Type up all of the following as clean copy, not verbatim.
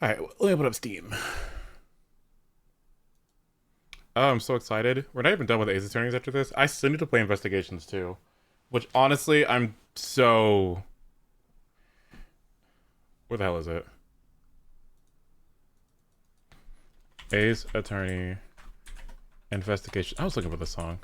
All right, let me open up Steam. Oh, I'm so excited. We're not even done with Ace Attorneys after this. I still need to play Investigations too. Which, honestly, I'm so... Where the hell is it? Ace Attorney Investigation. I was looking for the song.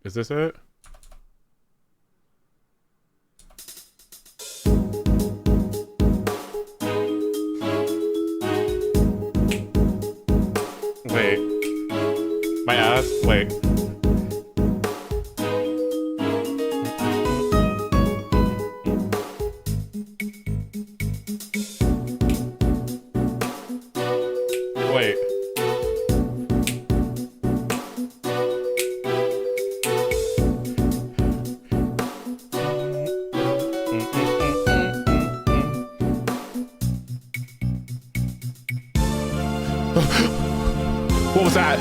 Is this it? Wait. My ass? Wait. Wait. What was that?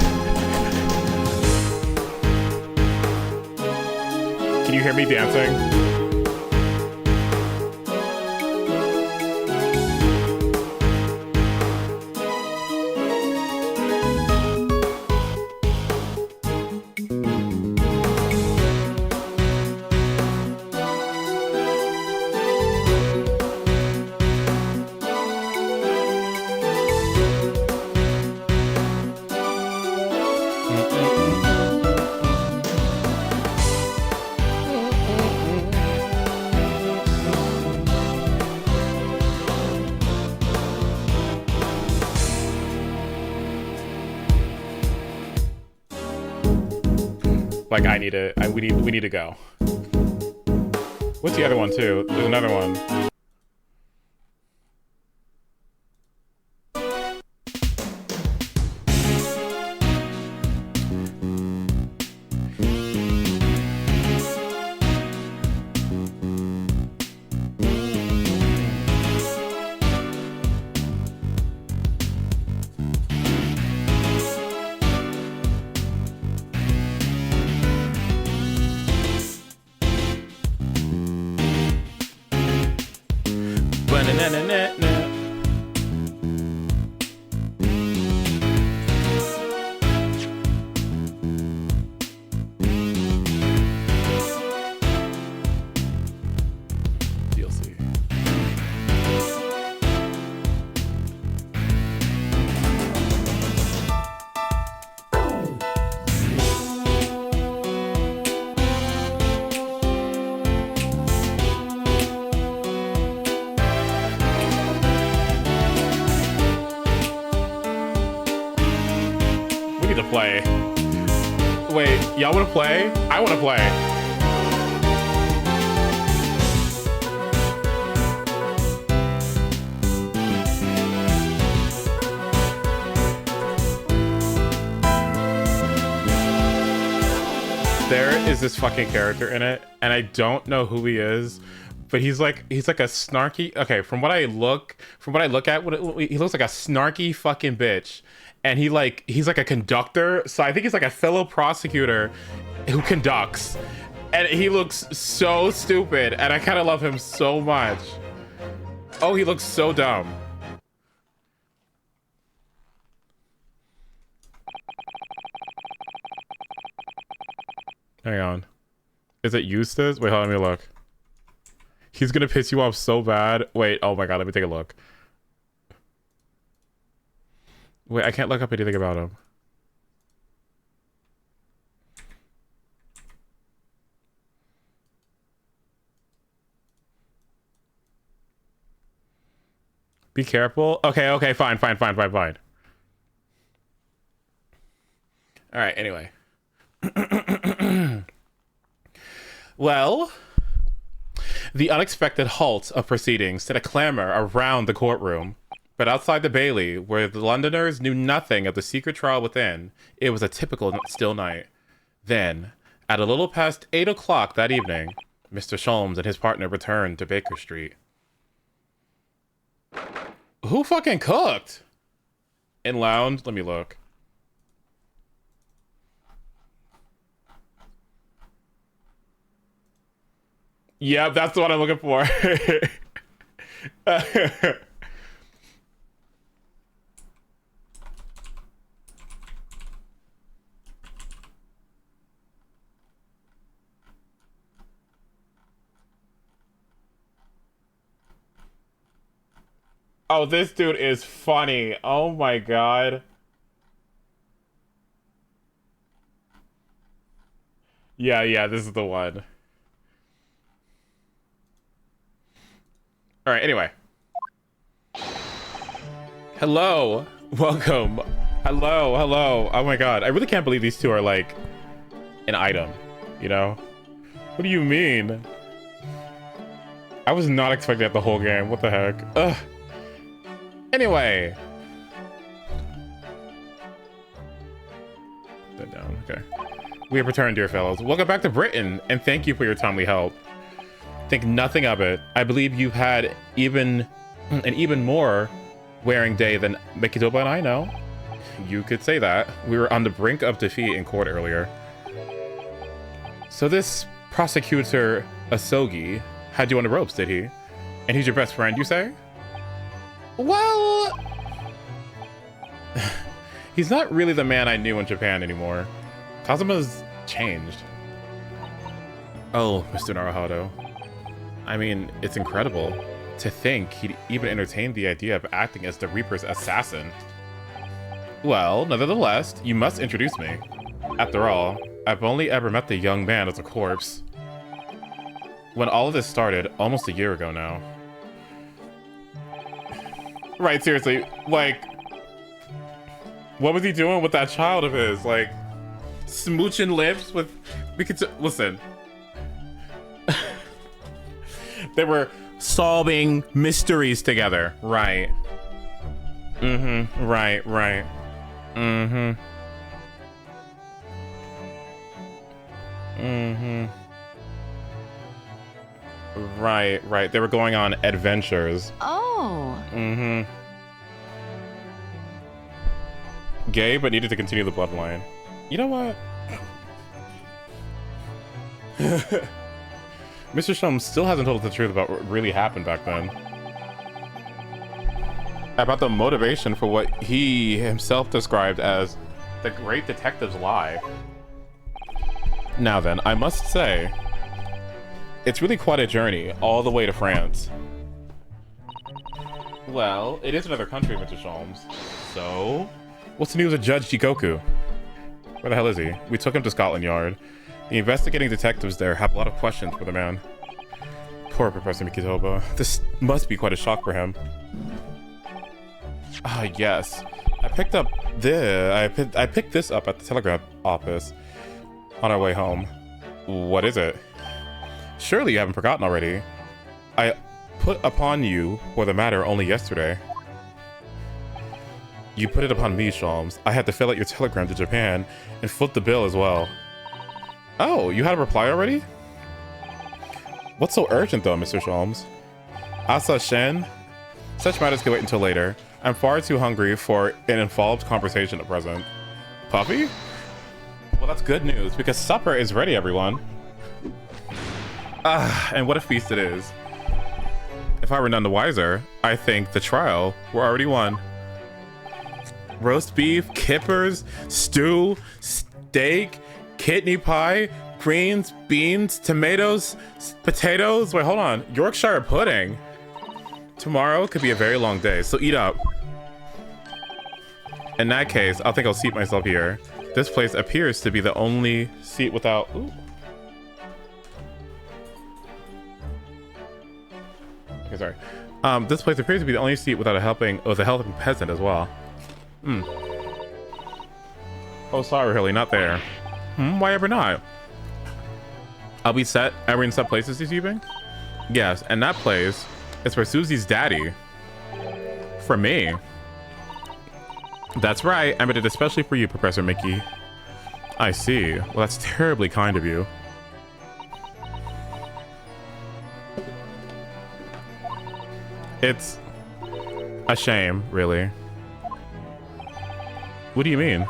Can you hear me dancing? Like, I need to... we need to go. What's the other one, too? There's another one. DLC. We need to play. Wait, y'all wanna play? I wanna play. There is this fucking character in it, and I don't know who he is, but he's like a snarky. Okay, from what I look at, he looks like a snarky fucking bitch, and he's like a conductor. So I think he's like a fellow prosecutor who conducts, and he looks so stupid, and I kind of love him so much. Oh, he looks so dumb. Hang on. Is it Eustace? Wait, hold on, let me look. He's gonna piss you off so bad. Wait, oh my god, let me take a look. Wait, I can't look up anything about him. Be careful. Okay, fine. All right, anyway. Well, the unexpected halt of proceedings set a clamor around the courtroom. But outside the Bailey, where the Londoners knew nothing of the secret trial within, it was a typical still night. Then, at a little past 8 o'clock that evening, Mr. Sholmes and his partner returned to Baker Street. Who fucking cooked? In lounge? Let me look. Yeah, that's what I'm looking for. Oh, this dude is funny. Oh my god. Yeah, yeah, this is the one. All right, anyway. Hello. Welcome. Hello, hello. Oh my god. I really can't believe these two are like an item, you know? What do you mean? I was not expecting that the whole game. What the heck? Ugh. Anyway. Put that down. Okay. We have returned, dear fellows. Welcome back to Britain, and thank you for your timely help. Think nothing of it. I believe you've had an even more wearing day than Mikitoba and I know. You could say that. We were on the brink of defeat in court earlier. So this prosecutor Asogi had you on the ropes, did he? And he's your best friend, you say? Well... he's not really the man I knew in Japan anymore. Kazuma's changed. Oh, Mr. Naruhodo. I mean, it's incredible to think he'd even entertain the idea of acting as the Reaper's assassin. Well, nevertheless, you must introduce me. After all, I've only ever met the young man as a corpse. When all of this started, almost a year ago now. Right, seriously, like... what was he doing with that child of his? Like, smooching lips with... we could... listen. They were solving mysteries together. Right. Mm-hmm. Right, right. Mm-hmm. Mm-hmm. Right, right. They were going on adventures. Oh. Mm-hmm. Gay, but needed to continue the bloodline. You know what? Mr. Shum still hasn't told us the truth about what really happened back then. About the motivation for what he himself described as the great detective's lie. Now then, I must say, it's really quite a journey, all the way to France. Well, it is another country, Mr. Sholmes. So, what's the news of Judge Jikoku? Where the hell is he? We took him to Scotland Yard. The investigating detectives there have a lot of questions for the man. Poor Professor Mikitoba. This must be quite a shock for him. Ah, yes. I picked this up at the telegraph office on our way home. What is it? Surely you haven't forgotten already. I put upon you for the matter only yesterday. You put it upon me, Sholmes. I had to fill out your telegram to Japan and foot the bill as well. Oh, you had a reply already? What's so urgent though, Mr. Sholmes? Asa Shen? Such matters can wait until later. I'm far too hungry for an involved conversation at present. Puffy? Well, that's good news, because supper is ready, everyone. Ah, and what a feast it is. If I were none the wiser, I think the trial were already won. Roast beef, kippers, stew, steak, kidney pie, greens, beans, tomatoes, potatoes. Wait, hold on. Yorkshire pudding. Tomorrow could be a very long day, so eat up. In that case, I think I'll seat myself here. This place appears to be the only seat without... Ooh. Okay, sorry. This place appears to be the only seat without a helping peasant as well. Hmm. Oh, sorry, Hurley, not there. Why ever not? Are we in set places this evening? Yes, and that place is for Susie's daddy. For me. That's right, I made it especially for you, Professor Mickey. I see. Well, that's terribly kind of you. It's a shame, really. What do you mean?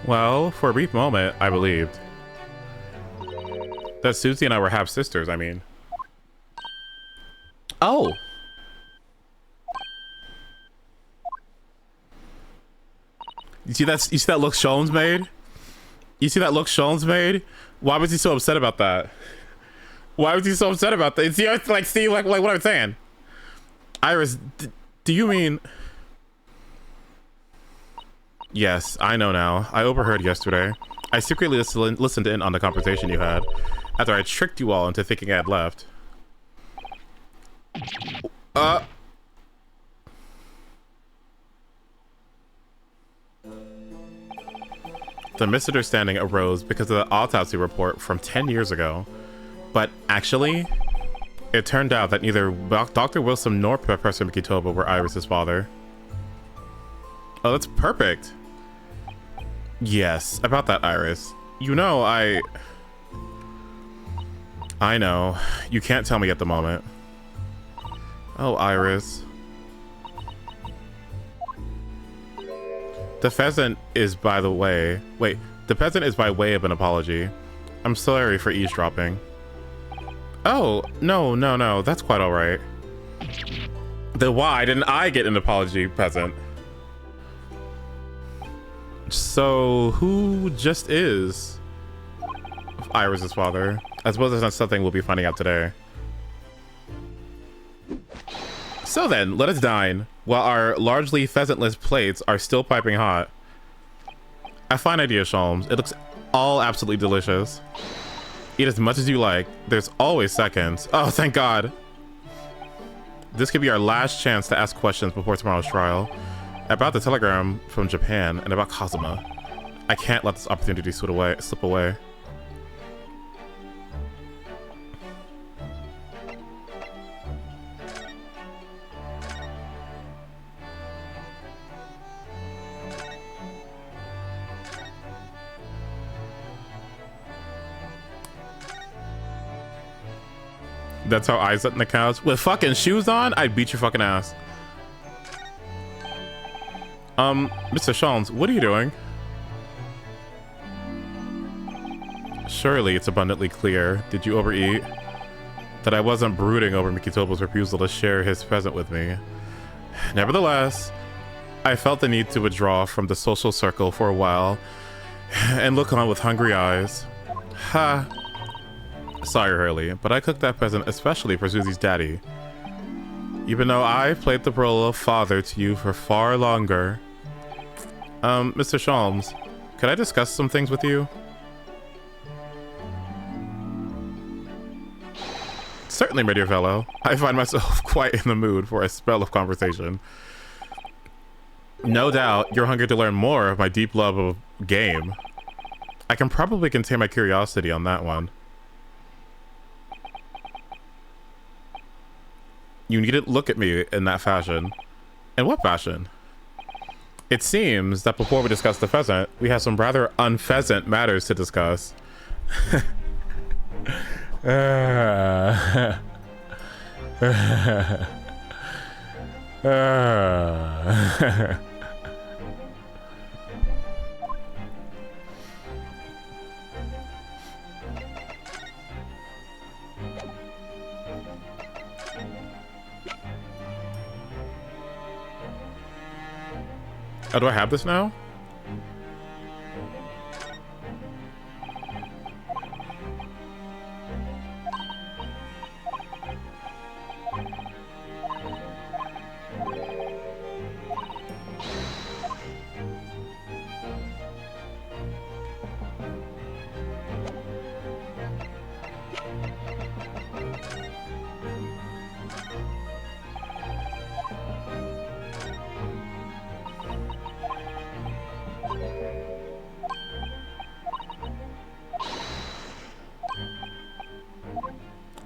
Well, for a brief moment, I believed. That Susie and I were half sisters, I mean. Oh! You see that look Sholmes made? You see that look Sholmes made? Why was he so upset about that? Why was he so upset about that? See, like what I'm saying? Iris, do you mean... Yes, I know now. I overheard yesterday. I secretly listened in on the conversation you had after I tricked you all into thinking I had left. The misunderstanding arose because of the autopsy report from 10 years ago. But actually, it turned out that neither Dr. Wilson nor Professor Mikitoba were Iris's father. Oh, that's perfect. Yes, about that, Iris. You know, I know. You can't tell me at the moment. Oh, Iris. The pheasant is by the way... Wait, the peasant is by way of an apology. I'm sorry for eavesdropping. Oh, no, that's quite alright. Then why didn't I get an apology, peasant? So, who just is Iris's father? I suppose that's something we'll be finding out today. So then, let us dine, while our largely pheasantless plates are still piping hot. A fine idea, Sholmes. It looks all absolutely delicious. Eat as much as you like. There's always seconds. Oh, thank God. This could be our last chance to ask questions before tomorrow's trial. About the telegram from Japan and about Kazuma. I can't let this opportunity slip away. That's how I sit in the couch. With fucking shoes on, I'd beat your fucking ass. Mr. Sholmes, what are you doing? Surely it's abundantly clear. Did you overeat? That I wasn't brooding over Mikitoba's refusal to share his present with me. Nevertheless, I felt the need to withdraw from the social circle for a while and look on with hungry eyes. Ha. Sorry, Hurley, but I cooked that present especially for Susie's daddy. Even though I played the role of father to you for far longer. Mr. Sholmes, could I discuss some things with you? Certainly, my dear fellow. I find myself quite in the mood for a spell of conversation. No doubt, you're hungry to learn more of my deep love of game. I can probably contain my curiosity on that one. You needn't look at me in that fashion. In what fashion? It seems that before we discuss the pheasant, we have some rather unpheasant matters to discuss. Oh, do I have this now?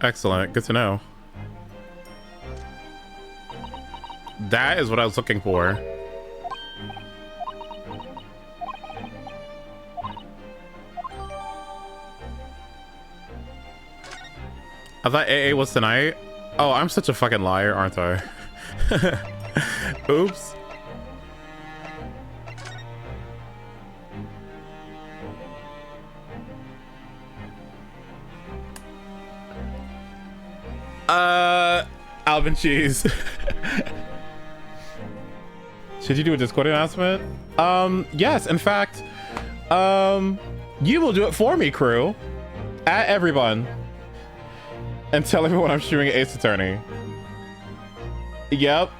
Excellent. Good to know. That is what I was looking for. I thought AA was tonight. Oh, I'm such a fucking liar, aren't I? Oops. Alvin Cheese. Should you do a Discord announcement? Yes, in fact, you will do it for me, crew. At everyone. And tell everyone I'm streaming Ace Attorney. Yep.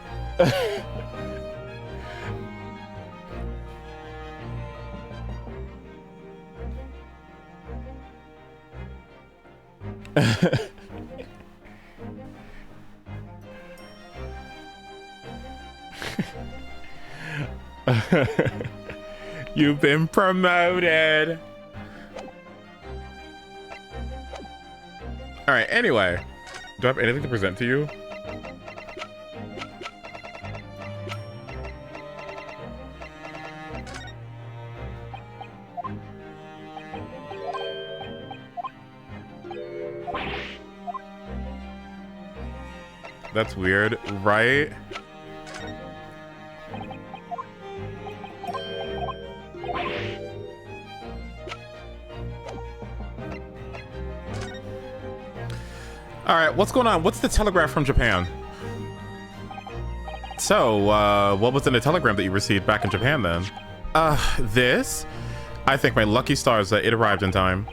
You've been promoted. All right, anyway, do I have anything to present to you? That's weird, right? All right, what's going on? What's the telegram from Japan? So, what was in the telegram that you received back in Japan then? This? I think my lucky stars that it arrived in time.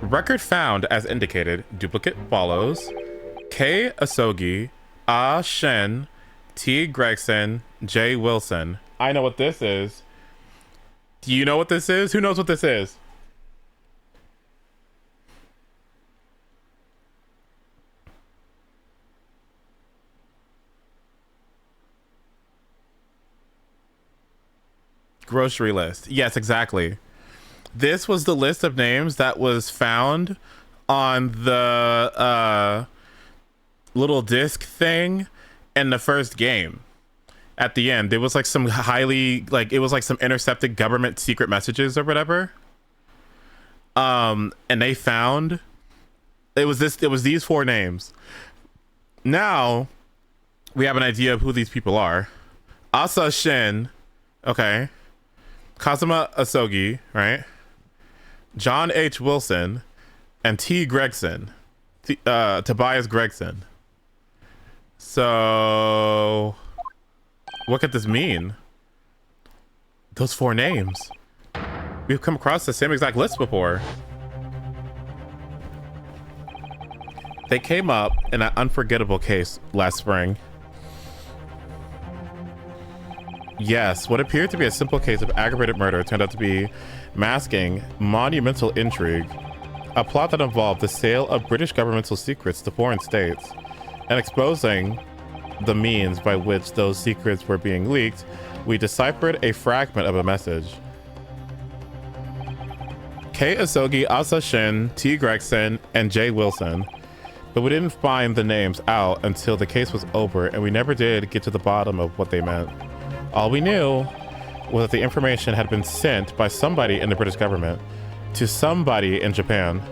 Record found as indicated. Duplicate follows. K. Asogi, A. Shen, T. Gregson, J. Wilson. I know what this is. Do you know what this is? Who knows what this is? Grocery list. Yes, exactly. This was the list of names that was found on the little disc thing in the first game. At the end, there was like some highly, like, it was like some intercepted government secret messages or whatever. And they found it was these four names. Now we have an idea of who these people are. Asa Shin, okay. Kazuma Asogi, right? John H. Wilson and T. Gregson. Tobias Gregson. So what could this mean? Those four names. We've come across the same exact list before. They came up in an unforgettable case last spring. Yes, what appeared to be a simple case of aggravated murder turned out to be masking monumental intrigue. A plot that involved the sale of British governmental secrets to foreign states and exposing the means by which those secrets were being leaked. We deciphered a fragment of a message. K. Asogi, Asa Shin, T. Gregson, and J. Wilson. But we didn't find the names out until the case was over, and we never did get to the bottom of what they meant. All we knew was that the information had been sent by somebody in the British government to somebody in Japan.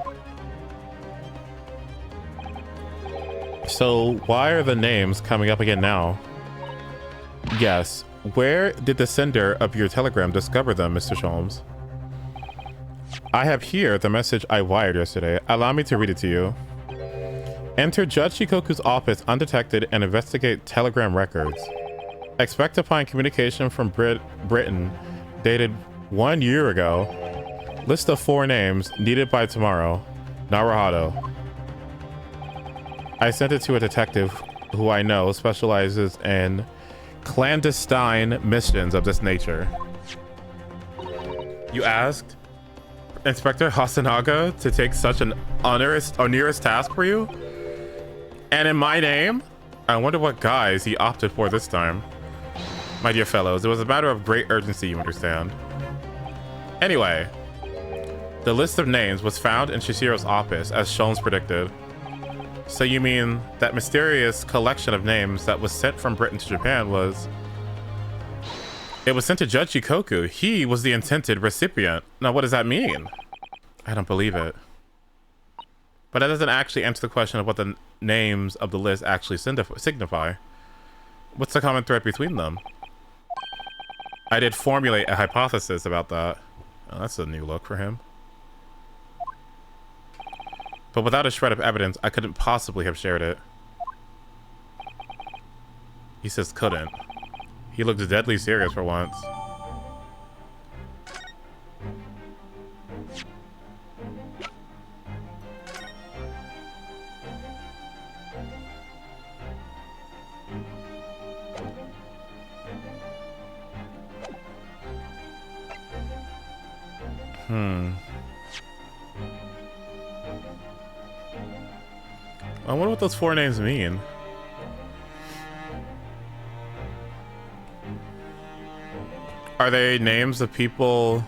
So why are the names coming up again now? Yes, where did the sender of your telegram discover them, Mr. Sholmes? I have here the message I wired yesterday. Allow me to read it to you. Enter Judge Shikoku's office undetected and investigate telegram records. Expect to find communication from Britain dated 1 year ago. List of 4 names needed by tomorrow. Naruhodo. I sent it to a detective who I know specializes in clandestine missions of this nature. You asked Inspector Hasanaga to take such an onerous task for you? And in my name? I wonder what guise he opted for this time. My dear fellows, it was a matter of great urgency, you understand. Anyway, the list of names was found in Shishiro's office, as Sholmes predicted. So you mean that mysterious collection of names that was sent from Britain to Japan was... It was sent to Judge Shikoku. He was the intended recipient. Now, what does that mean? I don't believe it. But that doesn't actually answer the question of what the names of the list actually signify. What's the common thread between them? I did formulate a hypothesis about that. Oh, that's a new look for him. But without a shred of evidence, I couldn't possibly have shared it. He says couldn't. He looked deadly serious for once. I wonder what those 4 names mean. Are they names of people?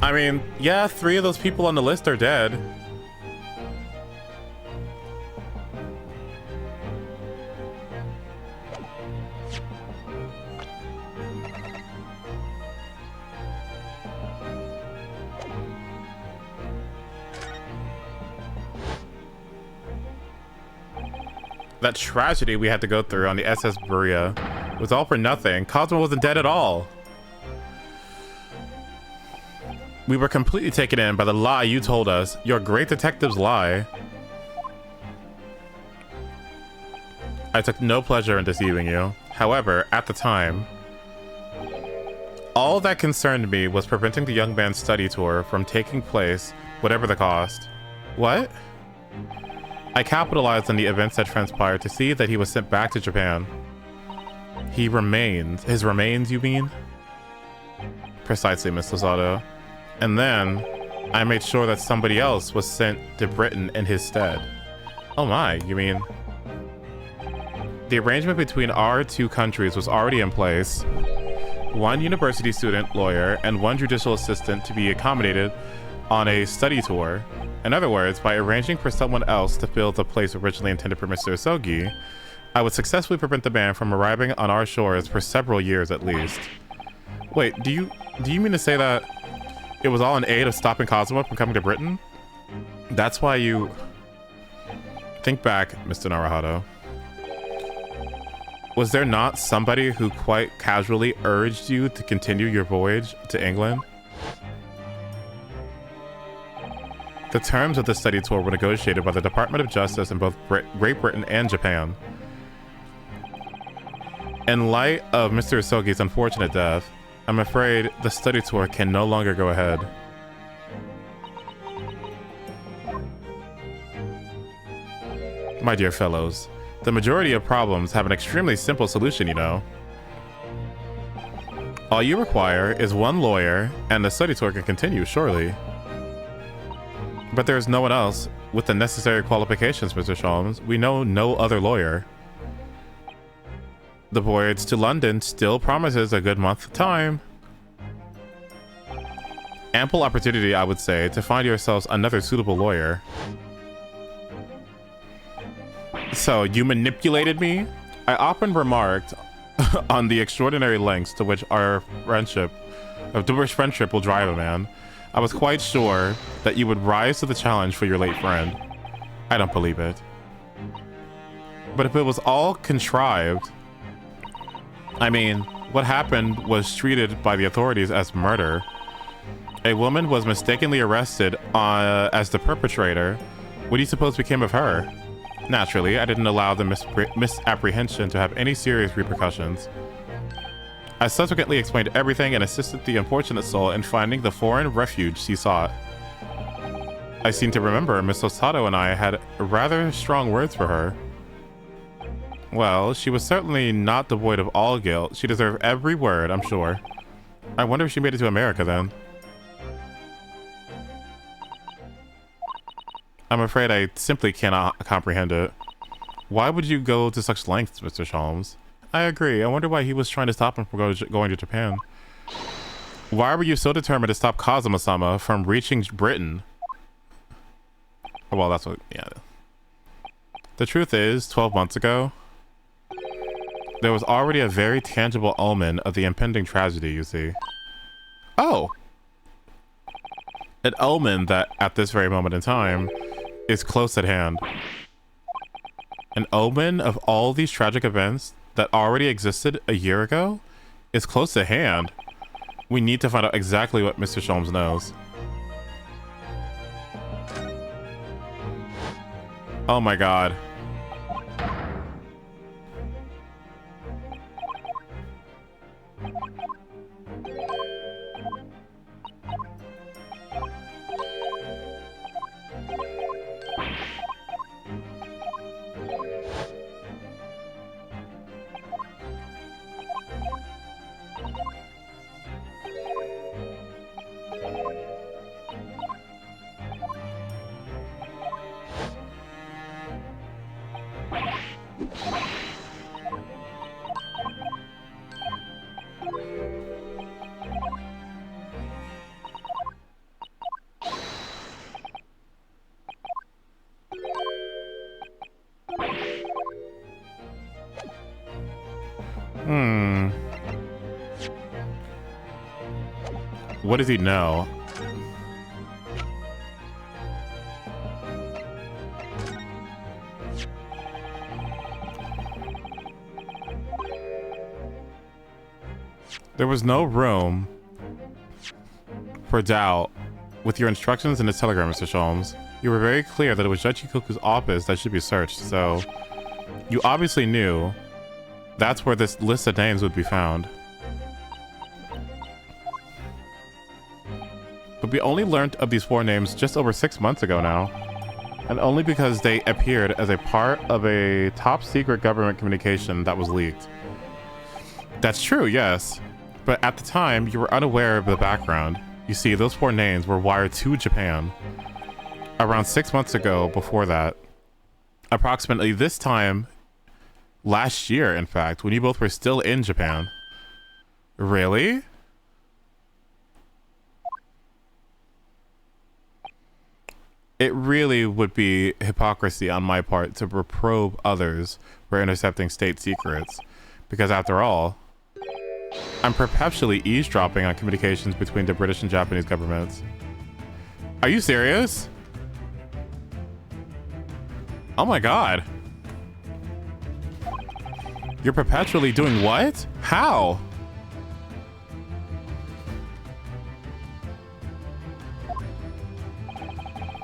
I mean, yeah, 3 of those people on the list are dead. That tragedy we had to go through on the SS Berea was all for nothing. Cosmo wasn't dead at all. We were completely taken in by the lie you told us. Your great detective's lie. I took no pleasure in deceiving you. However, at the time, all that concerned me was preventing the young man's study tour from taking place, whatever the cost. What? I capitalized on the events that transpired to see that he was sent back to Japan. He remains. His remains, you mean? Precisely, Miss Lozado. And then, I made sure that somebody else was sent to Britain in his stead. Oh my, you mean? The arrangement between our 2 countries was already in place. 1 university student, lawyer, and 1 judicial assistant to be accommodated on a study tour. In other words, by arranging for someone else to fill the place originally intended for Mr. Asogi, I would successfully prevent the man from arriving on our shores for several years at least. Wait, do you mean to say that it was all in aid of stopping Cosmo from coming to Britain? That's why you... Think back, Mr. Naruhado. Was there not somebody who quite casually urged you to continue your voyage to England? The terms of the study tour were negotiated by the Department of Justice in both Great Britain and Japan. In light of Mr. Asogi's unfortunate death, I'm afraid the study tour can no longer go ahead. My dear fellows, the majority of problems have an extremely simple solution, you know. All you require is 1 lawyer, and the study tour can continue, surely. But there is no one else with the necessary qualifications, Mr. Sholmes. We know no other lawyer. The voyage to London still promises a good month of time. Ample opportunity, I would say, to find yourselves another suitable lawyer. So, you manipulated me? I often remarked on the extraordinary lengths to which our friendship will drive a man. I was quite sure that you would rise to the challenge for your late friend. I don't believe it. But if it was all contrived, I mean, what happened was treated by the authorities as murder. A woman was mistakenly arrested as the perpetrator. What do you suppose became of her? Naturally, I didn't allow the misapprehension to have any serious repercussions. I subsequently explained everything and assisted the unfortunate soul in finding the foreign refuge she sought. I seem to remember Miss Lozado and I had rather strong words for her. Well, she was certainly not devoid of all guilt. She deserved every word, I'm sure. I wonder if she made it to America then. I'm afraid I simply cannot comprehend it. Why would you go to such lengths, Mr. Sholmes? I agree. I wonder why he was trying to stop him from going to Japan. Why were you so determined to stop Kazuma-sama from reaching Britain? Well, that's what... yeah. The truth is, 12 months ago, there was already a very tangible omen of the impending tragedy, you see. Oh! An omen that, at this very moment in time, is close at hand. An omen of all these tragic events that already existed a year ago is close at hand. We need to find out exactly what Mr. Sholmes knows. Oh my god. What does he know? There was no room for doubt with your instructions in his telegram, Mr. Sholmes. You were very clear that it was Judge Ikoku's office that should be searched, so you obviously knew that's where this list of names would be found. But we only learned of these 4 names just over 6 months ago now, and only because they appeared as a part of a top secret government communication that was leaked. That's true, yes, but at the time you were unaware of the background. You see, those 4 names were wired to Japan around 6 months ago. Before that, approximately this time last year, in fact, when you both were still in Japan. Really? It really would be hypocrisy on my part to reprobe others for intercepting state secrets, because after all, I'm perpetually eavesdropping on communications between the British and Japanese governments. Are you serious? Oh my god. You're perpetually doing what? How?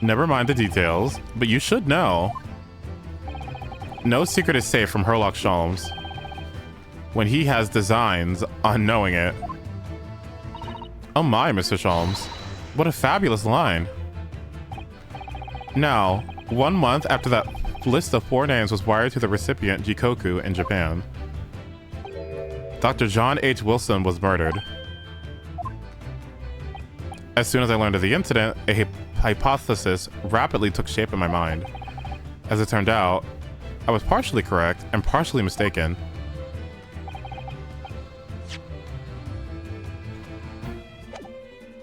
Never mind the details, but you should know. No secret is safe from Herlock Sholmes when he has designs on knowing it. Oh my, Mr. Sholmes. What a fabulous line. Now, 1 month after that list of 4 names was wired to the recipient, Jikoku, in Japan, Dr. John H. Wilson was murdered. As soon as I learned of the incident, a hypothesis rapidly took shape in my mind. As it turned out, I was partially correct and partially mistaken.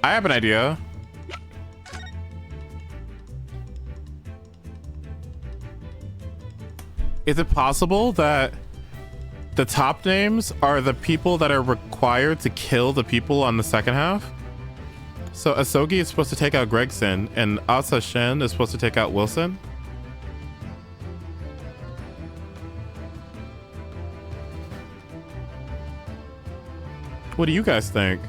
I have an idea. Is it possible that the top names are the people that are required to kill the people on the second half? So Asogi is supposed to take out Gregson, and Asa Shin is supposed to take out Wilson? What do you guys think?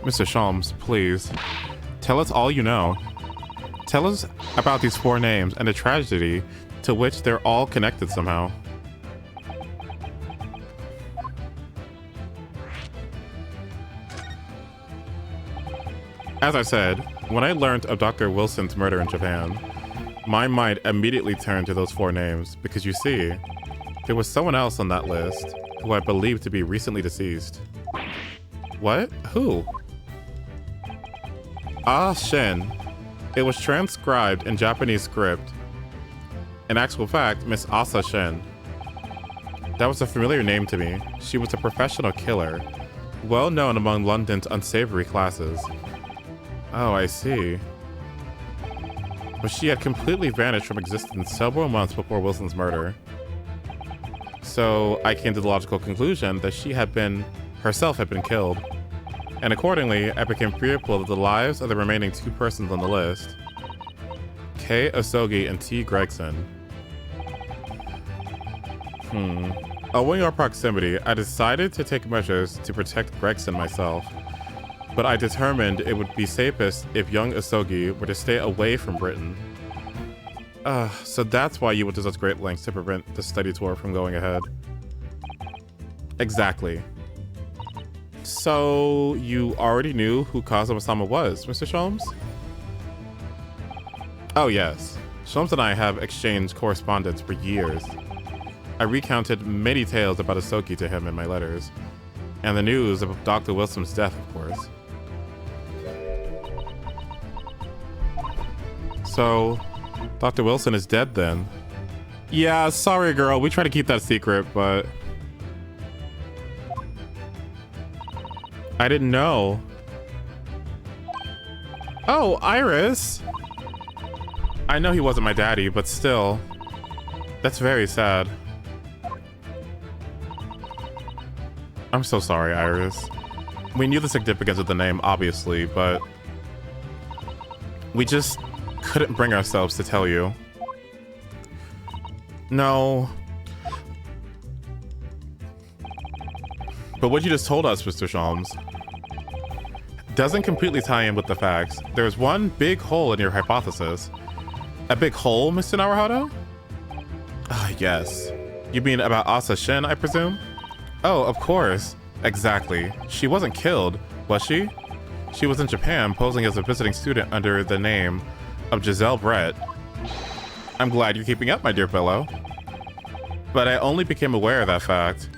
Mr. Sholmes, please, tell us all you know. Tell us about these 4 names and the tragedy to which they're all connected somehow. As I said, when I learned of Dr. Wilson's murder in Japan, my mind immediately turned to those 4 names because, you see, there was someone else on that list who I believed to be recently deceased. What? Who? Ah Shin. It was transcribed in Japanese script. In actual fact, Miss Asa Shin. That was a familiar name to me. She was a professional killer, well known among London's unsavory classes. Oh, I see. But she had completely vanished from existence several months before Wilson's murder. So I came to the logical conclusion that she had herself had been killed. And accordingly, I became fearful of the lives of the remaining 2 persons on the list. Kei Asogi and T. Gregson. Owing our proximity, I decided to take measures to protect Gregson myself. But I determined it would be safest if young Asogi were to stay away from Britain. So that's why you went to such great lengths to prevent the study tour from going ahead. Exactly. So, you already knew who Kazuma-sama was, Mr. Sholmes? Oh yes. Sholmes and I have exchanged correspondence for years. I recounted many tales about Asogi to him in my letters. And the news of Dr. Wilson's death, of course. So, Dr. Wilson is dead then? Yeah, sorry girl, we try to keep that secret, but... I didn't know. Oh, Iris! I know he wasn't my daddy, but still. That's very sad. I'm so sorry, Iris. We knew the significance of the name, obviously, but... we just couldn't bring ourselves to tell you. No. But what you just told us, Mr. Sholmes, doesn't completely tie in with the facts. There's one big hole in your hypothesis. A big hole, Mr. Naruhodo? Ah, yes. You mean about Asa Shin, I presume? Oh, of course. Exactly. She wasn't killed, was she? She was in Japan posing as a visiting student under the name of Giselle Brett. I'm glad you're keeping up, my dear fellow. But I only became aware of that fact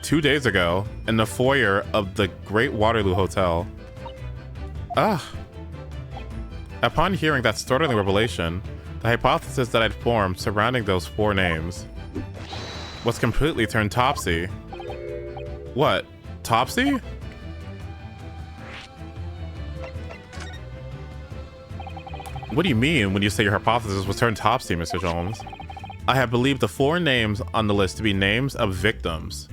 2 days ago in the foyer of the Great Waterloo Hotel. Upon hearing that startling revelation, the hypothesis that I'd formed surrounding those 4 names was completely turned topsy. What? Topsy? What do you mean when you say your hypothesis was turned topsy, Mr. Jones? I have believed the 4 names on the list to be names of victims.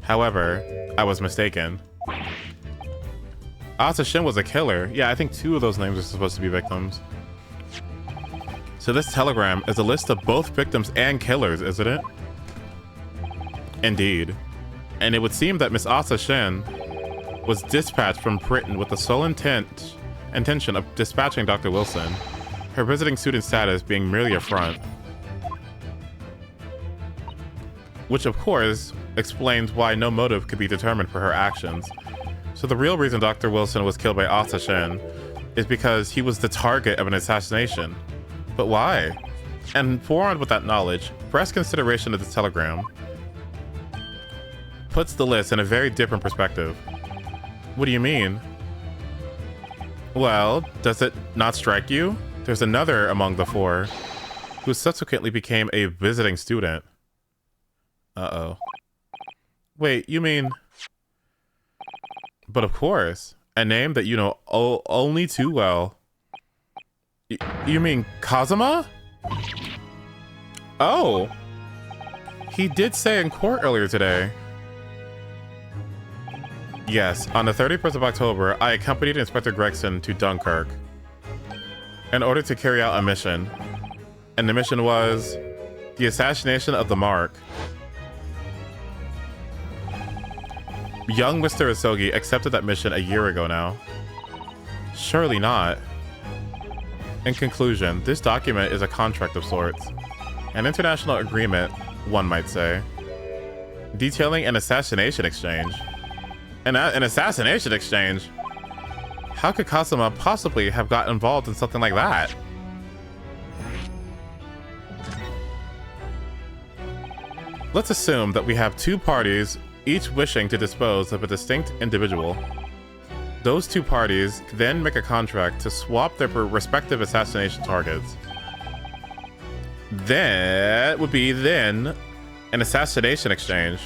However, I was mistaken. Asa Shin was a killer. Yeah, I think 2 of those names are supposed to be victims. So this telegram is a list of both victims and killers, isn't it? Indeed. And it would seem that Miss Asa Shin was dispatched from Britain with the sole intention of dispatching Dr. Wilson, her visiting student status being merely a front. Which of course explains why no motive could be determined for her actions. So the real reason Dr. Wilson was killed by Asa Shin is because he was the target of an assassination. But why? And forearmed with that knowledge, fresh consideration of this telegram puts the list in a very different perspective. What do you mean? Well, does it not strike you? There's another among the 4 who subsequently became a visiting student. Uh-oh. Wait, you mean... But of course, a name that you know only too well. You mean Kazuma? Oh! He did say in court earlier today. Yes, on the 31st of October, I accompanied Inspector Gregson to Dunkirk in order to carry out a mission. And the mission was the assassination of the Mark. Young Mr. Asogi accepted that mission a year ago now. Surely not. In conclusion, this document is a contract of sorts. An international agreement, one might say. Detailing an assassination exchange. An assassination exchange? How could Kazuma possibly have got involved in something like that? Let's assume that we have 2 parties, each wishing to dispose of a distinct individual. Those 2 parties then make a contract to swap their respective assassination targets. That would be then an assassination exchange.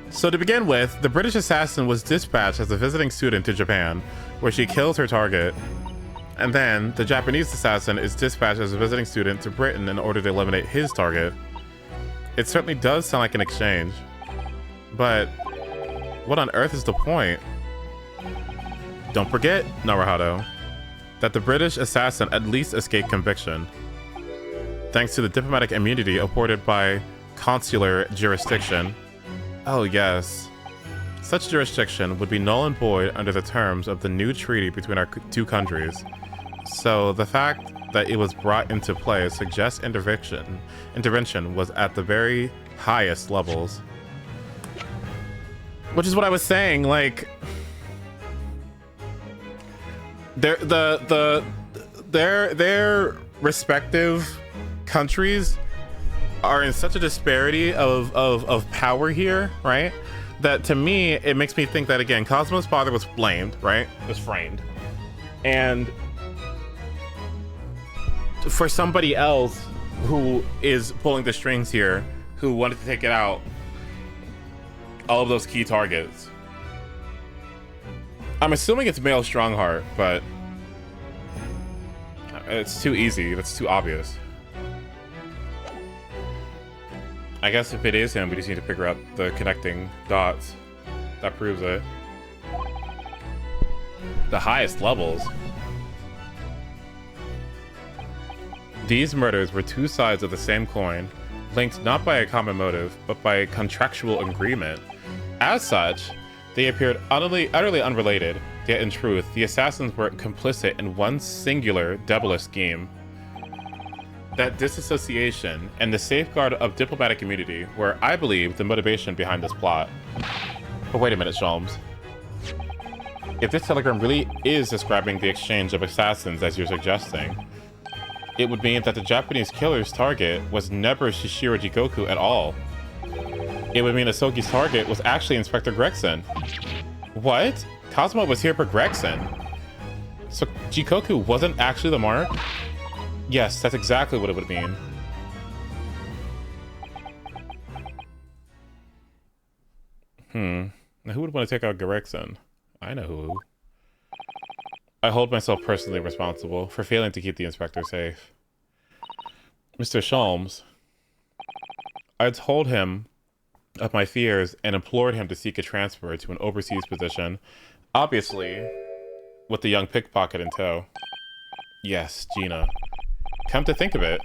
So to begin with, the British assassin was dispatched as a visiting student to Japan, where she kills her target. And then the Japanese assassin is dispatched as a visiting student to Britain in order to eliminate his target. It certainly does sound like an exchange. But what on earth is the point? Don't forget, Naruhado, that the British assassin at least escaped conviction, thanks to the diplomatic immunity afforded by consular jurisdiction. Oh yes. Such jurisdiction would be null and void under the terms of the new treaty between our two countries. So the fact that it was brought into play suggests intervention was at the very highest levels. Which is what I was saying, like their respective countries are in such a disparity of power here, right? That to me, it makes me think that, again, Cosmo's father was blamed, right? Was framed. And for somebody else who is pulling the strings here, who wanted to take it out, all of those key targets. I'm assuming it's male Strongheart, but it's too easy. That's too obvious. I guess if it is him, we just need to figure out the connecting dots. That proves it. The highest levels. These murders were two sides of the same coin, linked not by a common motive, but by a contractual agreement. As such, they appeared utterly unrelated, yet in truth, the assassins were complicit in one singular devilish scheme. That disassociation and the safeguard of diplomatic immunity were, I believe, the motivation behind this plot. But wait a minute, Sholmes. If this telegram really is describing the exchange of assassins as you're suggesting, it would mean that the Japanese killer's target was never Shishiro Jikoku at all. It would mean Asogi's target was actually Inspector Gregson. What? Cosmo was here for Gregson? So Jikoku wasn't actually the mark? Yes, that's exactly what it would mean. Now who would want to take out Gregson? I know who. I hold myself personally responsible for failing to keep the inspector safe. Mr. Sholmes. I told him of my fears and implored him to seek a transfer to an overseas position, obviously with the young pickpocket in tow. Yes, Gina. Come to think of it,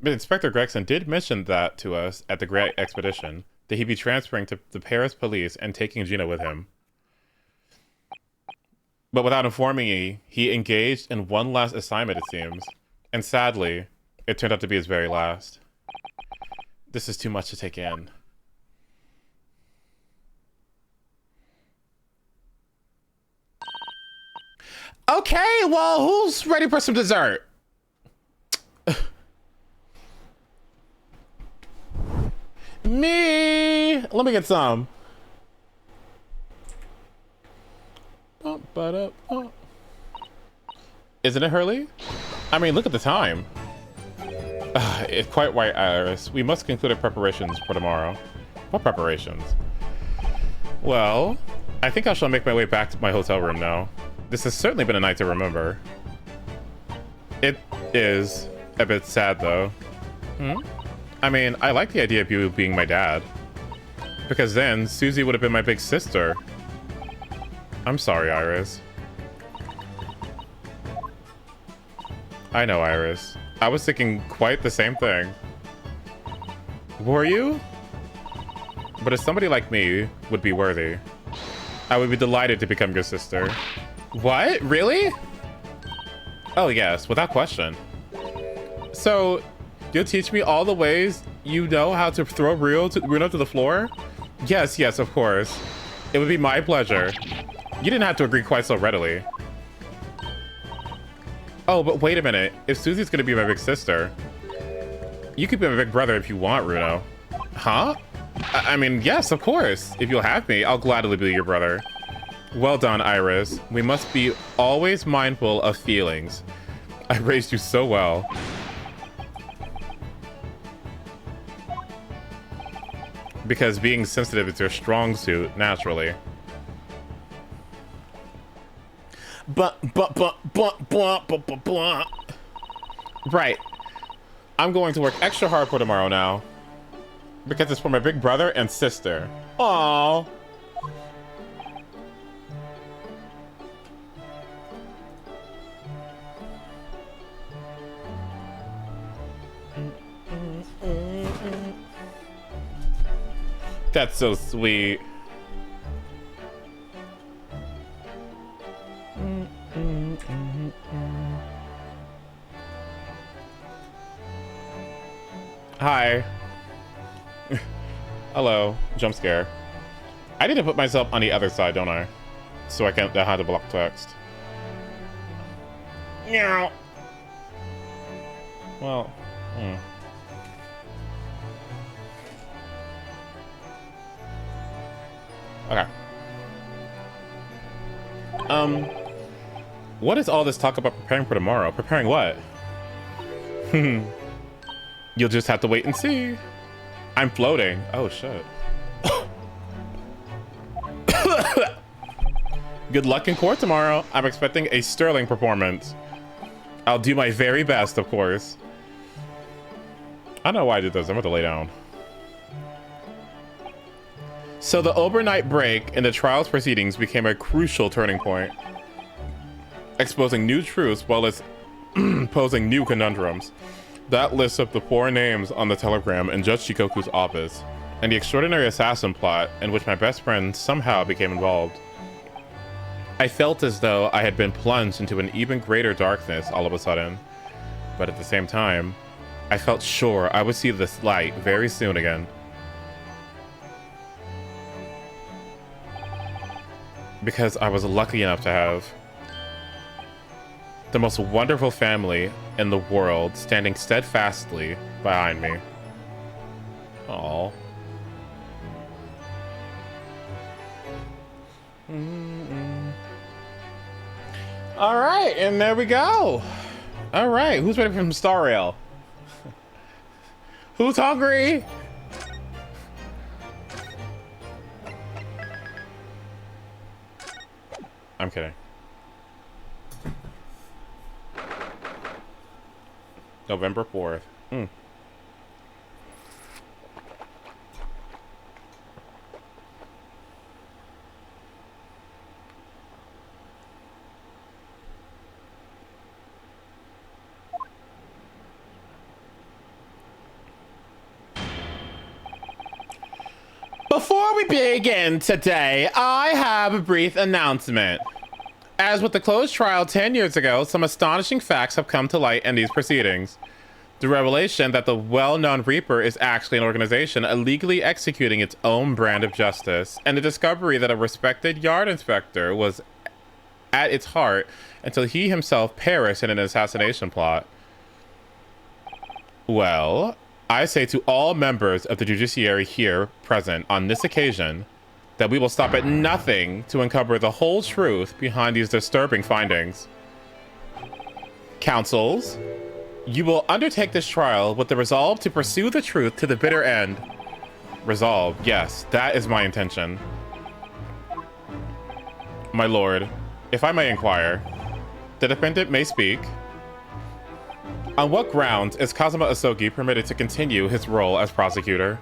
but Inspector Gregson did mention that to us at the Great Expedition, that he'd be transferring to the Paris police and taking Gina with him. But without informing me, he engaged in one last assignment, it seems. And sadly, it turned out to be his very last. This is too much to take in. Okay, well, who's ready for some dessert? Me! Let me get some. Isn't it Hurley? I mean, look at the time. It's quite right, Iris. We must conclude our preparations for tomorrow. What preparations? Well, I think I shall make my way back to my hotel room now. This has certainly been a night to remember. It is a bit sad, though. I mean, I like the idea of you being my dad. Because then, Susie would have been my big sister. I'm sorry, Iris. I know, Iris. I was thinking quite the same thing. Were you? But if somebody like me would be worthy, I would be delighted to become your sister. What? Really? Oh yes, without question. So, you'll teach me all the ways you know how to throw Runo to the floor? Yes, yes, of course. It would be my pleasure. You didn't have to agree quite so readily. Oh, but wait a minute. If Susie's gonna be my big sister, you could be my big brother if you want, Runo. Huh? I mean, yes, of course. If you'll have me, I'll gladly be your brother. Well done, Iris. We must be always mindful of feelings. I raised you so well. because being sensitive is your strong suit, naturally. Right. I'm going to work extra hard for tomorrow now. Because it's for my big brother and sister. Aww. That's so sweet. Hi. Hello. Jump scare. I need to put myself on the other side, don't I? So I can't know how to block text. Meow. Well, Okay. What is all this talk about preparing for tomorrow? Preparing what? You'll just have to wait and see. I'm floating. Oh, shit. Good luck in court tomorrow. I'm expecting a sterling performance. I'll do my very best, of course. I don't know why I did this. I'm about to lay down. So the overnight break in the trial's proceedings became a crucial turning point, exposing new truths while as posing new conundrums. That lists up the 4 names on the telegram in Judge Shikoku's office, and the extraordinary assassin plot in which my best friend somehow became involved. I felt as though I had been plunged into an even greater darkness all of a sudden, but at the same time, I felt sure I would see this light very soon again. Because I was lucky enough to have the most wonderful family in the world standing steadfastly behind me. Aww. All right, and there we go. All right, who's ready for some Star Rail? Who's hungry? I'm kidding. November 4th. Before we begin today, I have a brief announcement. As with the closed trial 10 years ago, some astonishing facts have come to light in these proceedings. The revelation that the well-known Reaper is actually an organization illegally executing its own brand of justice, and the discovery that a respected yard inspector was at its heart until he himself perished in an assassination plot. Well, I say to all members of the judiciary here present on this occasion that we will stop at nothing to uncover the whole truth behind these disturbing findings. Counsels, you will undertake this trial with the resolve to pursue the truth to the bitter end. Resolve, yes, that is my intention. My lord, if I may inquire, the defendant may speak. On what grounds is Kazuma Asogi permitted to continue his role as prosecutor?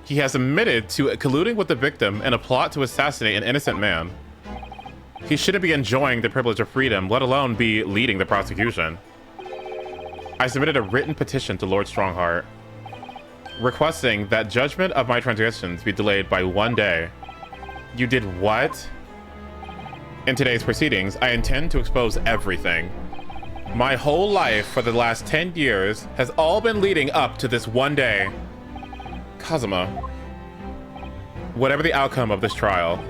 He has admitted to colluding with the victim in a plot to assassinate an innocent man. He shouldn't be enjoying the privilege of freedom, let alone be leading the prosecution. I submitted a written petition to Lord Strongheart, requesting that judgment of my transgressions be delayed by 1 day. You did what? In today's proceedings, I intend to expose everything. My whole life for the last 10 years has all been leading up to this 1 day. Kazuma, whatever the outcome of this trial,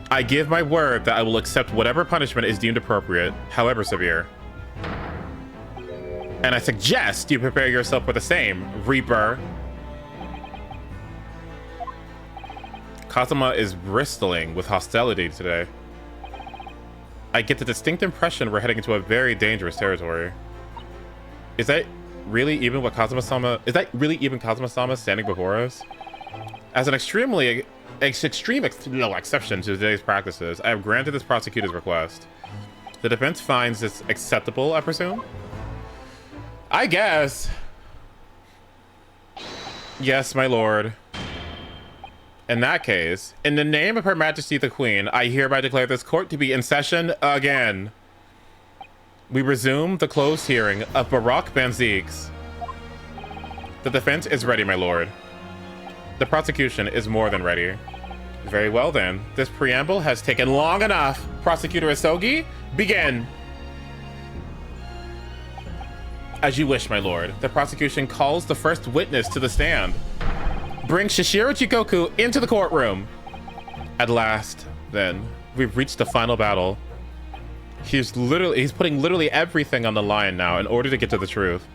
I give my word that I will accept whatever punishment is deemed appropriate, however severe. And I suggest you prepare yourself for the same, Reaper. Kazuma is bristling with hostility today. I get the distinct impression we're heading into a very dangerous territory. Is that really even what Kazuma-sama... Is that really even Kazuma-sama standing before us? As an extreme exception to today's practices, I have granted this prosecutor's request. The defense finds this acceptable, I presume? I guess. Yes, my lord. In that case, in the name of Her Majesty the Queen, I hereby declare this court to be in session again. We resume the closed hearing of Barak Banziks. The defense is ready, my lord. The prosecution is more than ready. Very well then. This preamble has taken long enough. Prosecutor Isogi, begin. As you wish, my lord. The prosecution calls the first witness to the stand. Bring Shishiro Chikoku into the courtroom. At last, then, we've reached the final battle. He's putting literally everything on the line now in order to get to the truth.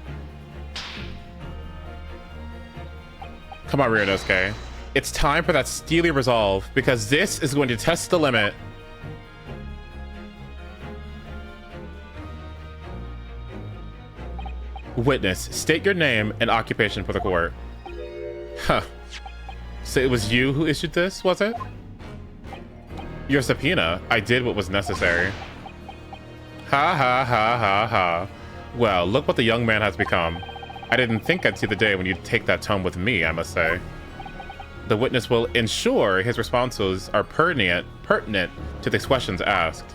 Come on, Ryunosuke. It's time for that steely resolve, because this is going to test the limit. Witness, state your name and occupation for the court. Huh. So it was you who issued this, was it? Your subpoena. I did what was necessary. Ha ha ha ha ha. Well, look what the young man has become. I didn't think I'd see the day when you'd take that tone with me, I must say. The witness will ensure his responses are pertinent to the questions asked.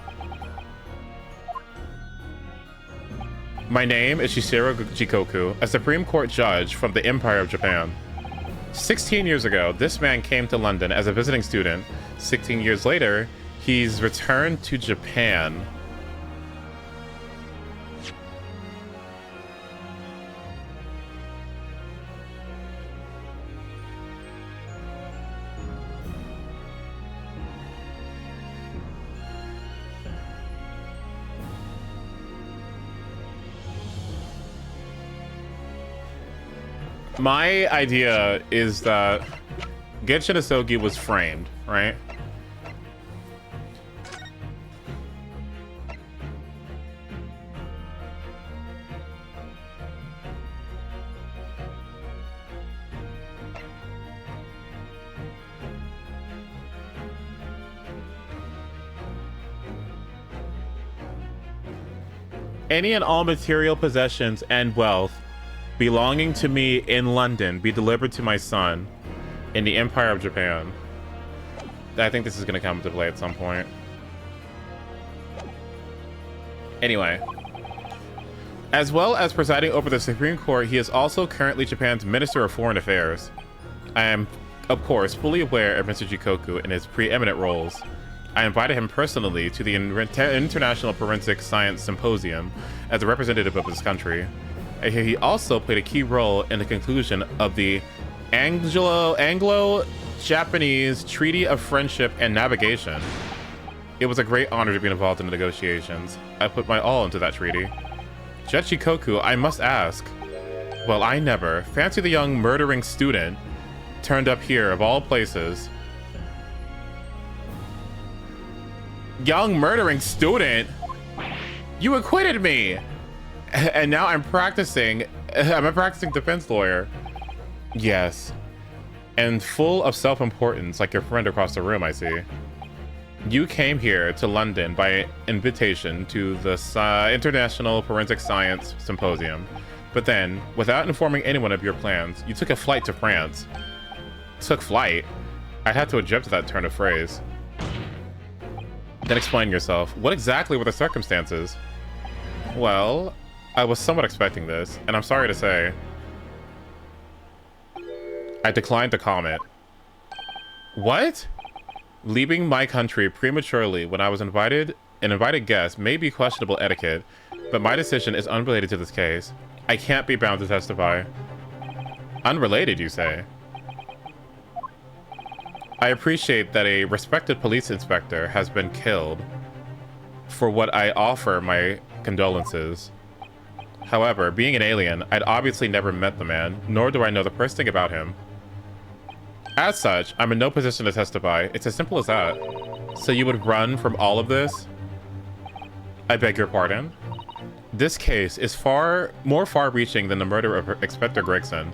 My name is Shishiro Chikoku, a Supreme Court judge from the Empire of Japan. 16 years ago, this man came to London as a visiting student. 16 years later, he's returned to Japan. My idea is that Genshin Isogi was framed, right? Any and all material possessions and wealth belonging to me in London be delivered to my son in the Empire of Japan. I think this is going to come into play at some point. Anyway. As well as presiding over the Supreme Court, he is also currently Japan's Minister of Foreign Affairs. I am, of course, fully aware of Mr. Chikoku and his preeminent roles. I invited him personally to the International Forensic Science Symposium as a representative of his country. He also played a key role in the conclusion of the Anglo-Japanese Treaty of Friendship and Navigation. It was a great honor to be involved in the negotiations. I put my all into that treaty. Judge Chikoku, I must ask. Well, I never. Fancy the young murdering student turned up here of all places. Young murdering student? You acquitted me! And now I'm a practicing defense lawyer. Yes. And full of self-importance, like your friend across the room, I see. You came here to London by invitation to the International Forensic Science Symposium. But then, without informing anyone of your plans, you took a flight to France. Took flight? I had to object to that turn of phrase. Then explain yourself. What exactly were the circumstances? Well, I was somewhat expecting this, and I'm sorry to say, I declined to comment. What? Leaving my country prematurely when I was an invited guest may be questionable etiquette, but my decision is unrelated to this case. I can't be bound to testify. Unrelated, you say? I appreciate that a respected police inspector has been killed, for what I offer my condolences. However, being an alien, I'd obviously never met the man, nor do I know the first thing about him. As such, I'm in no position to testify. It's as simple as that. So you would run from all of this? I beg your pardon? This case is far more far-reaching than the murder of Inspector Gregson.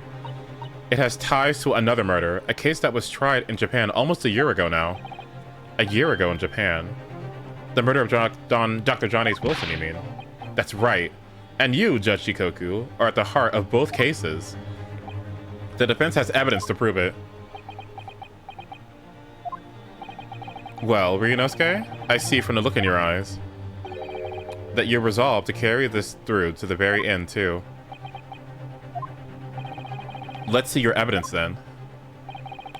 It has ties to another murder, a case that was tried in Japan almost a year ago now. A year ago in Japan. The murder of Dr. John H. Wilson, you mean? That's right. And you, Judge Shikoku, are at the heart of both cases. The defense has evidence to prove it. Well, Ryunosuke, I see from the look in your eyes that you're resolved to carry this through to the very end, too. Let's see your evidence, then.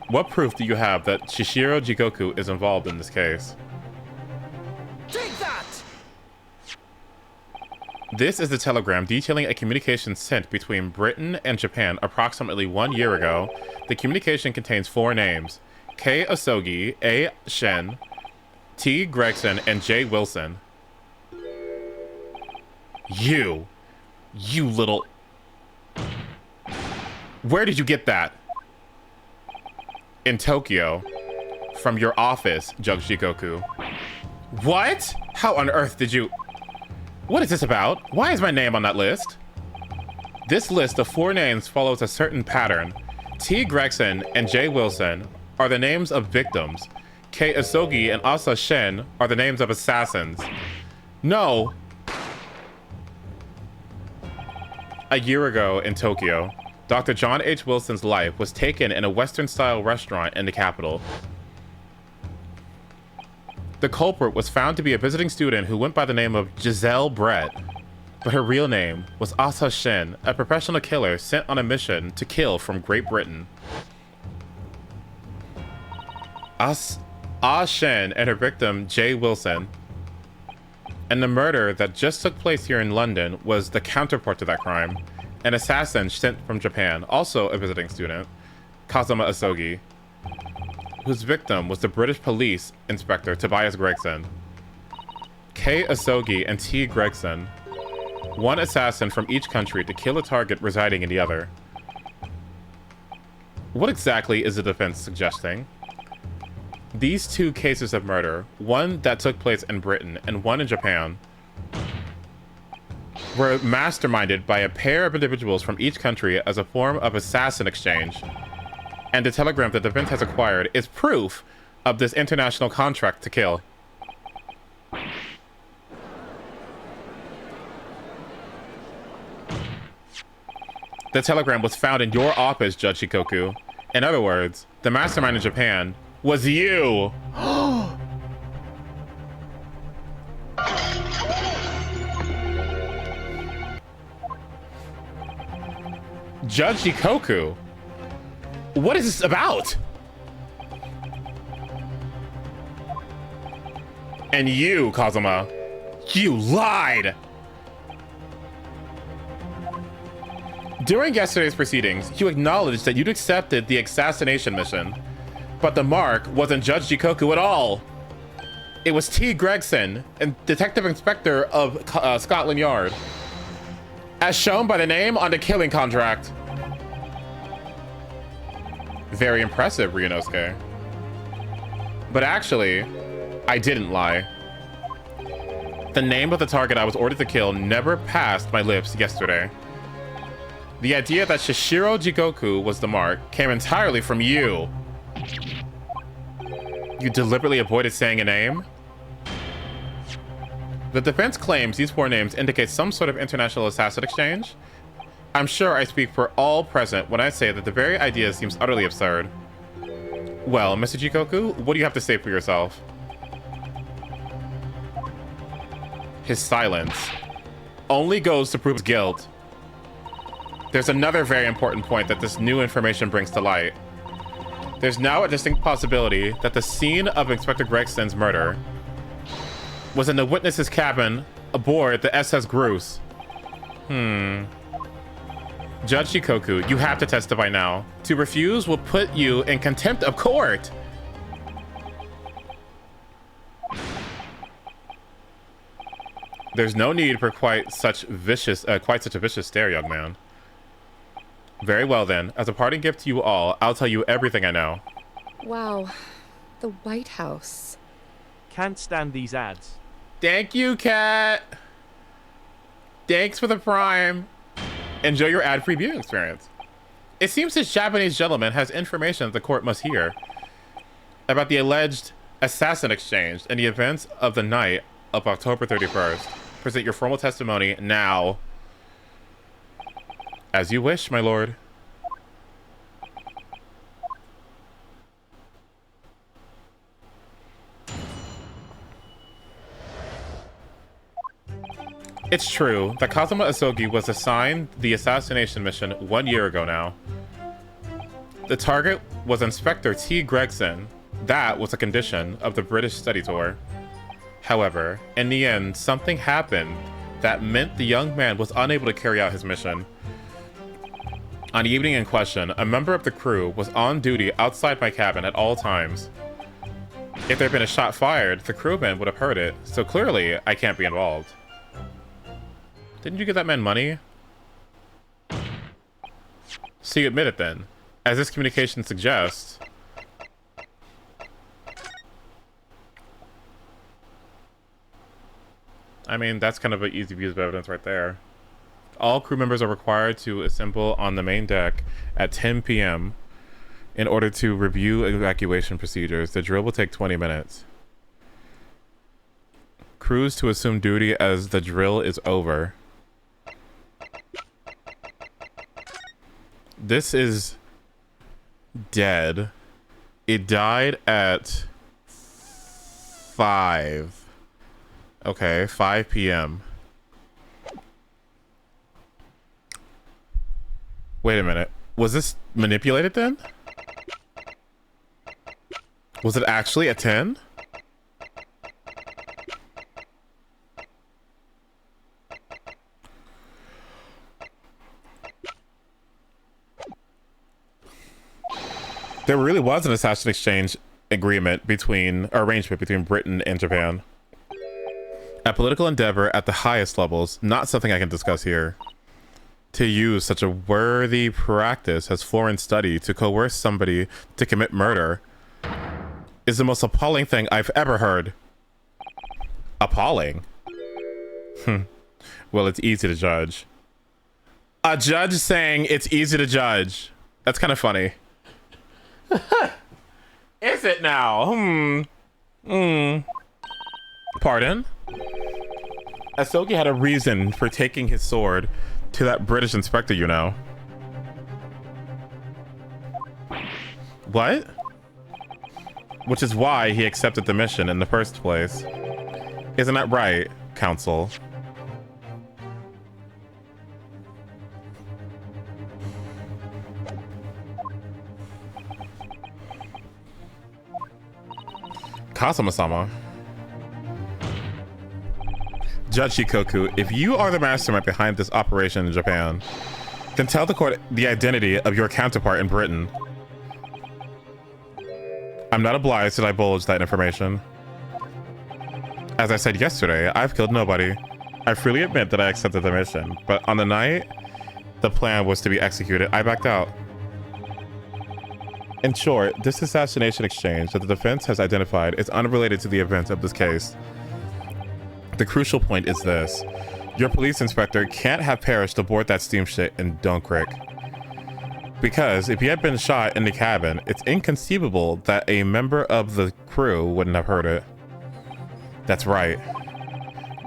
What proof do you have that Shishiro Jigoku is involved in this case? Take that! This is the telegram detailing a communication sent between Britain and Japan approximately 1 year ago. The communication contains 4 names: K. Asogi, A. Shen, T. Gregson, and J. Wilson. You little... Where did you get that? In Tokyo. From your office, Judge Shikoku. What? How on earth did you... What is this about? Why is my name on that list? This list of 4 names follows a certain pattern. T. Gregson and J. Wilson are the names of victims. K. Asogi and Asa Shen are the names of assassins. No. A year ago in Tokyo, Dr. John H. Wilson's life was taken in a Western-style restaurant in the capital. The culprit was found to be a visiting student who went by the name of Giselle Brett, but her real name was Asa Shin, a professional killer sent on a mission to kill from Great Britain. Ah Shen and her victim, Jay Wilson. And the murder that just took place here in London was the counterpart to that crime. An assassin sent from Japan, also a visiting student, Kazuma Asogi, whose victim was the British police inspector Tobias Gregson. K. Asogi and T. Gregson, one assassin from each country to kill a target residing in the other. What exactly is the defense suggesting? These 2 cases of murder, one that took place in Britain and one in Japan, were masterminded by a pair of individuals from each country as a form of assassin exchange. And the telegram the defense has acquired is proof of this international contract to kill. The telegram was found in your office, Judge Shikoku. In other words, the mastermind in Japan was you! Judge Shikoku? What is this about? And you, Kazuma, you lied! During yesterday's proceedings, you acknowledged that you'd accepted the assassination mission, but the mark wasn't Judge Shikoku at all. It was T. Gregson, and Detective Inspector of Scotland Yard, as shown by the name on the killing contract. Very impressive, Ryunosuke. But actually, I didn't lie. The name of the target I was ordered to kill never passed my lips yesterday. The idea that Shishiro Jigoku was the mark came entirely from you. You deliberately avoided saying a name? The defense claims these 4 names indicate some sort of international assassin exchange. I'm sure I speak for all present when I say that the very idea seems utterly absurd. Well, Mr. Jigoku, what do you have to say for yourself? His silence only goes to prove his guilt. There's another very important point that this new information brings to light. There's now a distinct possibility that the scene of Inspector Gregson's murder was in the witness's cabin aboard the SS Groose. Judge Shikoku, you have to testify now. To refuse will put you in contempt of court. There's no need for quite such a vicious stare, young man. Very well then, as a parting gift to you all, I'll tell you everything I know. Wow, the White House. Can't stand these ads. Thank you, Cat. Thanks for the prime. Enjoy your ad-free viewing experience. It seems this Japanese gentleman has information the court must hear about the alleged assassin exchange and the events of the night of October 31st. Present your formal testimony now. As you wish, my lord. It's true that Kazuma Asogi was assigned the assassination mission 1 year ago now. The target was Inspector T. Gregson. That was a condition of the British study tour. However, in the end, something happened that meant the young man was unable to carry out his mission. On the evening in question, a member of the crew was on duty outside my cabin at all times. If there had been a shot fired, the crewman would have heard it, so clearly I can't be involved. Didn't you give that man money? So you admit it then, as this communication suggests. I mean, that's kind of an easy piece of evidence right there. All crew members are required to assemble on the main deck at 10 p.m. in order to review evacuation procedures. The drill will take 20 minutes. Crews to assume duty as the drill is over. This is dead. It died at 5. Okay, 5 p.m. Wait a minute. Was this manipulated then? Was it actually at 10? There really was an assassin exchange agreement between, or arrangement between Britain and Japan. A political endeavor at the highest levels, not something I can discuss here. To use such a worthy practice as foreign study to coerce somebody to commit murder is the most appalling thing I've ever heard. Appalling? Well, it's easy to judge. A judge saying it's easy to judge. That's kind of funny. Is it now? Pardon? Asogi had a reason for taking his sword to that British inspector, you know. What? Which is why he accepted the mission in the first place. Isn't that right, Counsel? Kazuma-sama. Judge Shikoku, if you are the mastermind behind this operation in Japan, then tell the court the identity of your counterpart in Britain. I'm not obliged to divulge that information. As I said yesterday, I've killed nobody. I freely admit that I accepted the mission, but on the night the plan was to be executed, I backed out. In short, this assassination exchange that the defense has identified is unrelated to the events of this case. The crucial point is this. Your police inspector can't have perished aboard that steamship in Dunkirk. Because if he had been shot in the cabin, it's inconceivable that a member of the crew wouldn't have heard it. That's right.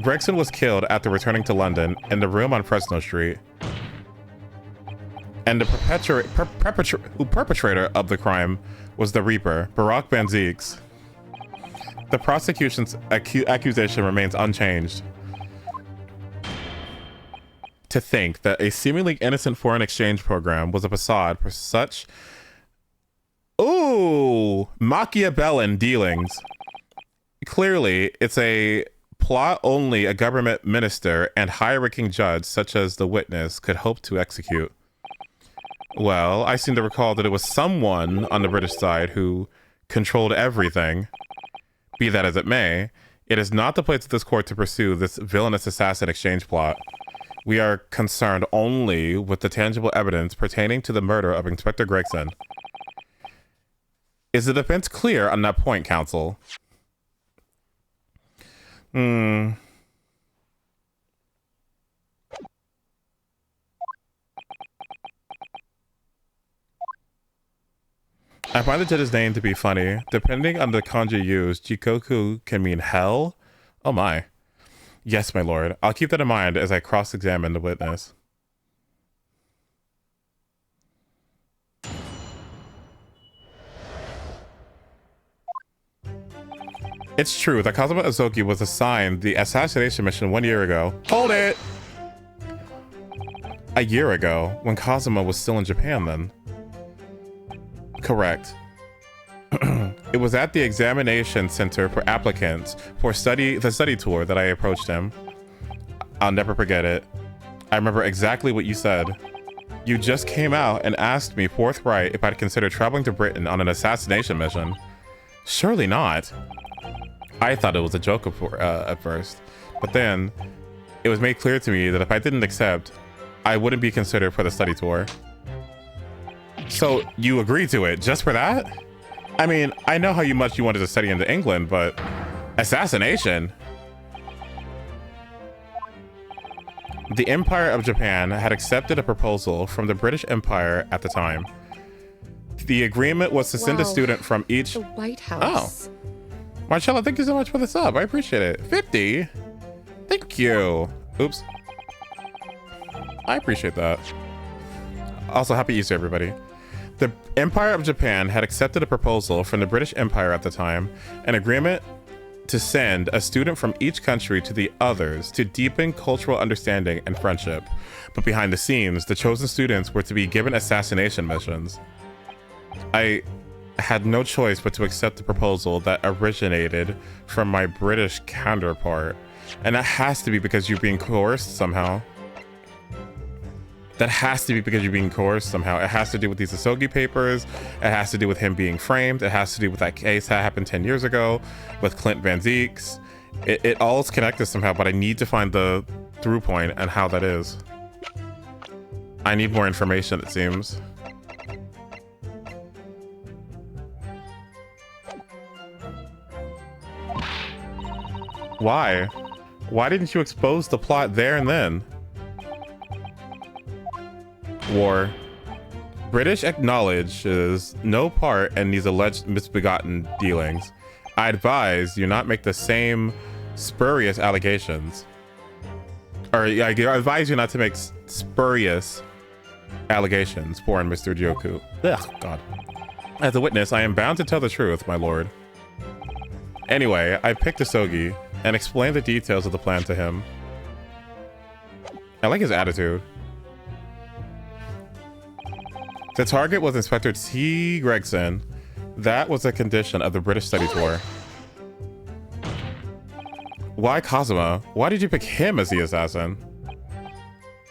Gregson was killed after returning to London in the room on Fresno Street. And the perpetrator of the crime was the Reaper, Barack Banzeeks. The prosecution's accusation remains unchanged. To think that a seemingly innocent foreign exchange program was a facade for such Machiavellian dealings. Clearly, it's a plot only a government minister and high-ranking judge such as the witness could hope to execute. Well, I seem to recall that it was someone on the British side who controlled everything. Be that as it may, it is not the place of this court to pursue this villainous assassin exchange plot. We are concerned only with the tangible evidence pertaining to the murder of Inspector Gregson. Is the defense clear on that point, counsel? I find the Jita's name to be funny. Depending on the kanji used, Jikoku can mean hell. Oh my. Yes, my lord. I'll keep that in mind as I cross-examine the witness. It's true that Kazuma Asogi was assigned the assassination mission 1 year ago. Hold it! A year ago, when Kazuma was still in Japan then. Correct. It was at the examination center for applicants for the study tour that I approached him. I'll never forget it. I remember exactly what you said. You just came out and asked me forthright if I'd consider traveling to Britain on an assassination mission. Surely not. I thought it was a joke at first, but then it was made clear to me that if I didn't accept, I wouldn't be considered for the study tour. So you agreed to it just for that? I mean, I know how much you wanted to study into England, but assassination? The Empire of Japan had accepted a proposal from the British Empire at the time. The agreement was to send a student from each... The White House. Oh. Marcella, thank you so much for the sub. I appreciate it. 50? Thank you. Oops. I appreciate that. Also, happy Easter, everybody. The Empire of Japan had accepted a proposal from the British Empire at the time, an agreement to send a student from each country to the others to deepen cultural understanding and friendship. But behind the scenes, the chosen students were to be given assassination missions. I had no choice but to accept the proposal that originated from my British counterpart. And that has to be because you're being coerced somehow. That has to be because you're being coerced somehow. It has to do with these Asogi papers. It has to do with him being framed. It has to do with that case that happened 10 years ago with Clint Van Zieks. It all is connected somehow, but I need to find the through point and how that is. I need more information, it seems. Why? Why didn't you expose the plot there and then? War. British acknowledges no part in these alleged misbegotten dealings. I advise you not make the same spurious allegations. Or I advise you not to make spurious allegations, foreign Mr. Joku. Ugh, God. As a witness, I am bound to tell the truth, my lord. Anyway, I picked Asogi and explained the details of the plan to him. I like his attitude. The target was Inspector T. Gregson. That was a condition of the British study tour. Why Kazuma? Why did you pick him as the assassin?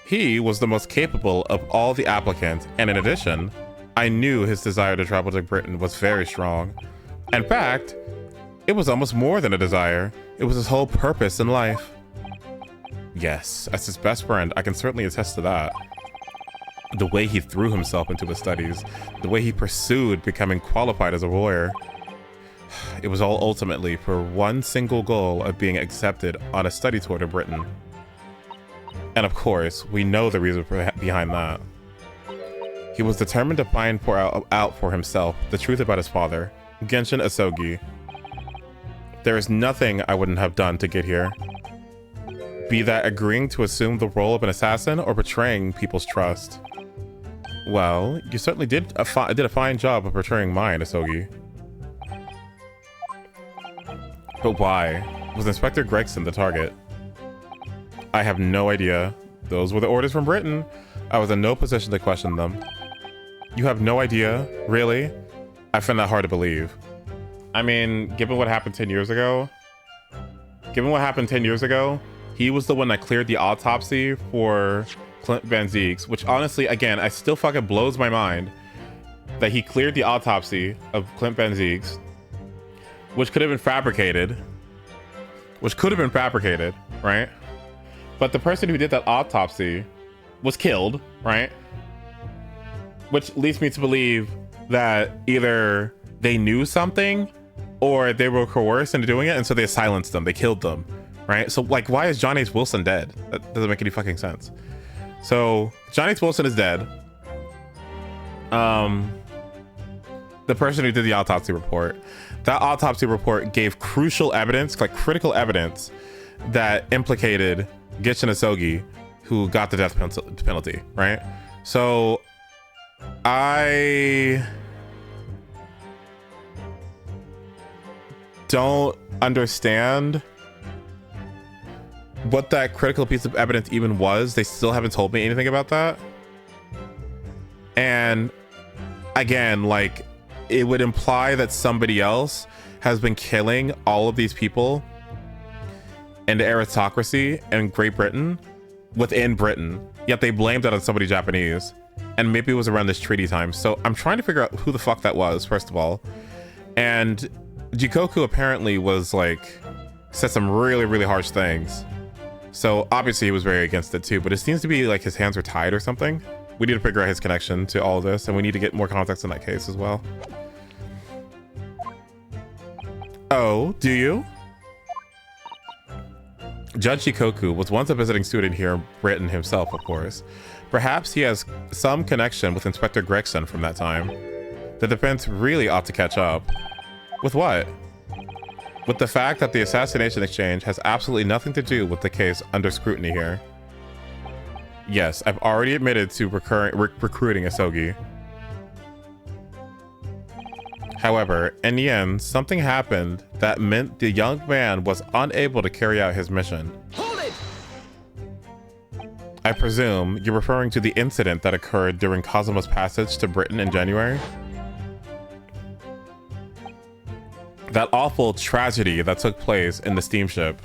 He was the most capable of all the applicants, and in addition, I knew his desire to travel to Britain was very strong. In fact, it was almost more than a desire. It was his whole purpose in life. Yes, as his best friend, I can certainly attest to that. The way he threw himself into his studies, the way he pursued becoming qualified as a lawyer. It was all ultimately for one single goal of being accepted on a study tour to Britain. And of course, we know the reason behind that. He was determined to find out for himself the truth about his father, Genshin Asogi. There is nothing I wouldn't have done to get here. Be that agreeing to assume the role of an assassin or betraying people's trust. Well, you certainly did a fine job of portraying mine, Asogi. But why? Was Inspector Gregson the target? I have no idea. Those were the orders from Britain. I was in no position to question them. You have no idea? Really? I find that hard to believe. I mean, given what happened 10 years ago, he was the one that cleared the autopsy for Clint Van Zieks, which honestly, again, I still fucking blows my mind that he cleared the autopsy of Clint Van Zieks, which could have been fabricated, right? But the person who did that autopsy was killed, right? Which leads me to believe that either they knew something or they were coerced into doing it, and so they silenced them, they killed them, right? So like, why is John H. Wilson dead? That doesn't make any fucking sense. So John H. Wilson is dead. The the person who did the autopsy report. That autopsy report gave crucial evidence, like critical evidence, that implicated Gitchin Asogi, who got the death penalty, right? So I don't understand what that critical piece of evidence even was. They still haven't told me anything about that. And again, like, it would imply that somebody else has been killing all of these people in the aristocracy in Great Britain, within Britain, yet they blamed it on somebody Japanese. And maybe it was around this treaty time. So I'm trying to figure out who the fuck that was, first of all. And Jikoku apparently was like, said some really, really harsh things. So obviously he was very against it too, but it seems to be like his hands are tied or something. We need to figure out his connection to all of this, and we need to get more context in that case as well. Oh, do you? Judge Jikoku was once a visiting student here in Britain himself, of course. Perhaps he has some connection with Inspector Gregson from that time. The defense really ought to catch up. With what? With the fact that the assassination exchange has absolutely nothing to do with the case under scrutiny here. Yes, I've already admitted to recruiting Asogi. However, in the end, something happened that meant the young man was unable to carry out his mission. Hold it! I presume you're referring to the incident that occurred during Kazuma's passage to Britain in January? That awful tragedy that took place in the steamship.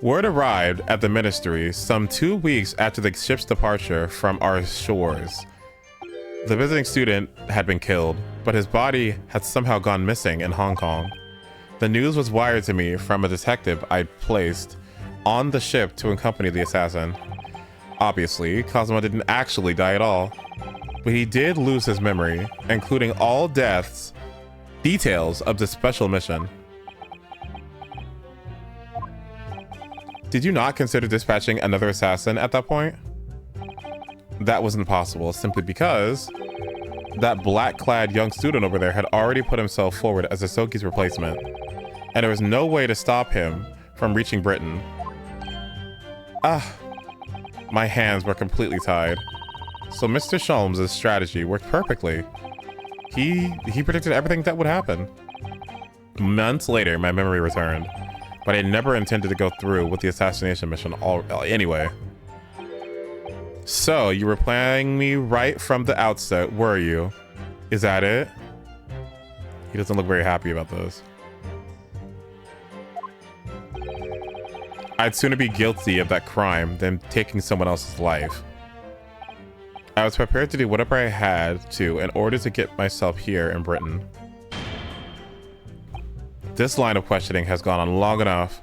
Word arrived at the ministry some 2 weeks after the ship's departure from our shores. The visiting student had been killed, but his body had somehow gone missing in Hong Kong. The news was wired to me from a detective I'd placed on the ship to accompany the assassin. Obviously, Kazuma didn't actually die at all, but he did lose his memory, including all details of the special mission. Did you not consider dispatching another assassin at that point? That was impossible, simply because that black-clad young student over there had already put himself forward as Asogi's replacement, and there was no way to stop him from reaching Britain. My hands were completely tied. So Mr. Sholmes' strategy worked perfectly. He predicted everything that would happen. Months later, my memory returned, but I never intended to go through with the assassination mission anyway. So, you were planning me right from the outset, were you? Is that it? He doesn't look very happy about this. I'd sooner be guilty of that crime than taking someone else's life. I was prepared to do whatever I had to in order to get myself here in Britain. This line of questioning has gone on long enough.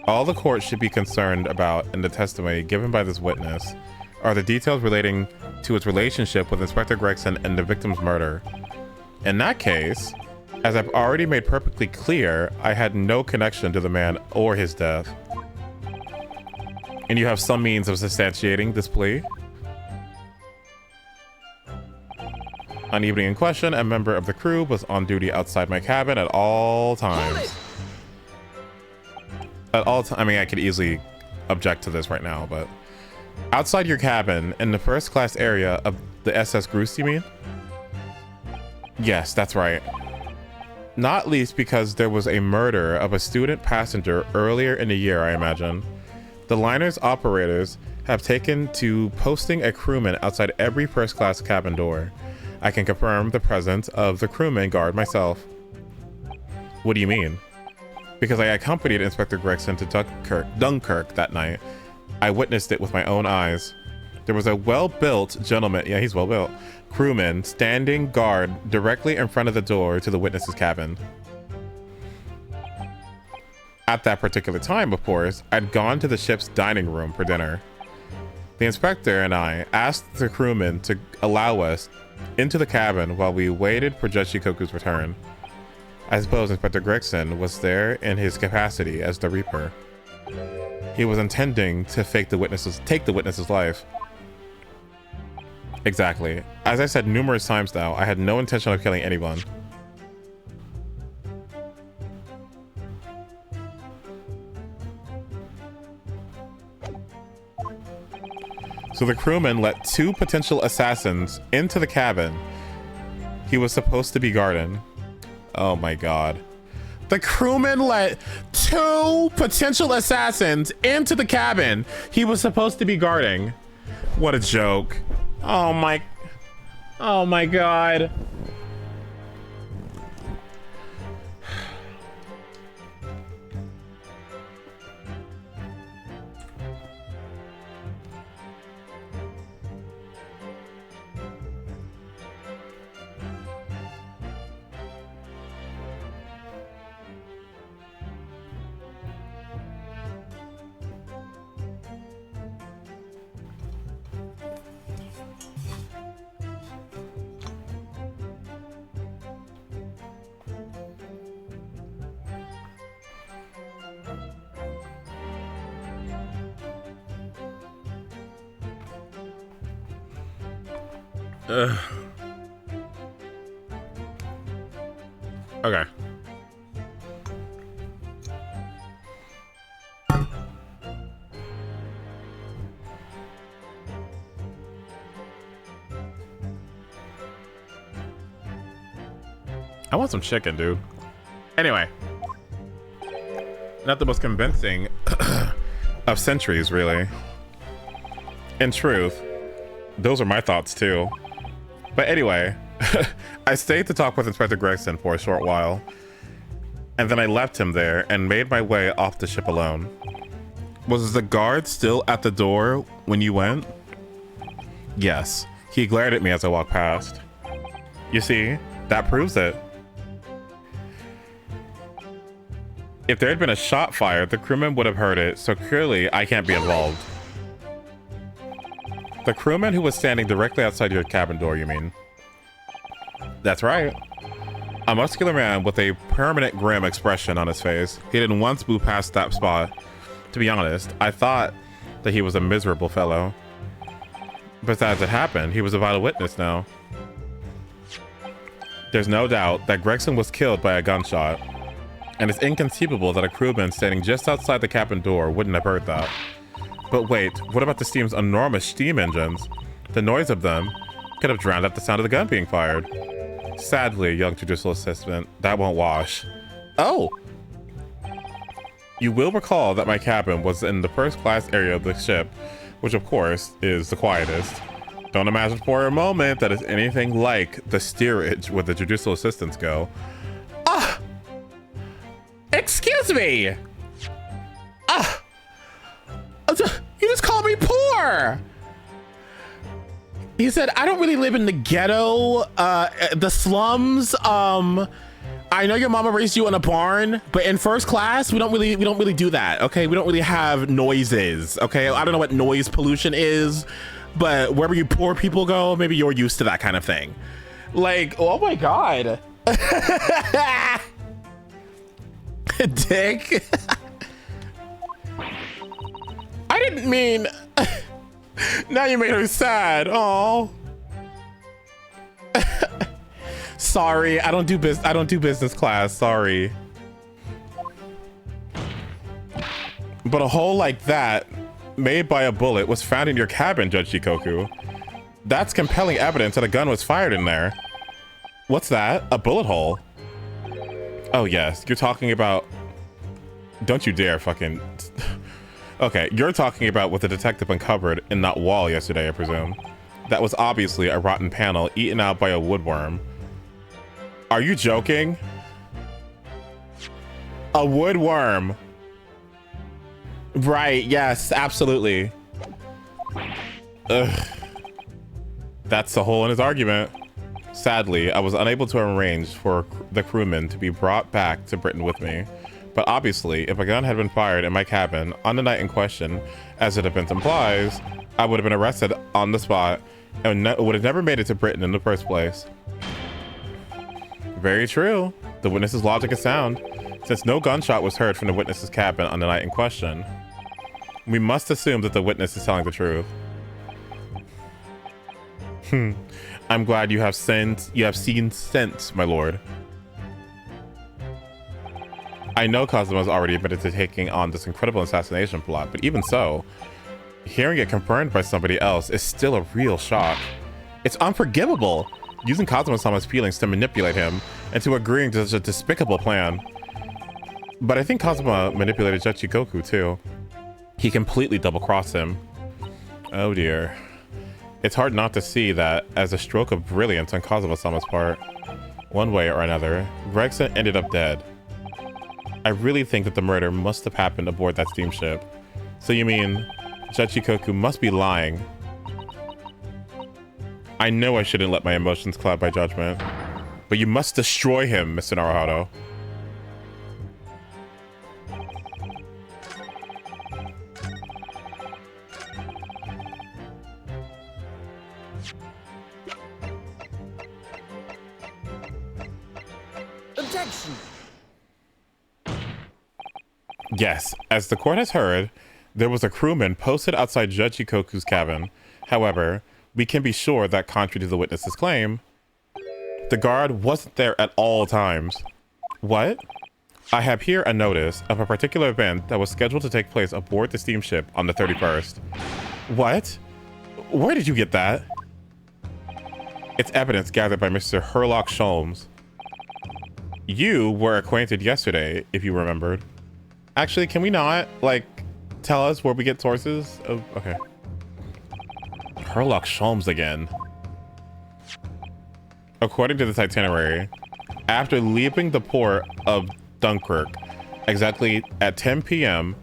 All the court should be concerned about in the testimony given by this witness are the details relating to its relationship with Inspector Gregson and the victim's murder. In that case, as I've already made perfectly clear, I had no connection to the man or his death. And you have some means of substantiating this plea? On the evening in question, a member of the crew was on duty outside my cabin at all times. I mean, I could easily object to this right now, but outside your cabin in the first class area of the SS Groose, you mean? Yes, that's right. Not least because there was a murder of a student passenger earlier in the year, I imagine. The liner's operators have taken to posting a crewman outside every first class cabin door. I can confirm the presence of the crewman guard myself. What do you mean? Because I accompanied Inspector Gregson to Dunkirk that night. I witnessed it with my own eyes. There was a well-built gentleman, yeah, he's well-built, crewman standing guard directly in front of the door to the witness's cabin. At that particular time, of course, I'd gone to the ship's dining room for dinner. The inspector and I asked the crewman to allow us into the cabin while we waited for Judge Shikoku's return. I suppose Inspector Gregson was there in his capacity as the Reaper. He was intending to take the witness's life. Exactly. As I said numerous times now, I had no intention of killing anyone. So the crewman let 2 potential assassins into the cabin he was supposed to be guarding. Oh my god. The crewman let 2 potential assassins into the cabin he was supposed to be guarding. What a joke. Oh my god. Okay. I want some chicken, dude. Anyway. Not the most convincing of centuries, really. In truth, those are my thoughts, too. But anyway, I stayed to talk with Inspector Gregson for a short while, and then I left him there and made my way off the ship alone. Was the guard still at the door when you went? Yes. He glared at me as I walked past. You see, that proves it. If there had been a shot fired, the crewman would have heard it, so clearly I can't be involved. The crewman who was standing directly outside your cabin door, you mean? That's right. A muscular man with a permanent grim expression on his face. He didn't once move past that spot. To be honest, I thought that he was a miserable fellow. Besides, it happened. He was a vital witness now. There's no doubt that Gregson was killed by a gunshot. And it's inconceivable that a crewman standing just outside the cabin door wouldn't have heard that. But wait, what about the steam's enormous steam engines? The noise of them could have drowned out the sound of the gun being fired. Sadly, young judicial assistant, that won't wash. Oh! You will recall that my cabin was in the first class area of the ship, which of course is the quietest. Don't imagine for a moment that it's anything like the steerage where the judicial assistants go. Ah! Excuse me! Ah! You just called me poor! He said, I don't really live in the ghetto, the slums. I know your mama raised you in a barn, but in first class, we don't really do that, okay? We don't really have noises, okay? I don't know what noise pollution is, but wherever you poor people go, maybe you're used to that kind of thing. Like, oh my God. Dick. I didn't mean. Now you made her sad. Oh. Sorry, I don't do business class. Sorry. But a hole like that, made by a bullet, was found in your cabin, Judge Shikoku. That's compelling evidence that a gun was fired in there. What's that? A bullet hole? Oh yes, you're talking about. Don't you dare fucking. Okay, you're talking about what the detective uncovered in that wall yesterday, I presume. That was obviously a rotten panel eaten out by a woodworm. Are you joking? A woodworm. Right, yes, absolutely. Ugh. That's the hole in his argument. Sadly, I was unable to arrange for the crewman to be brought back to Britain with me. But obviously, if a gun had been fired in my cabin on the night in question, as the defense implies, I would have been arrested on the spot and would have never made it to Britain in the first place. Very true. The witness's logic is sound. Since no gunshot was heard from the witness's cabin on the night in question, we must assume that the witness is telling the truth. I'm glad you have seen sense, my lord. I know Kazuma's already admitted to taking on this incredible assassination plot, but even so, hearing it confirmed by somebody else is still a real shock. It's unforgivable, using Kazuma-sama's feelings to manipulate him into agreeing to such a despicable plan. But I think Kazuma manipulated Jachikoku too. He completely double-crossed him. Oh dear. It's hard not to see that as a stroke of brilliance on Kazuma-sama's part. One way or another, Gregson ended up dead. I really think that the murder must have happened aboard that steamship. So you mean Jachikoku must be lying? I know I shouldn't let my emotions cloud my judgment, but you must destroy him, Mr. Naruhodo. Objection! Yes, as the court has heard, there was a crewman posted outside Jachikoku's cabin. However, we can be sure that contrary to the witness's claim, the guard wasn't there at all times. What? I have here a notice of a particular event that was scheduled to take place aboard the steamship on the 31st. What? Where did you get that? It's evidence gathered by Mr. Herlock Sholmes. You were acquainted yesterday, if you remembered. Actually, can we not, like, tell us where we get sources? Oh, okay. Herlock Sholmes again. According to this itinerary, after leaving the port of Dunkirk exactly at 10 p.m.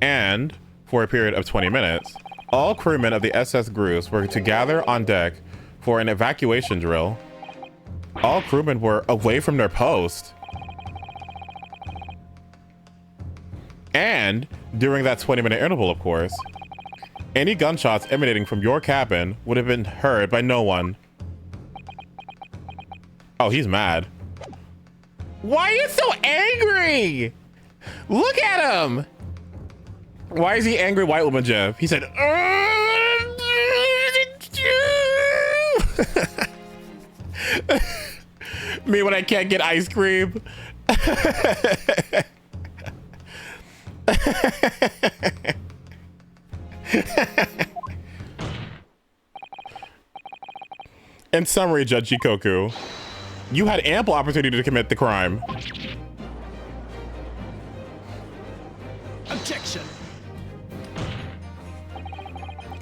and for a period of 20 minutes, all crewmen of the SS Grus were to gather on deck for an evacuation drill. All crewmen were away from their post. And during that 20-minute interval, of course, any gunshots emanating from your cabin would have been heard by no one. Oh, he's mad. Why are you so angry? Look at him. Why is he angry, White Woman Jeff? He said, me when I can't get ice cream. In summary, Judge Shikoku, you had ample opportunity to commit the crime. Objection!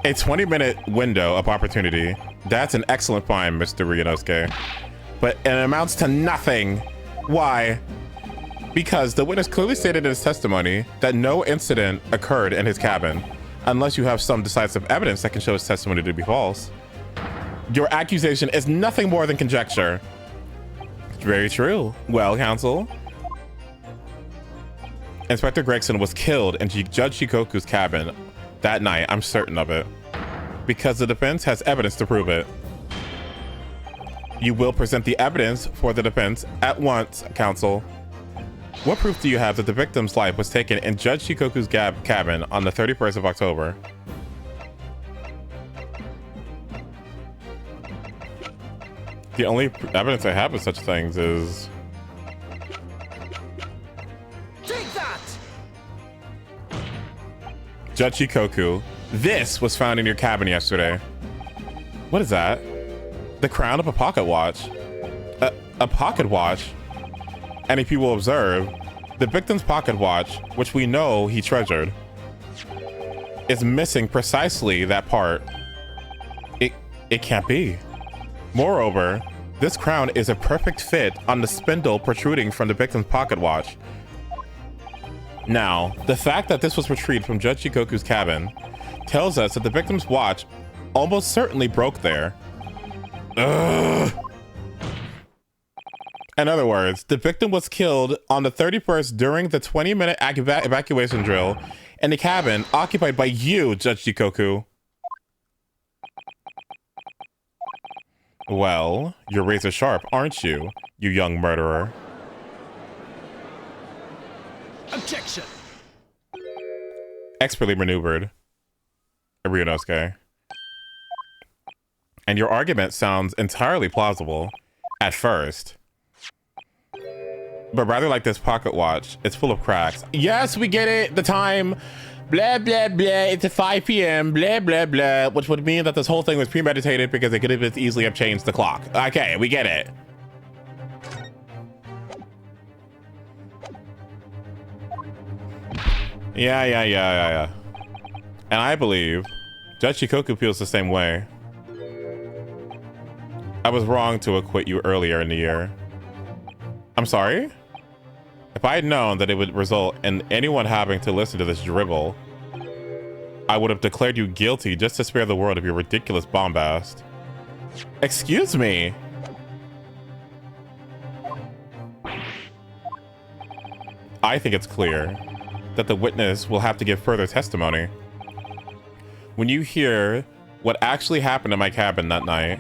A 20-minute window of opportunity. That's an excellent find, Mr. Ryunosuke. But it amounts to nothing. Why? Because the witness clearly stated in his testimony that no incident occurred in his cabin, unless you have some decisive evidence that can show his testimony to be false. Your accusation is nothing more than conjecture. Very true. Well, counsel, Inspector Gregson was killed in Judge Shikoku's cabin that night. I'm certain of it, because the defense has evidence to prove it. You will present the evidence for the defense at once, counsel. What proof do you have that the victim's life was taken in Judge Shikoku's cabin on the 31st of October? The only evidence I have of such things is... Take that! Judge Shikoku, this was found in your cabin yesterday. What is that? The crown of a pocket watch. A pocket watch? And if you will observe, the victim's pocket watch, which we know he treasured, is missing precisely that part. It can't be. Moreover, this crown is a perfect fit on the spindle protruding from the victim's pocket watch. Now, the fact that this was retrieved from Judge Shikoku's cabin tells us that the victim's watch almost certainly broke there. Ugh. In other words, the victim was killed on the 31st during the 20-minute evacuation drill in the cabin occupied by you, Judge Shikoku. Well, you're razor sharp, aren't you, you young murderer? Objection! Expertly maneuvered. Ryunosuke. and your argument sounds entirely plausible at first. But rather like this pocket watch, it's full of cracks. Yes, we get it. The time, blah, blah, blah. It's at 5 p.m., blah, blah, blah. Which would mean that this whole thing was premeditated because they could have just easily have changed the clock. Okay, we get it. Yeah. And I believe Judge Shikoku feels the same way. I was wrong to acquit you earlier in the year. I'm sorry? If I had known that it would result in anyone having to listen to this dribble, I would have declared you guilty just to spare the world of your ridiculous bombast. Excuse me? I think it's clear that the witness will have to give further testimony. When you hear what actually happened in my cabin that night,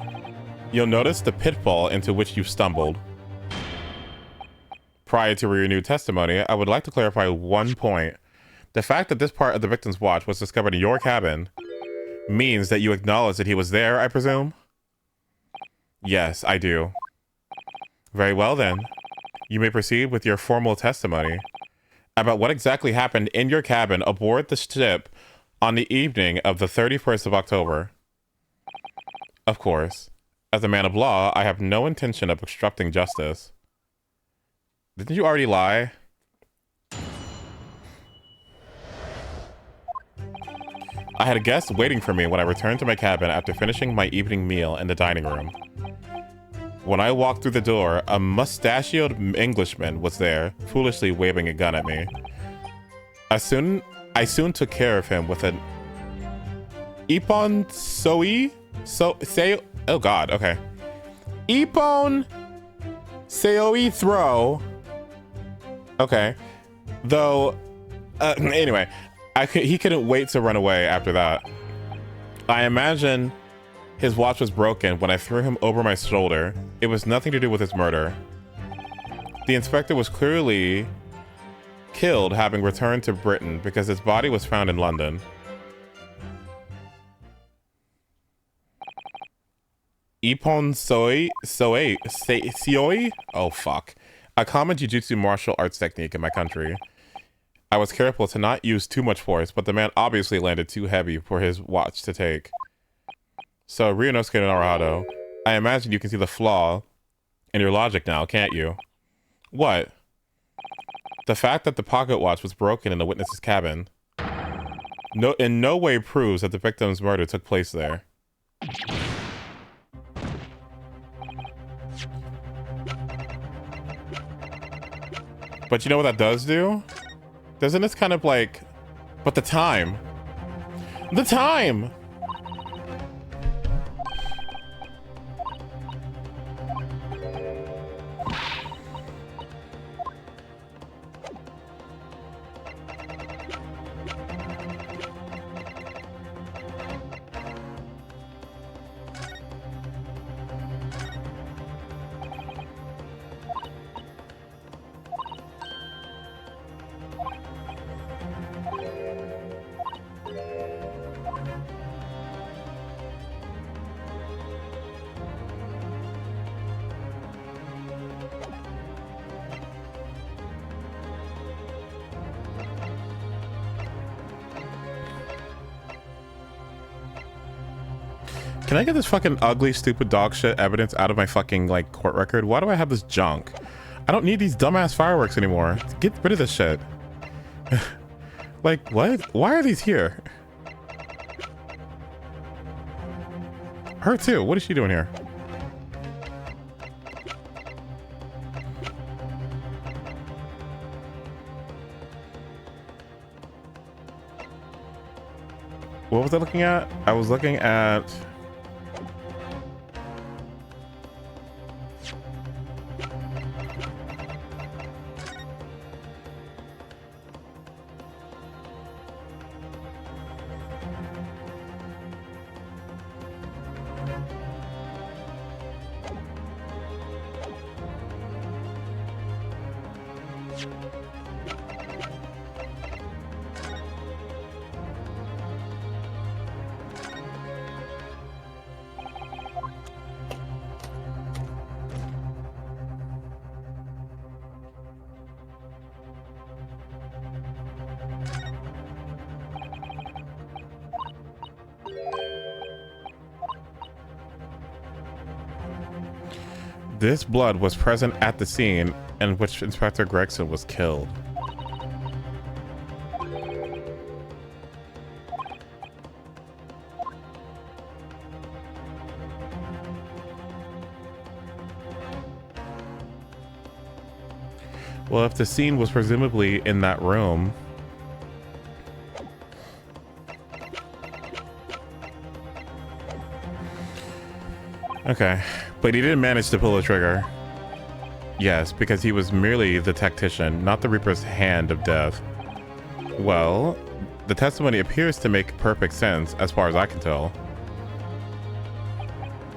you'll notice the pitfall into which you stumbled. Prior to renewed testimony, I would like to clarify one point. The fact that this part of the victim's watch was discovered in your cabin means that you acknowledge that he was there, I presume? Yes, I do. Very well then. You may proceed with your formal testimony about what exactly happened in your cabin aboard the ship on the evening of the 31st of October. Of course, as a man of law, I have no intention of obstructing justice. Didn't you already lie? I had a guest waiting for me when I returned to my cabin after finishing my evening meal in the dining room. When I walked through the door, a mustachioed Englishman was there, foolishly waving a gun at me. I soon took care of him with an Ippon oh god, okay. Ippon Seoi throw. Okay. Though, anyway, he couldn't wait to run away after that. I imagine his watch was broken when I threw him over my shoulder. It was nothing to do with his murder. The inspector was clearly killed having returned to Britain because his body was found in London. Ippon Seoi? Oh fuck. A common jujutsu martial arts technique in my country. I was careful to not use too much force, but the man obviously landed too heavy for his watch to take. So, Ryunosuke Naruhado, I imagine you can see the flaw in your logic now, can't you? What? The fact that the pocket watch was broken in the witness's cabin in no way proves that the victim's murder took place there. But you know what that does do? Doesn't this kind of like... But the time! The time! Can I get this fucking ugly, stupid dog shit evidence out of my fucking, like, court record? Why do I have this junk? I don't need these dumbass fireworks anymore. Get rid of this shit. Like, what? Why are these here? Her too. What is she doing here? What was I looking at? I was looking at... This blood was present at the scene in which Inspector Gregson was killed. Well, if the scene was presumably in that room, okay, but he didn't manage to pull the trigger. Yes, because he was merely the tactician, not the Reaper's hand of death. Well, the testimony appears to make perfect sense as far as I can tell.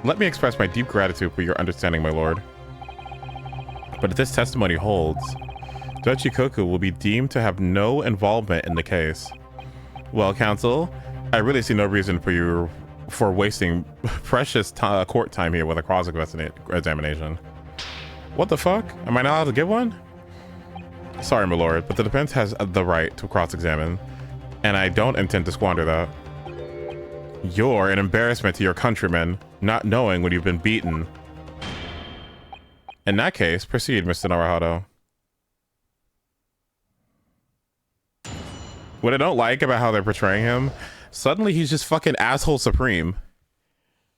Let me express my deep gratitude for your understanding, my lord. But if this testimony holds, Judge Shikoku will be deemed to have no involvement in the case. Well, counsel, I really see no reason for wasting precious court time here with a cross-examination. What the fuck? Am I not allowed to give one? Sorry, my lord, but the defense has the right to cross-examine, and I don't intend to squander that. You're an embarrassment to your countrymen, not knowing when you've been beaten. In that case, proceed, Mr. Naruhodo. What I don't like about how they're portraying him, suddenly he's just fucking asshole supreme.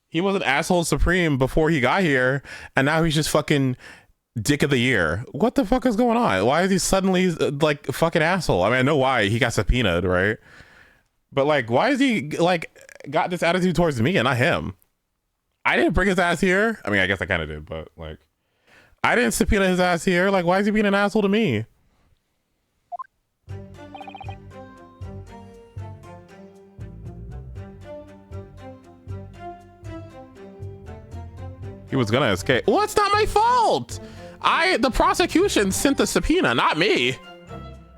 He was an asshole supreme before he got here, and now he's just fucking dick of the year. What the fuck is going on? Why is he suddenly like fucking asshole? I mean, I know why he got subpoenaed, right? But like, why is he like got this attitude towards me and not him? I didn't bring his ass here. I mean, I guess I kind of did, but like, I didn't subpoena his ass here. Like, why is he being an asshole to me? He was gonna escape. Well, it's not my fault. The prosecution sent the subpoena, not me.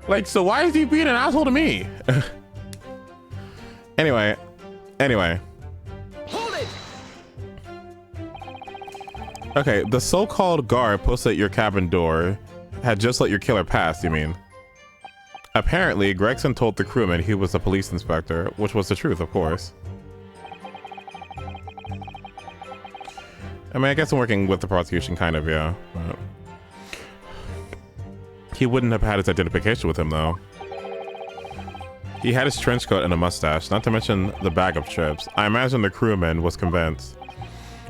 Like, so why is he being an asshole to me? Anyway. Hold it! Okay, the so-called guard posted at your cabin door had just let your killer pass, you mean? Apparently, Gregson told the crewman he was a police inspector, which was the truth, of course. I mean, I guess I'm working with the prosecution, kind of, yeah. But he wouldn't have had his identification with him, though. He had his trench coat and a mustache, not to mention the bag of chips. I imagine the crewman was convinced.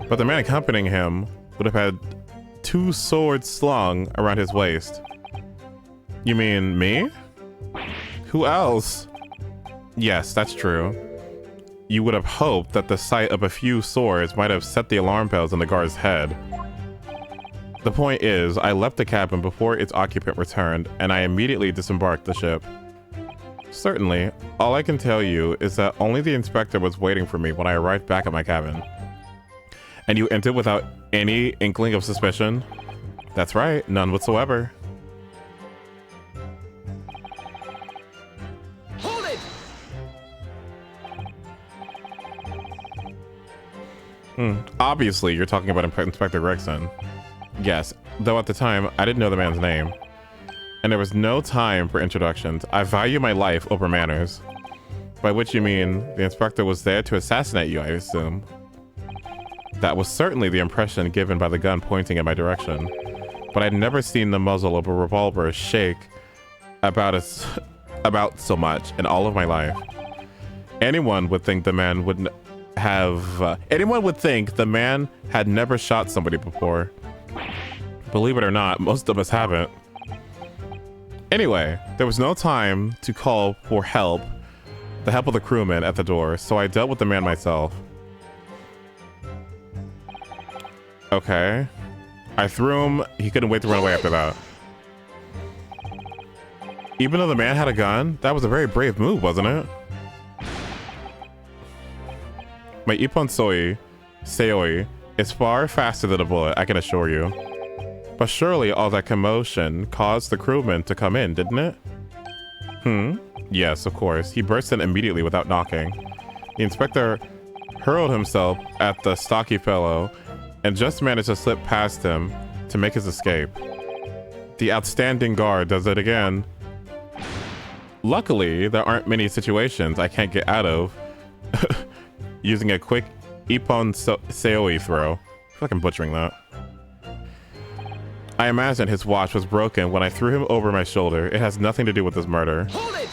But the man accompanying him would have had 2 swords slung around his waist. You mean me? Who else? Yes, that's true. You would have hoped that the sight of a few swords might have set the alarm bells in the guard's head. The point is, I left the cabin before its occupant returned, and I immediately disembarked the ship. Certainly, all I can tell you is that only the inspector was waiting for me when I arrived back at my cabin. And you entered without any inkling of suspicion? That's right, none whatsoever. Obviously, you're talking about Inspector Gregson. Yes, though at the time, I didn't know the man's name. And there was no time for introductions. I value my life over manners. By which you mean, the inspector was there to assassinate you, I assume. That was certainly the impression given by the gun pointing in my direction. But I'd never seen the muzzle of a revolver shake about so much in all of my life. Anyone would think the man had never shot somebody before. Believe it or not, most of us haven't. Anyway, there was no time to call for help, the help of the crewman at the door, so I dealt with the man myself. Okay. I threw him. He couldn't wait to run away after that. Even though the man had a gun, that was a very brave move, wasn't it? My Ippon Seoi is far faster than a bullet, I can assure you. But surely all that commotion caused the crewman to come in, didn't it? Yes, of course. He burst in immediately without knocking. The inspector hurled himself at the stocky fellow and just managed to slip past him to make his escape. The outstanding guard does it again. Luckily, there aren't many situations I can't get out of using a quick Ippon Seoi throw. I feel like I'm butchering that. I imagine his watch was broken when I threw him over my shoulder. It has nothing to do with this murder. Hold it!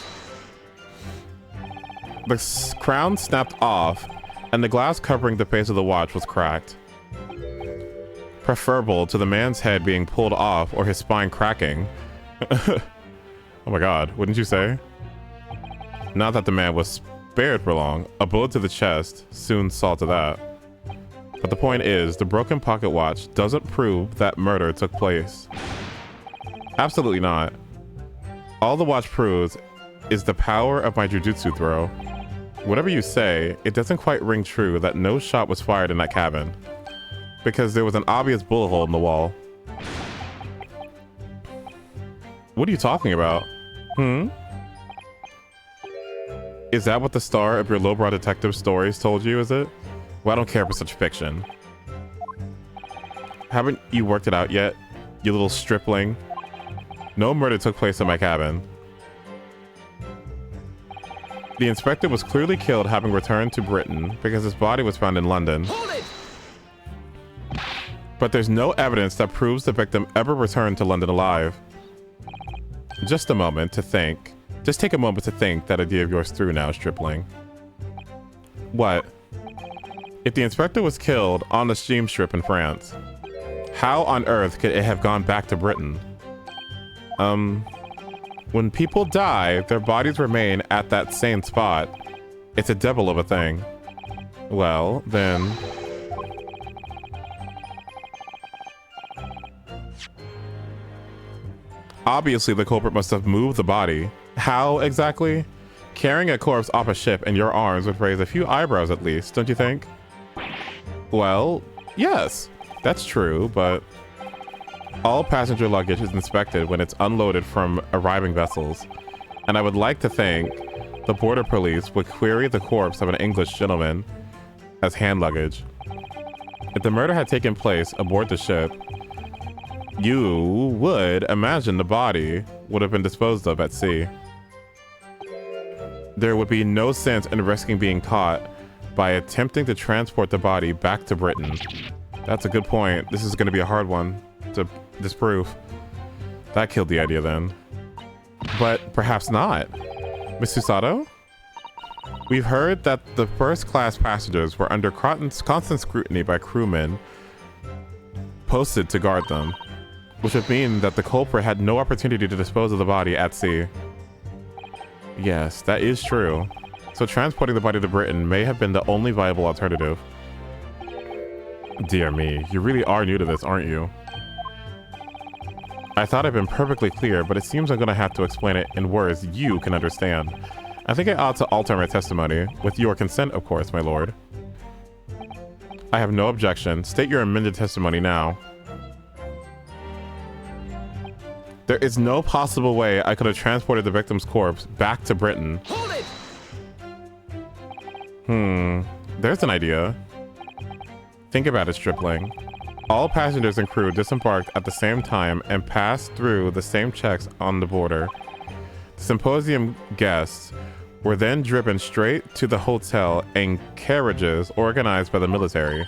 The crown snapped off, and the glass covering the face of the watch was cracked. Preferable to the man's head being pulled off or his spine cracking. Oh my god, wouldn't you say? Not that the man was spared for long. A bullet to the chest soon saw to that. But the point is, the broken pocket watch doesn't prove that murder took place. Absolutely not. All the watch proves is the power of my jujutsu throw. Whatever you say, it doesn't quite ring true that no shot was fired in that cabin, because there was an obvious bullet hole in the wall. What are you talking about? Is that what the star of your lowbrow detective stories told you, is it? Well, I don't care for such fiction. Haven't you worked it out yet, you little stripling? No murder took place in my cabin. The inspector was clearly killed having returned to Britain because his body was found in London. Hold it! But there's no evidence that proves the victim ever returned to London alive. Just a moment to think. Just take a moment to think that idea of yours through now, stripling. What? If the inspector was killed on the steam strip in France, how on earth could it have gone back to Britain? When people die, their bodies remain at that same spot. It's a devil of a thing. Well, then... Obviously, the culprit must have moved the body. How exactly? Carrying a corpse off a ship in your arms would raise a few eyebrows at least, don't you think? Well, yes, that's true, but all passenger luggage is inspected when it's unloaded from arriving vessels, and I would like to think the border police would query the corpse of an English gentleman as hand luggage. If the murder had taken place aboard the ship, you would imagine the body would have been disposed of at sea. There would be no sense in risking being caught by attempting to transport the body back to Britain. That's a good point. This is going to be a hard one to disprove. That killed the idea then. But perhaps not. Miss Susato? We've heard that the first-class passengers were under constant scrutiny by crewmen posted to guard them, which would mean that the culprit had no opportunity to dispose of the body at sea. Yes, that is true. So transporting the body to Britain may have been the only viable alternative. Dear me, you really are new to this, aren't you? I thought I'd been perfectly clear, but it seems I'm gonna have to explain it in words you can understand. I think I ought to alter my testimony, with your consent, of course, my lord. I have no objection. State your amended testimony now. There is no possible way I could have transported the victim's corpse back to Britain. Hold it! There's an idea. Think about it, stripling. All passengers and crew disembarked at the same time and passed through the same checks on the border. The symposium guests were then driven straight to the hotel in carriages organized by the military.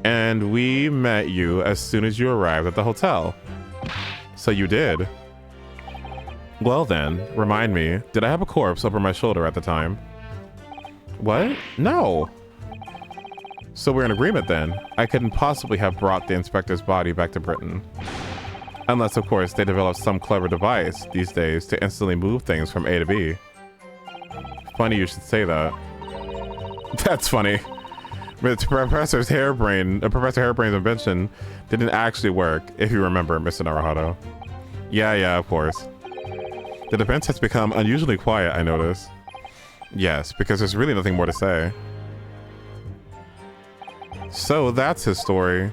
And we met you as soon as you arrived at the hotel. So you did. Well then, remind me, did I have a corpse over my shoulder at the time? What? No. So we're in agreement then. I couldn't possibly have brought the inspector's body back to Britain. Unless, of course, they developed some clever device these days to instantly move things from A to B. Funny you should say that. That's funny. But Professor Hairbrain's invention didn't actually work, if you remember, Mr. Naruhodo. Yeah, of course. The defense has become unusually quiet, I notice. Yes, because there's really nothing more to say. So that's his story.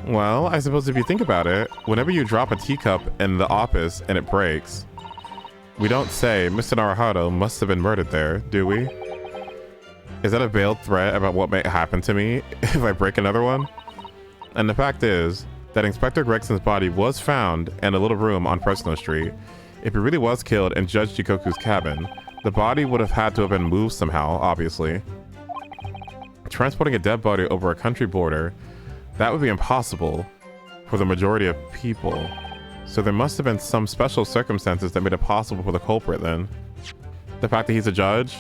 Well, I suppose if you think about it, whenever you drop a teacup in the office and it breaks, we don't say Mr. Naruhodo must have been murdered there, do we? Is that a veiled threat about what may happen to me if I break another one? And the fact is that Inspector Gregson's body was found in a little room on Fresno Street. If he really was killed in Judge Jikoku's cabin, the body would have had to have been moved somehow, obviously. Transporting a dead body over a country border, that would be impossible. for the majority of people. So there must have been some special circumstances that made it possible for the culprit then. The fact that he's a judge?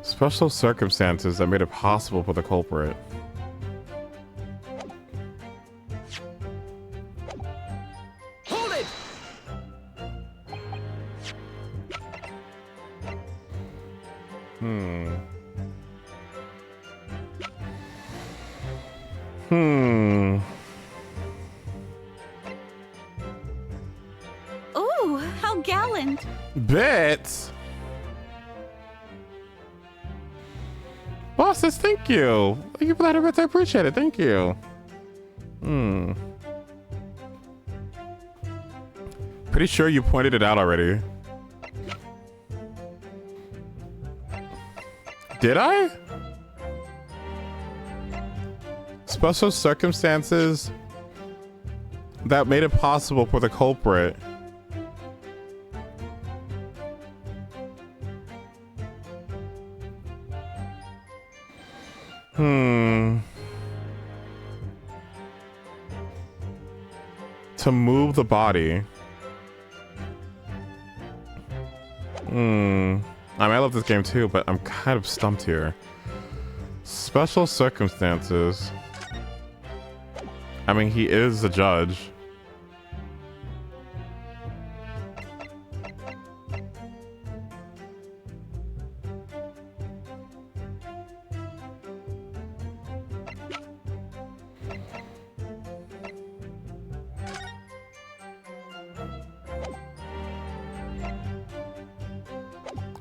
Special circumstances that made it possible for the culprit. Hold it! Ooh, how gallant! Bits. Bosses, thank you. Thank you for that, bits. I appreciate it. Thank you. Pretty sure you pointed it out already. Did I? Special circumstances that made it possible for the culprit. To move the body. I mean, I love this game too, but I'm kind of stumped here. Special circumstances. I mean, he is a judge.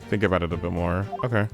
Think about it a bit more. Okay.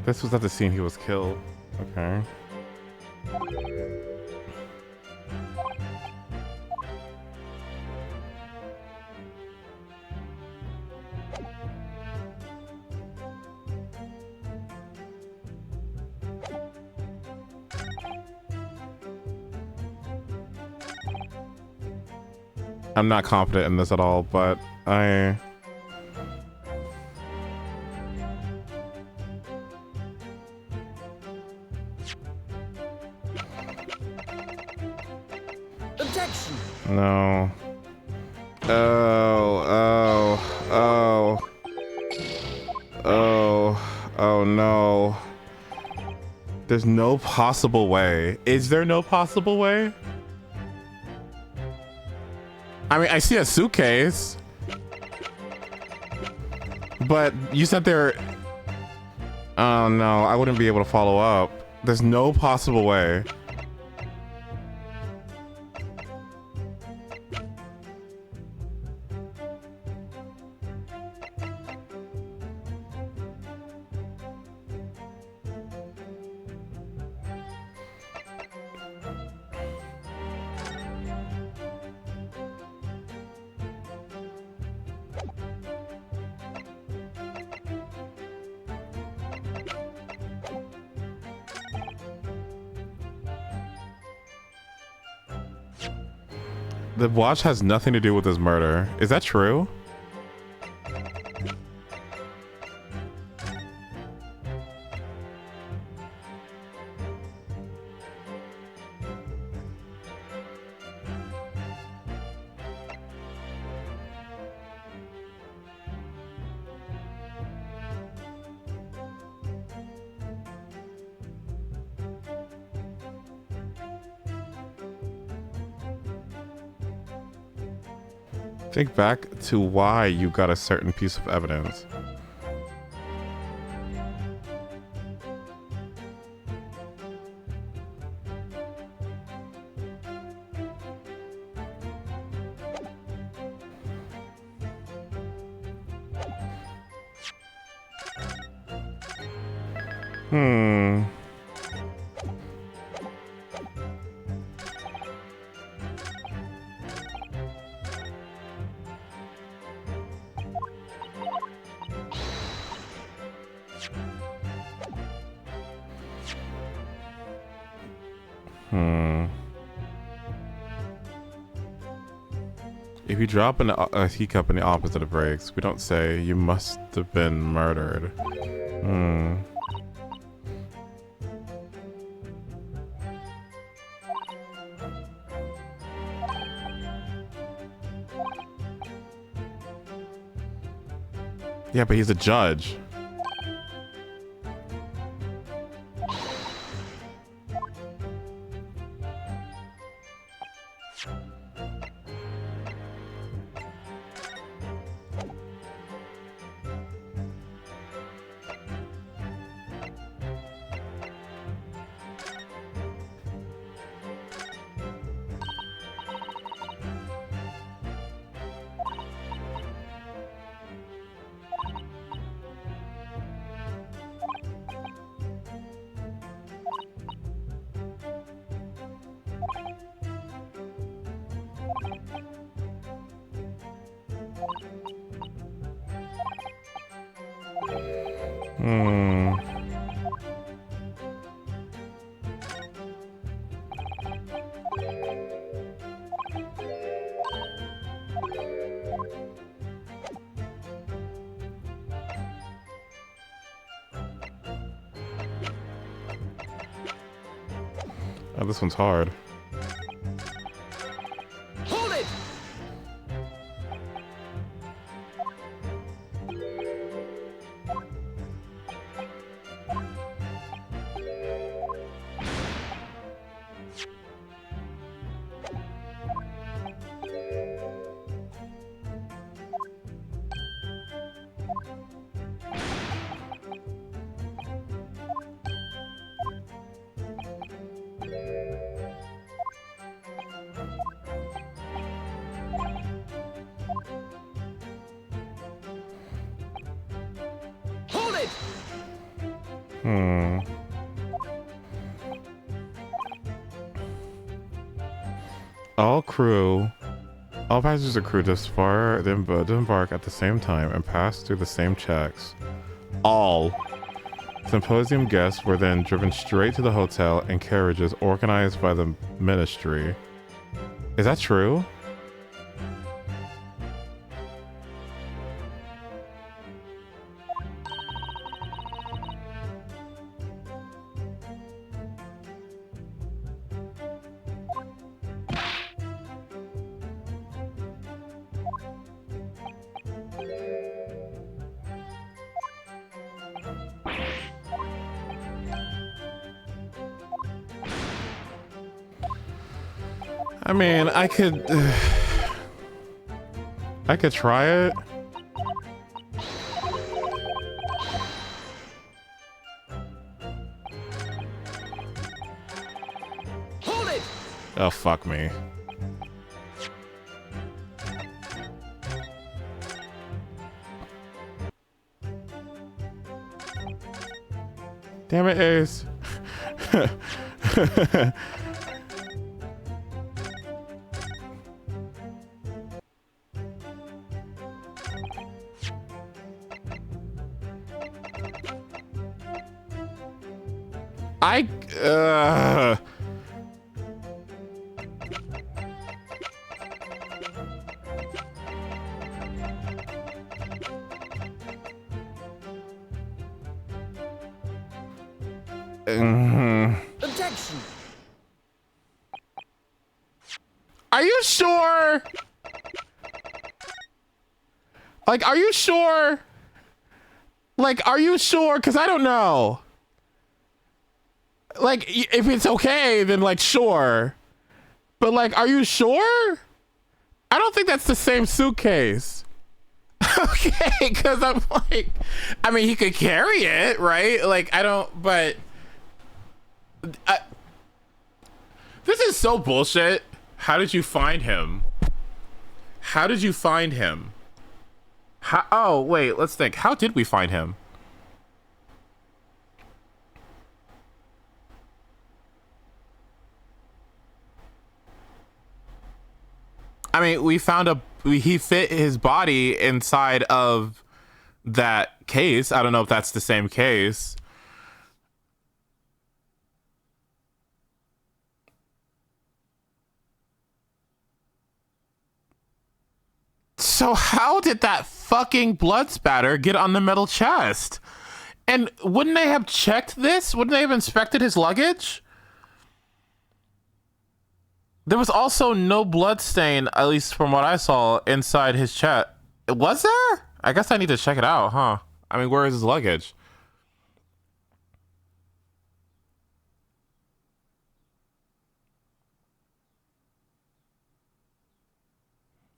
This was at the scene he was killed. Okay. I'm not confident in this at all, but I... Objection! No. Oh no. There's no possible way. Is there no possible way? I mean, I see a suitcase. But you said there... Oh no, I wouldn't be able to follow up. There's no possible way. The watch has nothing to do with this murder. Is that true? Think back to why you got a certain piece of evidence. If you drop a teacup in the opposite of breaks, we don't say you must have been murdered. Yeah, but he's a judge. Oh, this one's hard. Hold it! Hold it! All passengers and crew disembark at the same time and pass through the same checks. All. Symposium guests were then driven straight to the hotel in carriages organized by the ministry. Is that true? I mean, I could try it. Hold it! Oh, fuck me. Damn it, Ace. Objection! Are you sure? Like, are you sure? Like, are you sure? Because I don't know. Like, if it's okay, then, like, sure. But, like, are you sure? I don't think that's the same suitcase. Okay, because I'm like, I mean, he could carry it, right? Like, I don't, but... this is so bullshit. How did you find him? How did you find him? Oh, wait, let's think. How did we find him? I mean, he fit his body inside of that case. I don't know if that's the same case. So how did that fucking blood spatter get on the metal chest? And wouldn't they have checked this? Wouldn't they have inspected his luggage? There was also no blood stain, at least from what I saw, inside his chest. Was there? I guess I need to check it out, huh? I mean, where is his luggage?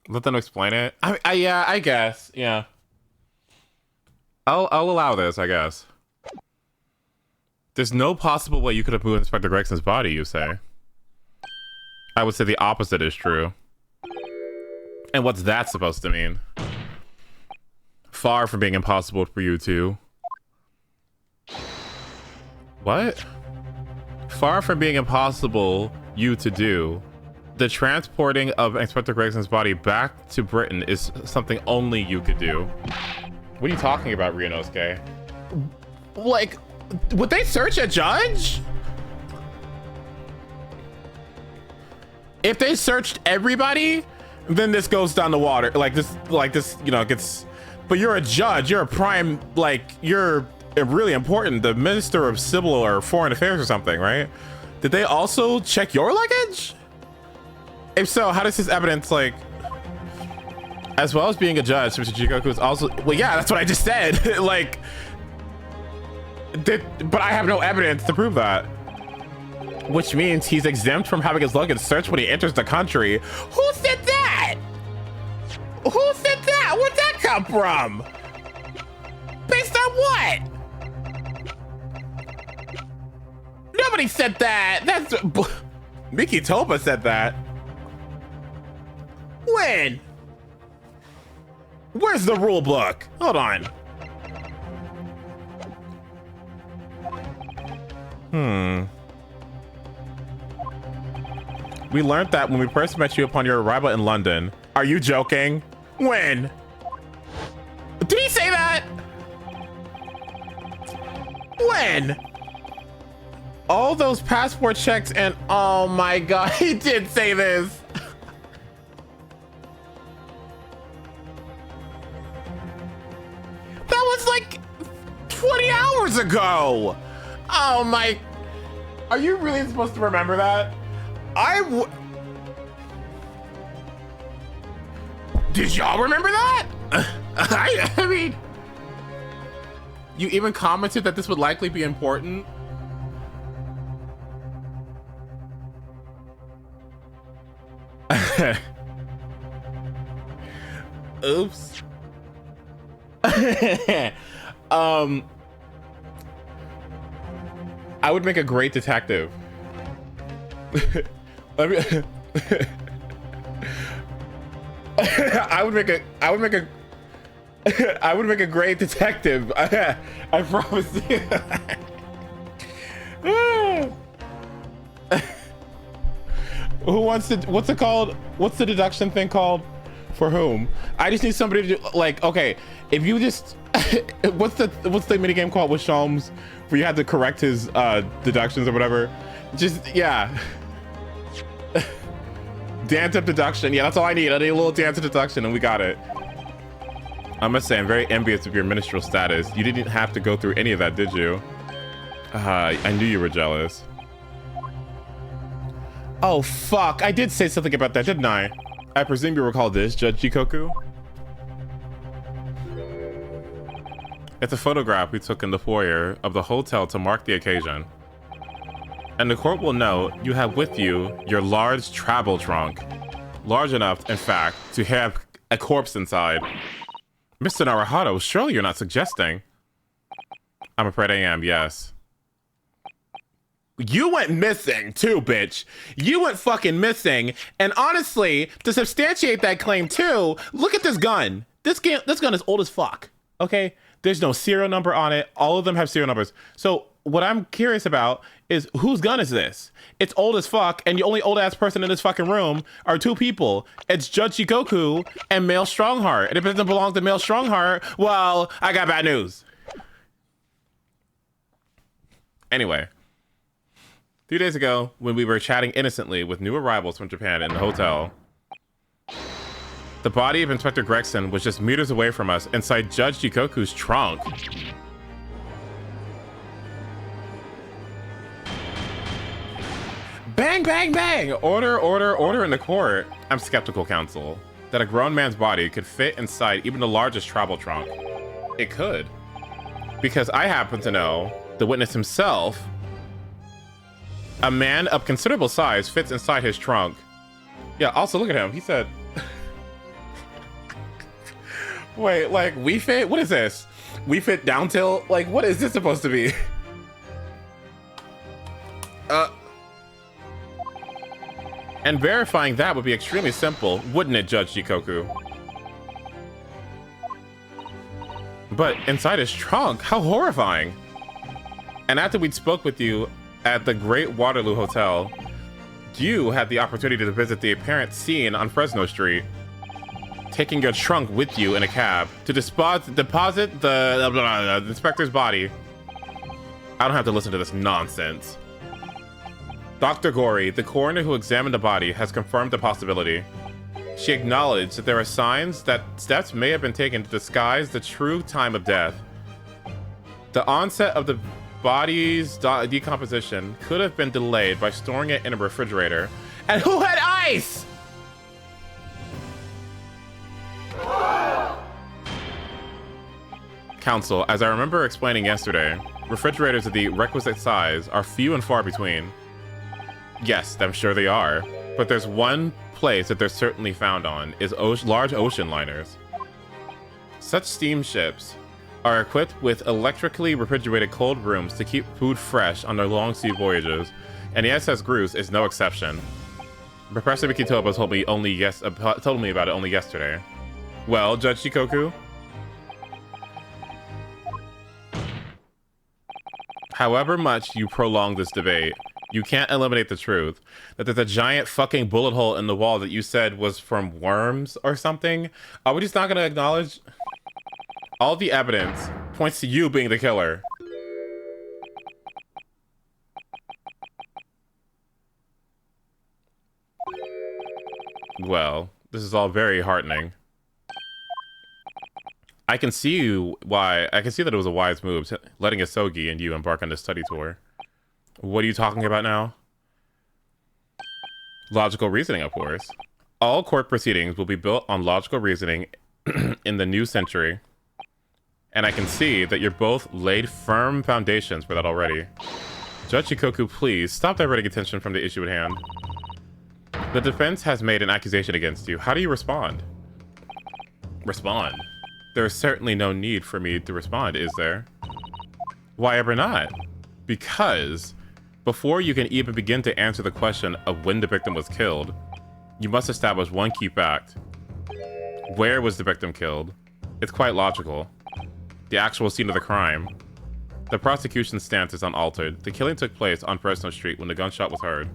Let them explain it. Yeah, I guess. Yeah. I'll allow this, I guess. There's no possible way you could have moved Inspector Gregson's body, you say? I would say the opposite is true. And what's that supposed to mean? Far from being impossible for you to. What? Far from being impossible you to do. The transporting of Inspector Gregson's body back to Britain is something only you could do. What are you talking about, Ryunosuke? Like, would they search a judge? If they searched everybody, then this goes down the water. Like this, you know, gets. But you're a judge. You're a prime. Like, you're really important. The Minister of Civil or Foreign Affairs or something, right? Did they also check your luggage? If so, how does this evidence, like, as well as being a judge, Mr. Jigoku is also, well, yeah, that's what I just said. Like, but I have no evidence to prove that. Which means he's exempt from having his luggage searched when he enters the country. Who said that? Who said that? Where'd that come from? Based on what? Nobody said that. That's Miki Toba said that. When? Where's the rule book? Hold on. We learned that when we first met you upon your arrival in London. Are you joking? When? Did he say that? When? All those passport checks and oh my god, he did say this. That was like 20 hours ago. Oh my. Are you really supposed to remember that? Did y'all remember that? I mean, you even commented that this would likely be important. Oops. I would make a great detective. I would make a great detective. I promise you. Who wants to, what's it called? What's the deduction thing called? For whom? I just need somebody to do, like, okay, if you just, what's the minigame called with Sholmes where you had to correct his deductions or whatever? Just, yeah. Dance up deduction. Yeah, that's all I need. I need a little dance up deduction and we got it. I must say, I'm very envious of your minstrel status. You didn't have to go through any of that, did you? I knew you were jealous. Oh, fuck. I did say something about that, didn't I? I presume you recall this, Judge Jikoku? It's a photograph we took in the foyer of the hotel to mark the occasion. And the court will note you have with you your large travel trunk. Large enough, in fact, to have a corpse inside. Mr. Naruhito, surely you're not suggesting? I'm afraid I am, yes. You went missing too, bitch. You went fucking missing. And honestly, to substantiate that claim too, look at this gun. This gun is old as fuck. Okay? There's no serial number on it. All of them have serial numbers. So what I'm curious about is whose gun is this? It's old as fuck, and the only old ass person in this fucking room are two people. It's Judge Jikoku and Male Strongheart. And if it doesn't belong to Male Strongheart, well, I got bad news. Anyway. 2 days ago, when we were chatting innocently with new arrivals from Japan in the hotel, the body of Inspector Gregson was just meters away from us inside Judge Jikoku's trunk. Bang, bang, bang! Order, order, order in the court. I'm skeptical, counsel, that a grown man's body could fit inside even the largest travel trunk. It could. Because I happen to know the witness himself. A man of considerable size fits inside his trunk. Yeah, also look at him. He said... Wait, like, we fit? What is this? We fit down till? Like, what is this supposed to be? And verifying that would be extremely simple, wouldn't it, Judge Jikoku? But inside his trunk? How horrifying. And after we'd spoke with you at the Great Waterloo Hotel, you had the opportunity to visit the apparent scene on Fresno Street, taking your trunk with you in a cab to deposit the inspector's body. I don't have to listen to this nonsense. Dr. Gori, the coroner who examined the body, has confirmed the possibility. She acknowledged that there are signs that steps may have been taken to disguise the true time of death. The onset of the body's decomposition could have been delayed by storing it in a refrigerator. And who had ice? Counsel, as I remember explaining yesterday, refrigerators of the requisite size are few and far between. Yes, I'm sure they are, but there's one place that they're certainly found on, is large ocean liners. Such steamships are equipped with electrically refrigerated cold rooms to keep food fresh on their long sea voyages, and the SS Grus is no exception. Professor Mikitoba told me about it only yesterday. Well, Judge Jikoku? However much you prolong this debate, you can't eliminate the truth that there's a giant fucking bullet hole in the wall that you said was from worms or something. Are we just not gonna acknowledge? All the evidence points to you being the killer. Well, this is all very heartening. I can see why. I can see that it was a wise move, letting Asogi and you embark on this study tour. What are you talking about now? Logical reasoning, of course. All court proceedings will be built on logical reasoning in the new century. And I can see that you're both laid firm foundations for that already. Judge Shikoku, please stop diverting attention from the issue at hand. The defense has made an accusation against you. How do you respond? Respond? There is certainly no need for me to respond, is there? Why ever not? Because before you can even begin to answer the question of when the victim was killed, you must establish one key fact. Where was the victim killed? It's quite logical. The actual scene of the crime. The prosecution's stance is unaltered. The killing took place on Fresno Street when the gunshot was heard.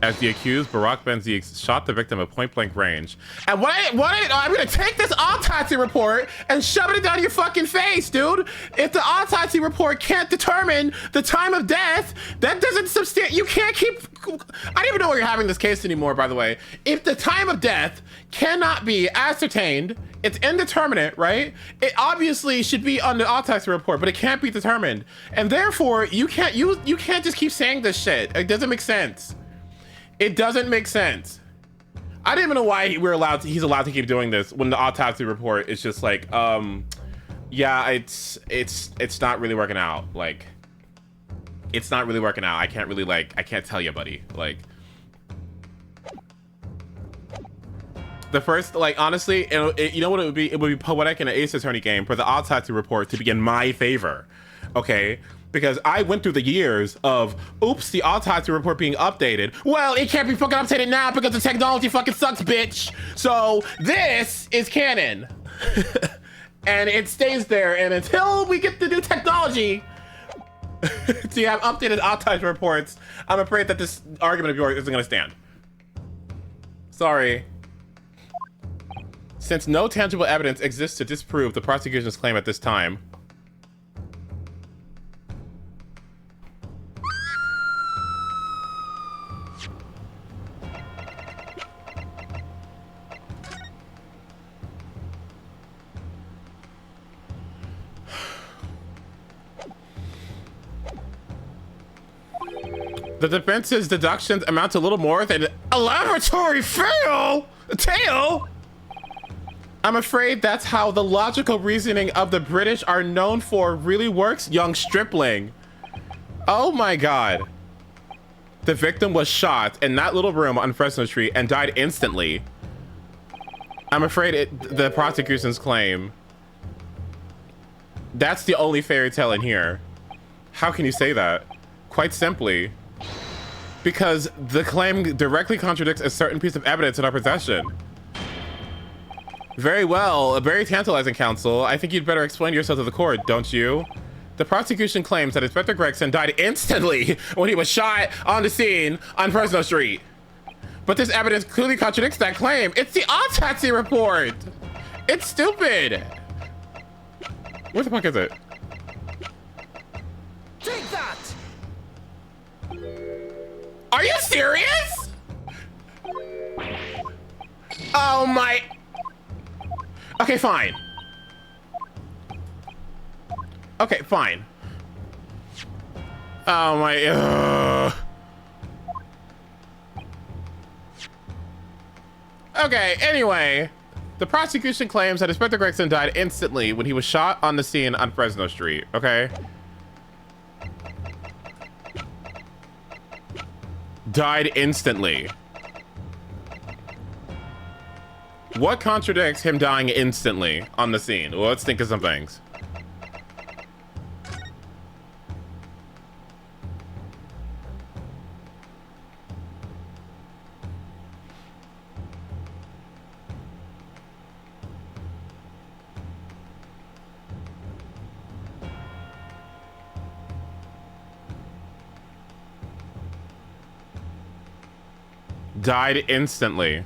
As the accused, Barack Benzies shot the victim at point-blank range. And I'm gonna take this autopsy report and shove it down your fucking face, dude! If the autopsy report can't determine the time of death, that doesn't you can't keep... I don't even know where you're having this case anymore, by the way. If the time of death cannot be ascertained, it's indeterminate, right? It obviously should be on the autopsy report, but it can't be determined. And therefore, you can't just keep saying this shit. It doesn't make sense. It doesn't make sense. I don't even know why he's allowed to keep doing this when the autopsy report is just like, yeah, it's not really working out. Like, it's not really working out. I can't tell you, buddy. Like, the first, like, honestly, you know what it would be? It would be poetic in an Ace Attorney game for the autopsy report to be in my favor, okay? Because I went through the years of, oops, the autopsy report being updated. Well, it can't be fucking updated now because the technology fucking sucks, bitch. So this is canon. And it stays there. And until we get the new technology to have updated autopsy reports, I'm afraid that this argument of yours isn't going to stand. Sorry. Since no tangible evidence exists to disprove the prosecution's claim at this time, the defense's deductions amount to little more than a laboratory tale. I'm afraid that's how the logical reasoning of the British are known for really works, young stripling. Oh my god. The victim was shot in that little room on Fresno Street and died instantly. I'm afraid the prosecution's claim. That's the only fairy tale in here. How can you say that? Quite simply, because the claim directly contradicts a certain piece of evidence in our possession. Very well, a very tantalizing, counsel. I think you'd better explain yourself to the court, don't you? The prosecution claims that Inspector Gregson died instantly when he was shot on the scene on Fresno Street. But this evidence clearly contradicts that claim. It's the autopsy report. It's stupid. Where the fuck is it? Take that! Are you serious? Oh my... Okay, fine. Okay, fine. Oh my... Okay, anyway. The prosecution claims that Inspector Gregson died instantly when he was shot on the scene on Fresno Street, okay? Died instantly. What contradicts him dying instantly on the scene? Well, let's think of some things. died instantly.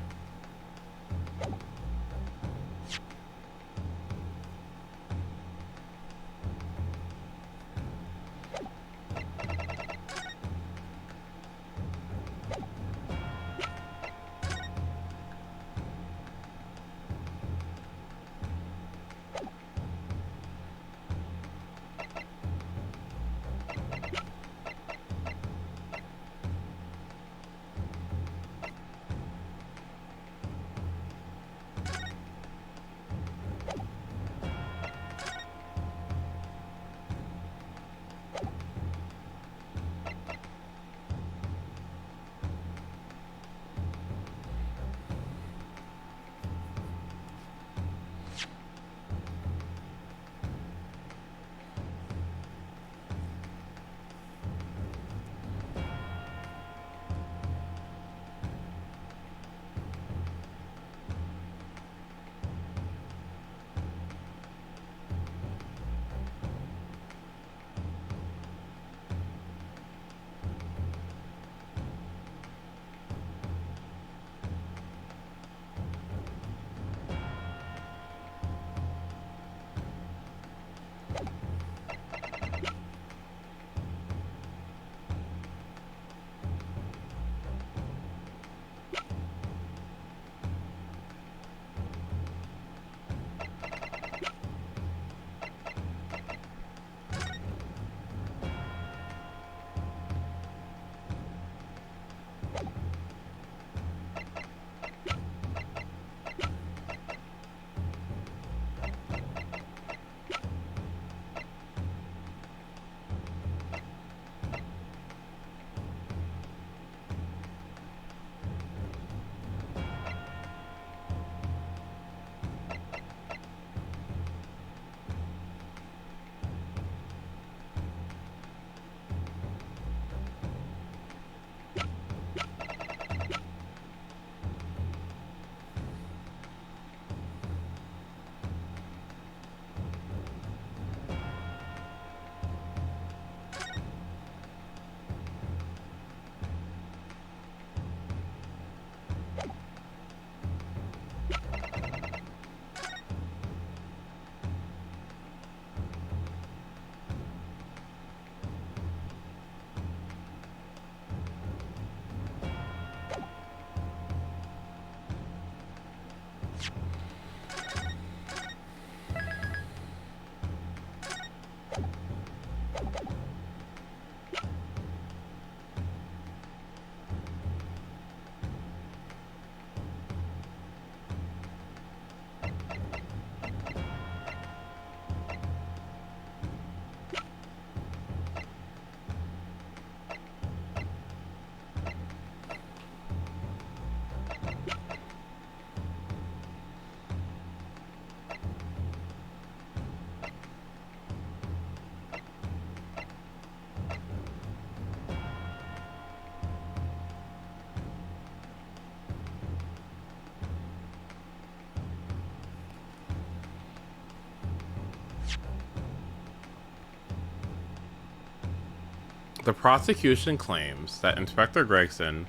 The prosecution claims that Inspector Gregson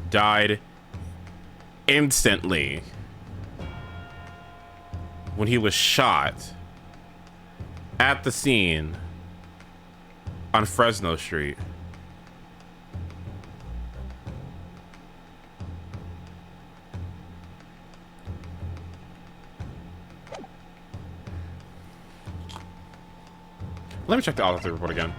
died instantly when he was shot at the scene on Fresno Street. Let me check the autopsy report again.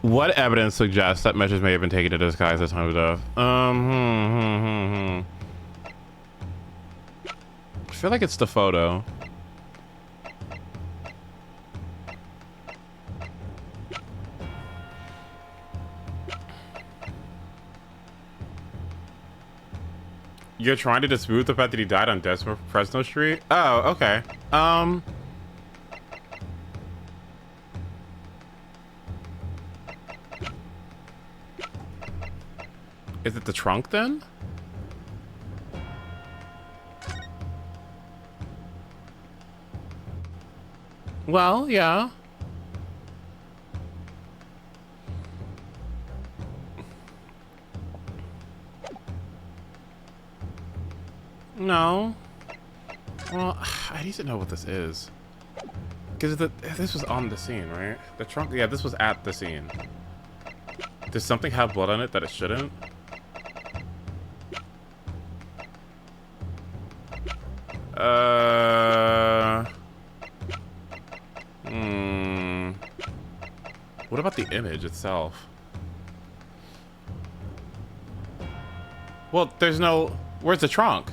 What evidence suggests that measures may have been taken to disguise the time of death? I feel like it's the photo. You're trying to dispute the fact that he died on Desmond Fresno Street? Oh, okay. Is it the trunk then? Well, yeah. No. Well, I need to know what this is. Because this was on the scene, right? The trunk, yeah, this was at the scene. Does something have blood on it that it shouldn't? What about the image itself? Well, there's no... Where's the trunk?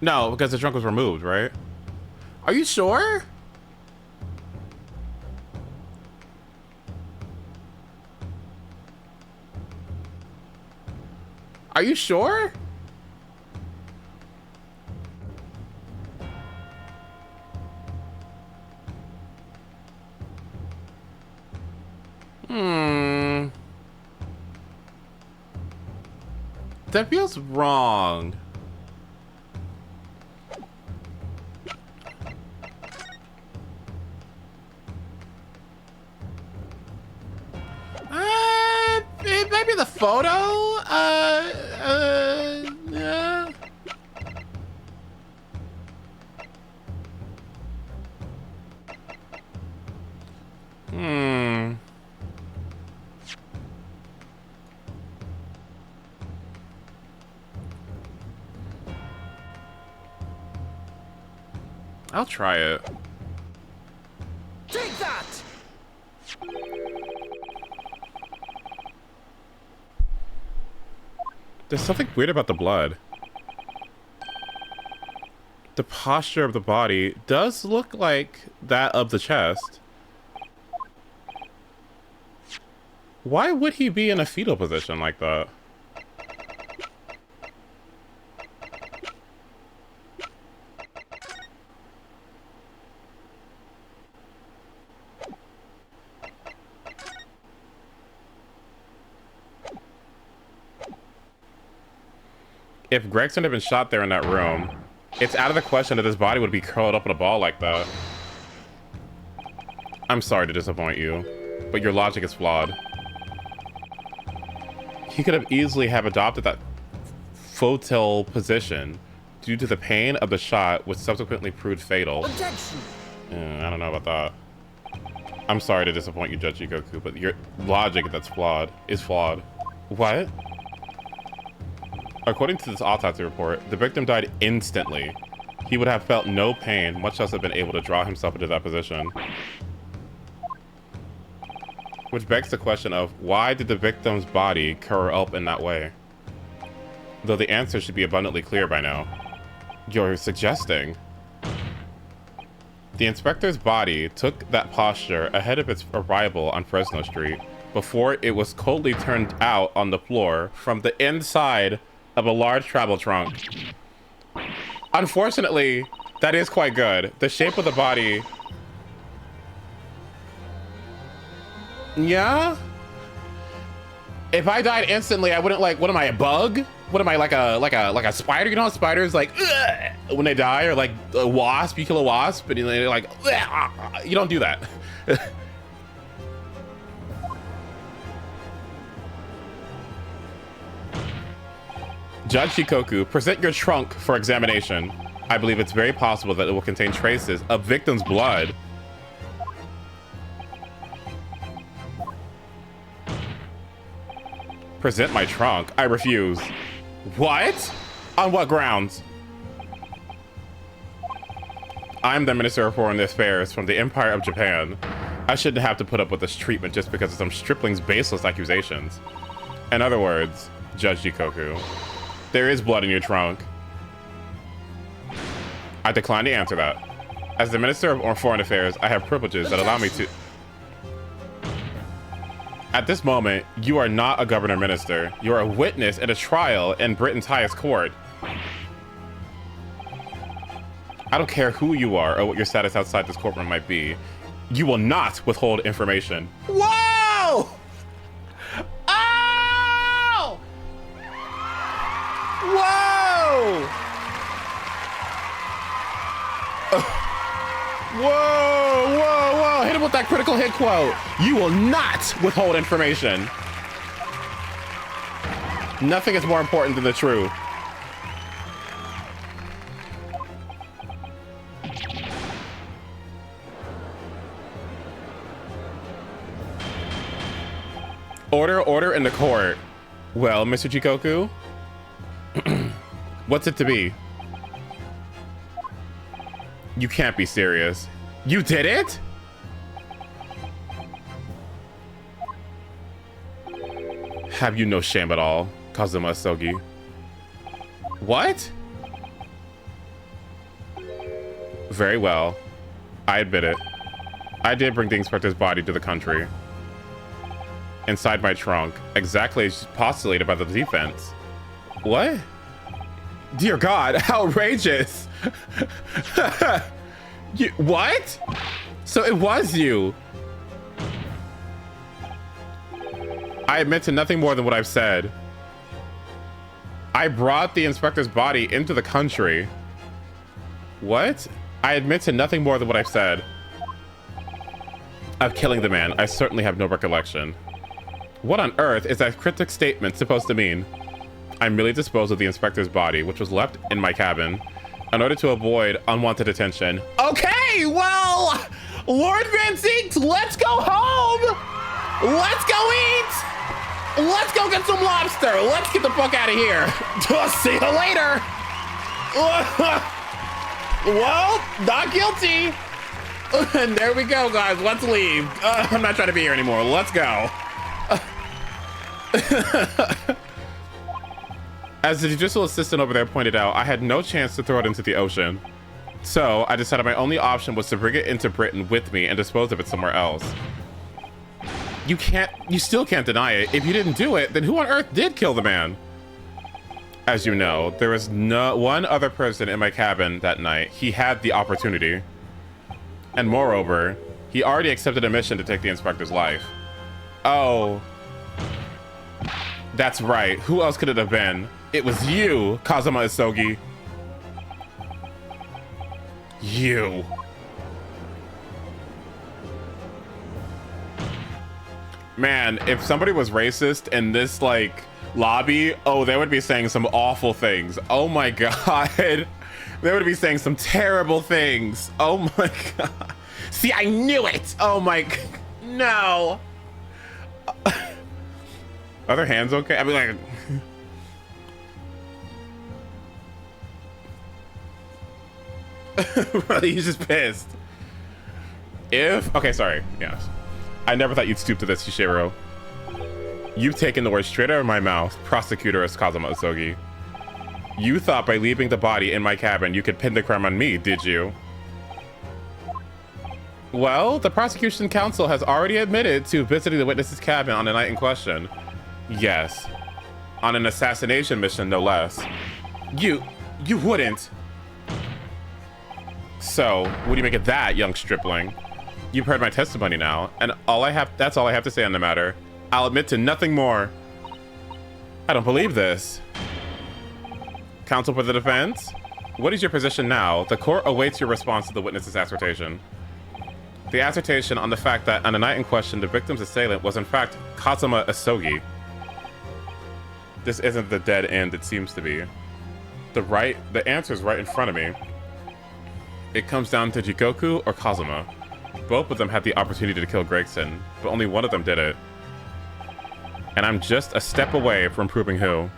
No, because the trunk was removed, right? Are you sure? Are you sure? That feels wrong. Maybe the photo? Yeah. I'll try it. Take that! There's something weird about the blood. The posture of the body does look like that of the chest. Why would he be in a fetal position like that? If Gregson had been shot there in that room, it's out of the question that his body would be curled up in a ball like that. I'm sorry to disappoint you, but your logic is flawed. He could have easily have adopted that foetal position due to the pain of the shot, which subsequently proved fatal. Objection! I don't know about that. I'm sorry to disappoint you, Judge Goku, but your logic that's flawed is flawed. What? According to this autopsy report, the victim died instantly. He would have felt no pain, much less have been able to draw himself into that position. Which begs the question of, why did the victim's body curl up in that way? Though the answer should be abundantly clear by now. You're suggesting. The inspector's body took that posture ahead of its arrival on Fresno Street, before it was coldly turned out on the floor from the inside of a large travel trunk. Unfortunately, that is quite good. The shape of the body. Yeah? If I died instantly, I wouldn't like, what am I, a bug? What am I, like a spider? You know how spiders like, ugh, when they die, or like a wasp, you kill a wasp, and you're like, ugh, you don't do that. Judge Shikoku, present your trunk for examination. I believe it's very possible that it will contain traces of victim's blood. Present my trunk? I refuse. What? On what grounds? I'm the Minister of Foreign Affairs from the Empire of Japan. I shouldn't have to put up with this treatment just because of some stripling's baseless accusations. In other words, Judge Shikoku, there is blood in your trunk. I decline to answer that. As the Minister of Foreign Affairs, I have privileges that allow me to... At this moment, you are not a governor minister. You are a witness at a trial in Britain's highest court. I don't care who you are or what your status outside this courtroom might be. You will not withhold information. Whoa! Oh! Whoa! Whoa, whoa, whoa. Hit him with that critical hit quote. You will not withhold information. Nothing is more important than the truth. Order in the court. Well, Mr. Jikoku, what's it to be? You can't be serious. You did it? Have you no shame at all, Kazuma Asogi? What? Very well. I admit it. I did bring the inspector's body to the country. Inside my trunk, exactly as postulated by the defense. What? Dear God, outrageous! What? So it was you. I admit to nothing more than what I've said. I brought the inspector's body into the country. What? I admit to nothing more than what I've said. Of killing the man, I certainly have no recollection. What on earth is that cryptic statement supposed to mean? I merely disposed of the inspector's body, which was left in my cabin, in order to avoid unwanted attention. Okay, well, Lord Van Zinkt, let's go home. Let's go eat. Let's go get some lobster. Let's get the fuck out of here. See you later. Well, not guilty. And there we go, guys. Let's leave. I'm not trying to be here anymore. Let's go. As the judicial assistant over there pointed out, I had no chance to throw it into the ocean. So I decided my only option was to bring it into Britain with me and dispose of it somewhere else. You still can't deny it. If you didn't do it, then who on earth did kill the man? As you know, there was no one other person in my cabin that night. He had the opportunity. And moreover, he already accepted a mission to take the inspector's life. Oh. That's right. Who else could it have been? It was you, Kazuma Asogi. You. Man, if somebody was racist in this, like, lobby, oh, they would be saying some awful things. Oh my God. They would be saying some terrible things. Oh my God. See, I knew it. Oh my, no. Are their hands okay? I mean, like, he's just pissed. Okay, sorry. Yes. I never thought you'd stoop to this, Hishiro. You've taken the words straight out of my mouth, prosecutor Kazuma Asogi. You thought by leaving the body in my cabin you could pin the crime on me, did you? Well, the prosecution counsel has already admitted to visiting the witness's cabin on the night in question. Yes. On an assassination mission, no less. You wouldn't. So, what do you make of that, young stripling? You've heard my testimony now, and that's all I have to say on the matter. I'll admit to nothing more. I don't believe this. Counsel for the defense? What is your position now? The court awaits your response to the witness's assertion. The assertion on the fact that on the night in question, the victim's assailant was in fact Kazuma Asogi. This isn't the dead end it seems to be. The answer's right in front of me. It comes down to Jikoku or Kazuma. Both of them had the opportunity to kill Gregson, but only one of them did it. And I'm just a step away from proving who.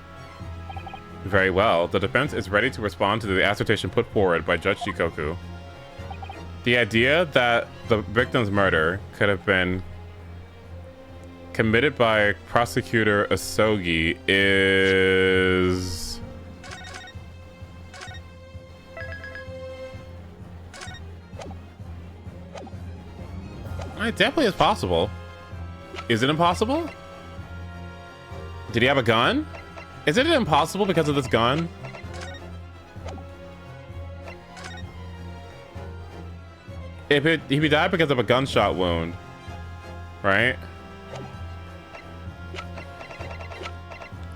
Very well, the defense is ready to respond to the assertion put forward by Judge Jikoku. The idea that the victim's murder could have been committed by prosecutor Asogi is... It definitely is possible. Is it impossible? Did he have a gun? Is it impossible because of this gun? If he died because of a gunshot wound, right?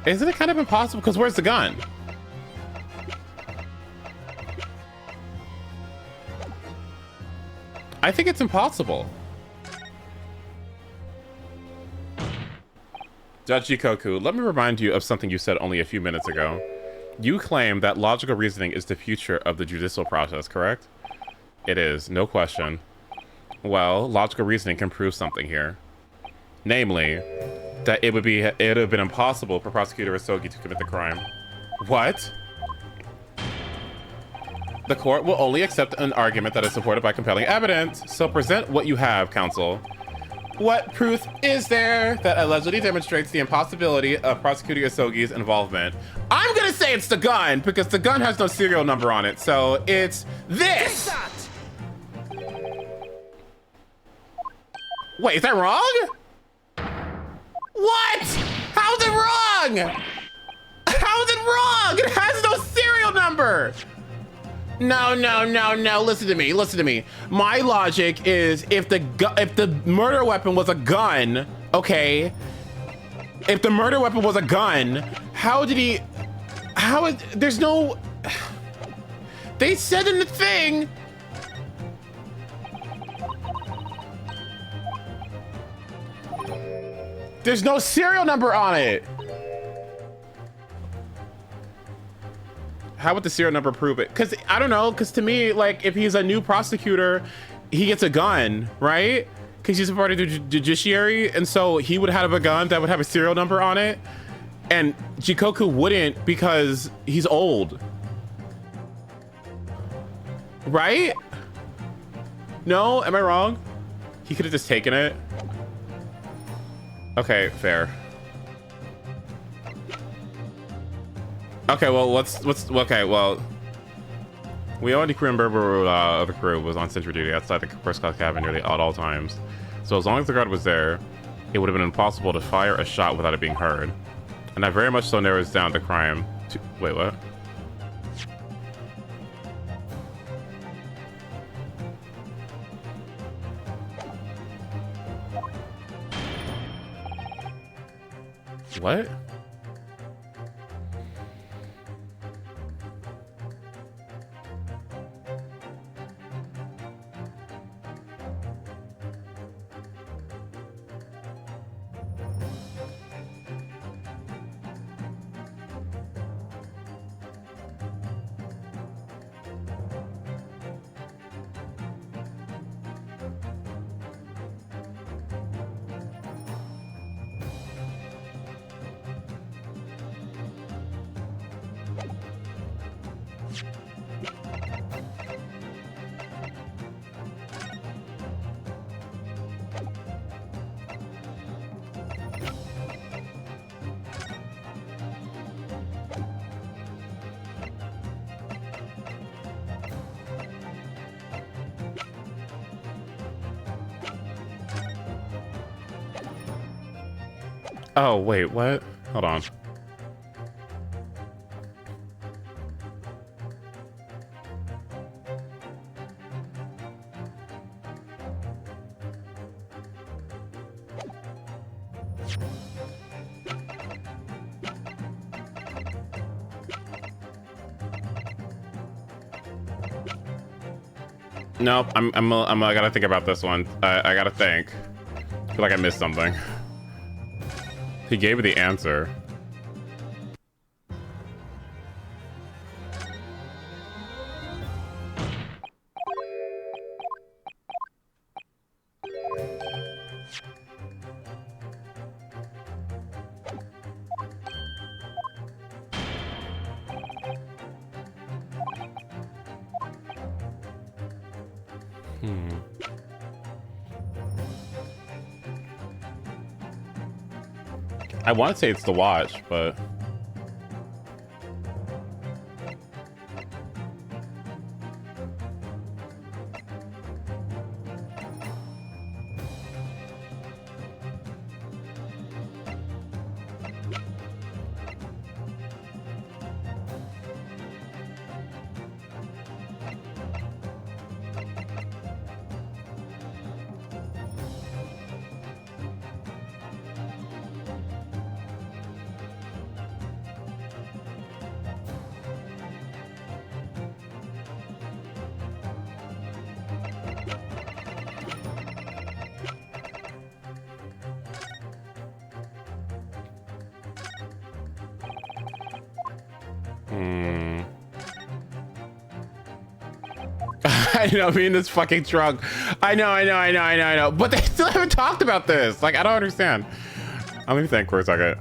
Isn't it kind of impossible? Because where's the gun? I think it's impossible. Judge Jikoku, let me remind you of something you said only a few minutes ago. You claim that logical reasoning is the future of the judicial process, correct? It is, no question. Well, logical reasoning can prove something here. Namely, that it would have been impossible for Prosecutor Asogi to commit the crime. What? The court will only accept an argument that is supported by compelling evidence, so present what you have, counsel. What proof is there that allegedly demonstrates the impossibility of Prosecutor Asogi's involvement? I'm gonna say it's the gun, because the gun has no serial number on it, so it's this! Wait, is that wrong? What? How's it wrong? How's it wrong? It has no serial number! No, listen to me. My logic is if the murder weapon was a gun, okay? If the murder weapon was a gun, there's no... They said in the thing... There's no serial number on it. How would the serial number prove it? Because I don't know. Because to me, like, if he's a new prosecutor, he gets a gun, right? Because he's a part of the judiciary, and so he would have a gun that would have a serial number on it, and Jikoku wouldn't because he's old, right? No, am I wrong? He could have just taken it. Okay, fair. Okay, well, okay, well, we already crew member of the crew was on sentry duty outside the first class cabin nearly at all times. So as long as the guard was there, it would have been impossible to fire a shot without it being heard. And that very much so narrows down the crime to... Wait, what? What? Oh, wait, what? Hold on. Nope, I gotta think about this one. I gotta think. I feel like I missed something. He gave me the answer. I want to say it's the watch, but... Hmm. I know, me in this fucking trunk. I know. But they still haven't talked about this. Like, I don't understand. Let me think for a second.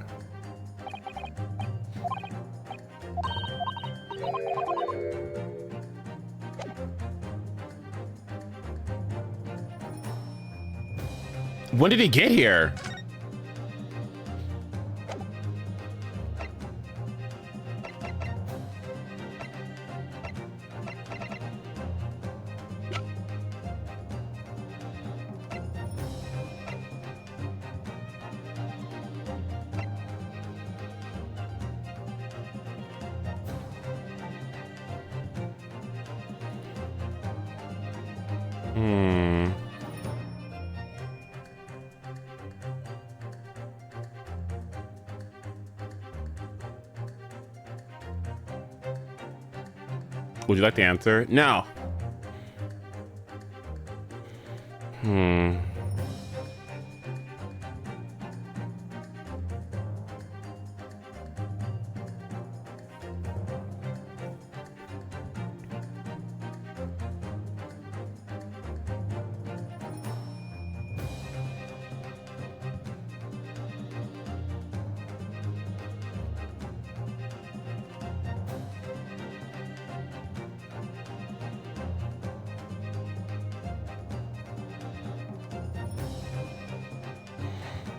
When did he get here? Hmm. Would you like the answer? No. Hmm.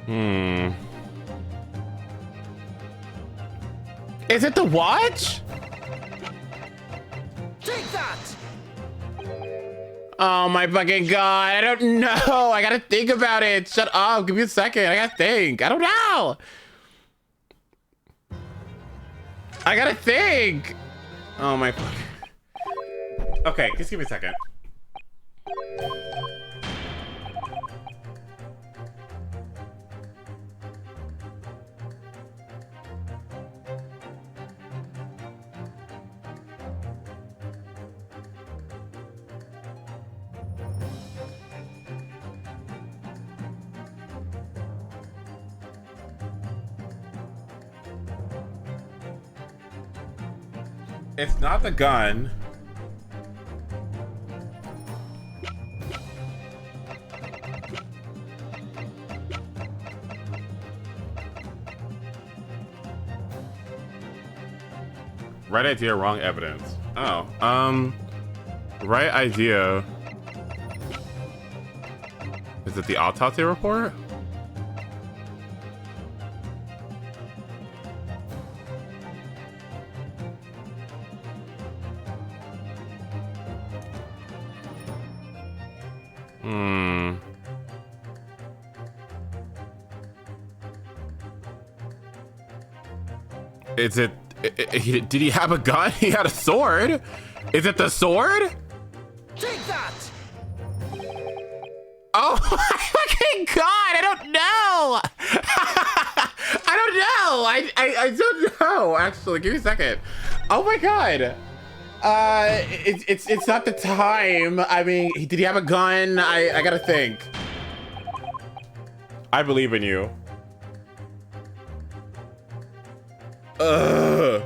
Hmm. Is it the watch? Take that! Oh my fucking god, I don't know. I gotta think about it. Shut up. Give me a second. I gotta think. I don't know. I gotta think. Oh my fuck. Okay, just give me a second. It's not the gun. Right idea, wrong evidence. Oh, right idea. Is it the autopsy report? Hmm. Is it? Did he have a gun? He had a sword. Is it the sword? Take that! Oh my fucking god! I don't know. I don't know. I don't know. Actually, give me a second. Oh my god. It's not the time. I mean, did he have a gun? I gotta think. I believe in you. Ugh.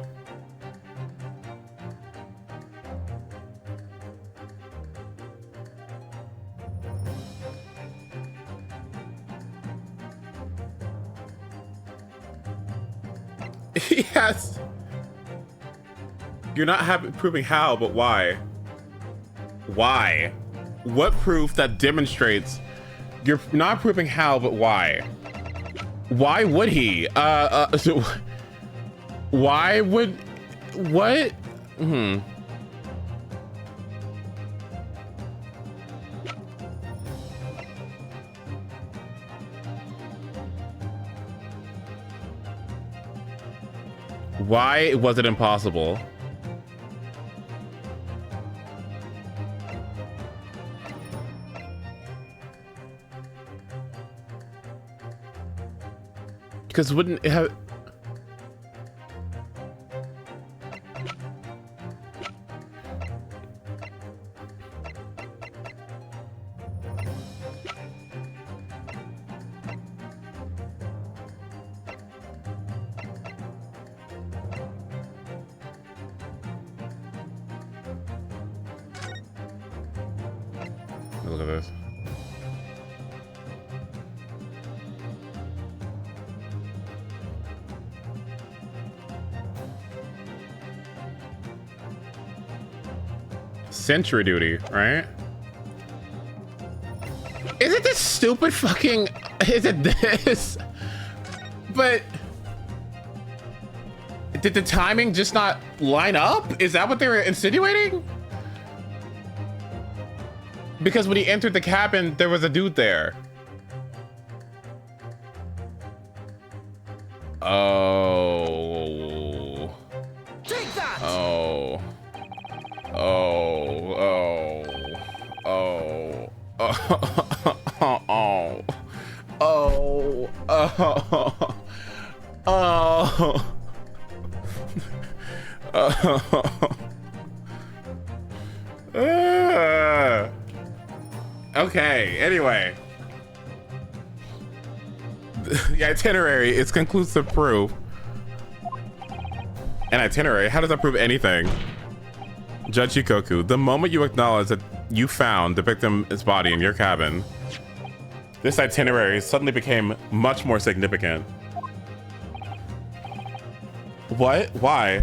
Yes. You're not proving how, but why? Why? What proof that demonstrates you're not proving how, but why? Why would he? So why would what? Hmm. Why was it impossible? Because wouldn't it have? look at this. Sentry duty, right? Is it this stupid fucking... Is it this? But... Did the timing just not line up? Is that what they were insinuating? Because when he entered the cabin, there was a dude there. Oh. Take that! Oh. Oh. Oh. Oh. Oh. Oh. Oh. Okay, anyway. The itinerary is conclusive proof. An itinerary? How does that prove anything? Judge Shikoku, the moment you acknowledge that you found the victim's body in your cabin, this itinerary suddenly became much more significant. What? Why?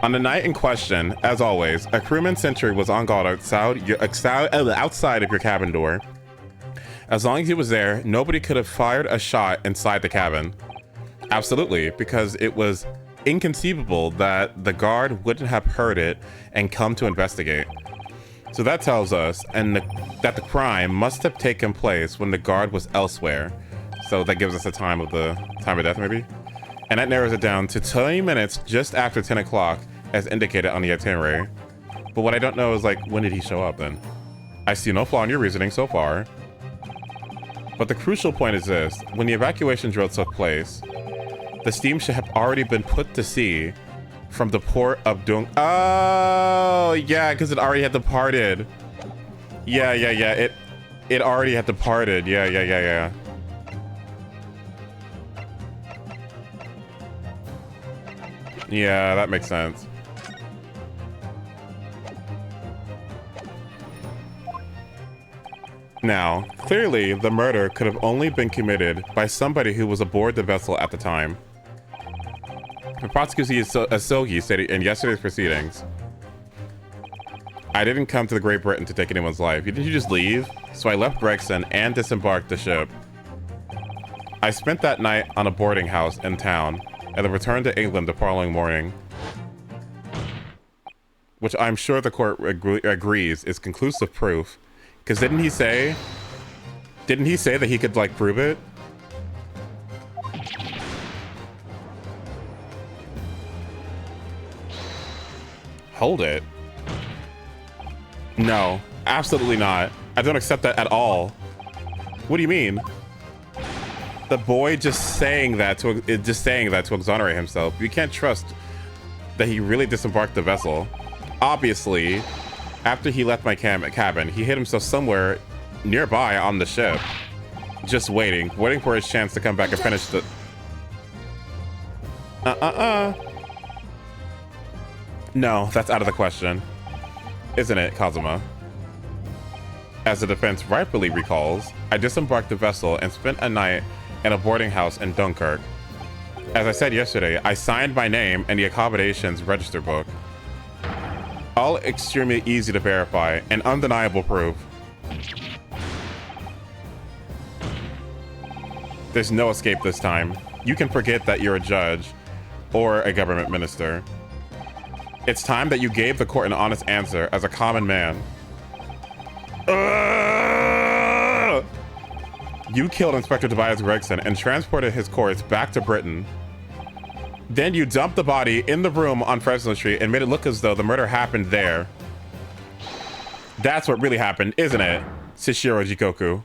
On the night in question, as always, a crewman sentry was on guard outside of your cabin door. As long as he was there, nobody could have fired a shot inside the cabin. Absolutely, because it was inconceivable that the guard wouldn't have heard it and come to investigate. So that tells us that the crime must have taken place when the guard was elsewhere. So that gives us a time of death, maybe? And that narrows it down to 20 minutes just after 10 o'clock, as indicated on the itinerary. But what I don't know is, like, when did he show up then? I see no flaw in your reasoning so far. But the crucial point is this: when the evacuation drill took place, the steam should have already been put to sea from the port of Dung. Oh, yeah, because it already had departed. Yeah. It already had departed. Yeah. Yeah, that makes sense. Now, clearly, the murder could have only been committed by somebody who was aboard the vessel at the time. The prosecutor Asogi said in yesterday's proceedings, I didn't come to the Great Britain to take anyone's life. Did you just leave? So I left Gregson and disembarked the ship. I spent that night on a boarding house in town, and then returned to England the following morning. Which I'm sure the court agrees is conclusive proof. Because didn't he say that he could, like, prove it? Hold it. No, absolutely not. I don't accept that at all. What do you mean? The boy just saying that to exonerate himself. You can't trust that he really disembarked the vessel. Obviously, after he left my cabin, he hid himself somewhere nearby on the ship, just waiting for his chance to come back and finish the. No, that's out of the question, isn't it, Kazuma? As the defense rightfully recalls, I disembarked the vessel and spent a night in a boarding house in Dunkirk. As I said yesterday, I signed my name in the accommodations register book. All extremely easy to verify and undeniable proof. There's no escape this time. You can forget that you're a judge or a government minister. It's time that you gave the court an honest answer as a common man. You killed Inspector Tobias Gregson and transported his corpse back to Britain. Then you dumped the body in the room on Fresno Street and made it look as though the murder happened there. That's what really happened, isn't it, Shishiro Jikoku?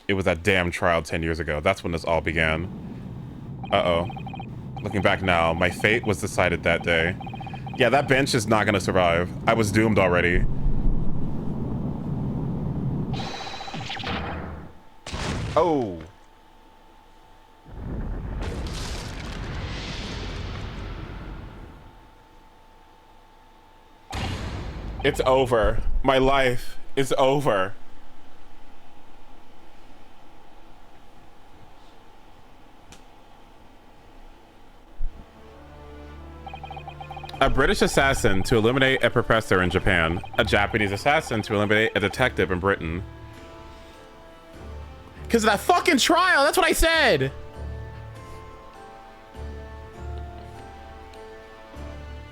It was that damn trial 10 years ago. That's when this all began. Uh-oh. Looking back now, my fate was decided that day. Yeah, that bench is not gonna survive. I was doomed already. Oh. It's over. My life is over. A British assassin to eliminate a professor in Japan. A Japanese assassin to eliminate a detective in Britain. Because of that fucking trial, that's what I said!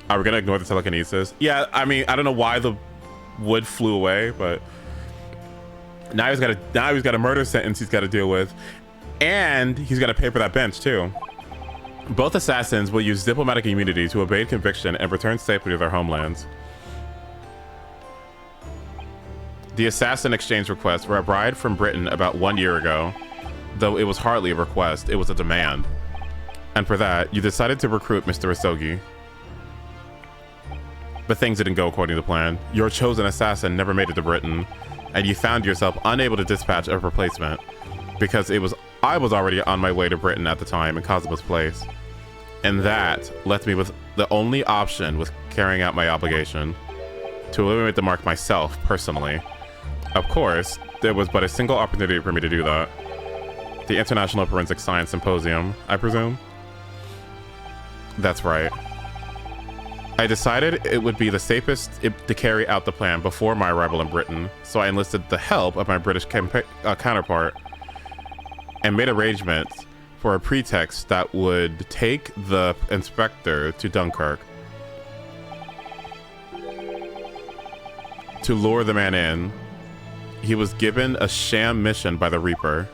Are we gonna ignore the telekinesis? Yeah, I mean, I don't know why the wood flew away, but now he's got a murder sentence he's got to deal with, and he's got to pay for that bench too. Both assassins will use diplomatic immunity to evade conviction and return safely to their homelands. The assassin exchange requests were a bride from Britain about 1 year ago, though it was hardly a request, it was a demand. And for that, you decided to recruit Mr. Isogi. But things didn't go according to plan. Your chosen assassin never made it to Britain, and you found yourself unable to dispatch a replacement because I was already on my way to Britain at the time in Kazuma's place. And that left me with the only option with carrying out my obligation, to eliminate the mark myself, personally. Of course, there was but a single opportunity for me to do that. The International Forensic Science Symposium, I presume? That's right. I decided it would be the safest to carry out the plan before my arrival in Britain, so I enlisted the help of my British counterpart and made arrangements for a pretext that would take the inspector to Dunkirk to lure the man in. He was given a sham mission by the Reaper.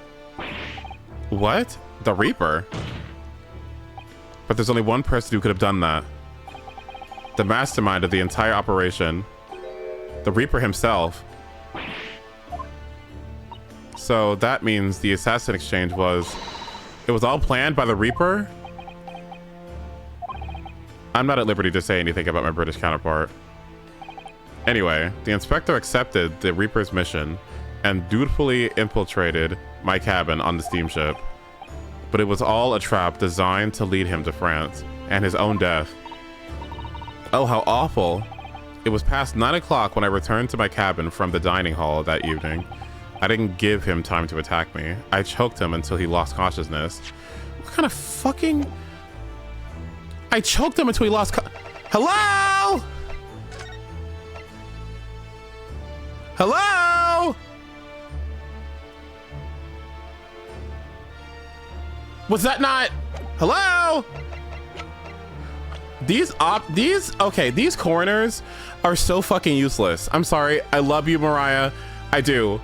What? The Reaper? But there's only one person who could have done that. The mastermind of the entire operation. The Reaper himself. So that means the assassin exchange was... It was all planned by the Reaper? I'm not at liberty to say anything about my British counterpart. Anyway, the inspector accepted the Reaper's mission and dutifully infiltrated my cabin on the steamship. But it was all a trap designed to lead him to France and his own death. Oh, how awful. It was past 9 o'clock when I returned to my cabin from the dining hall that evening. I didn't give him time to attack me. I choked him until he lost consciousness. What kind of fucking... I choked him until he lost Hello? Hello? Was that not... Hello? These coroners are so fucking useless. I'm sorry. I love you, Mariah. I do.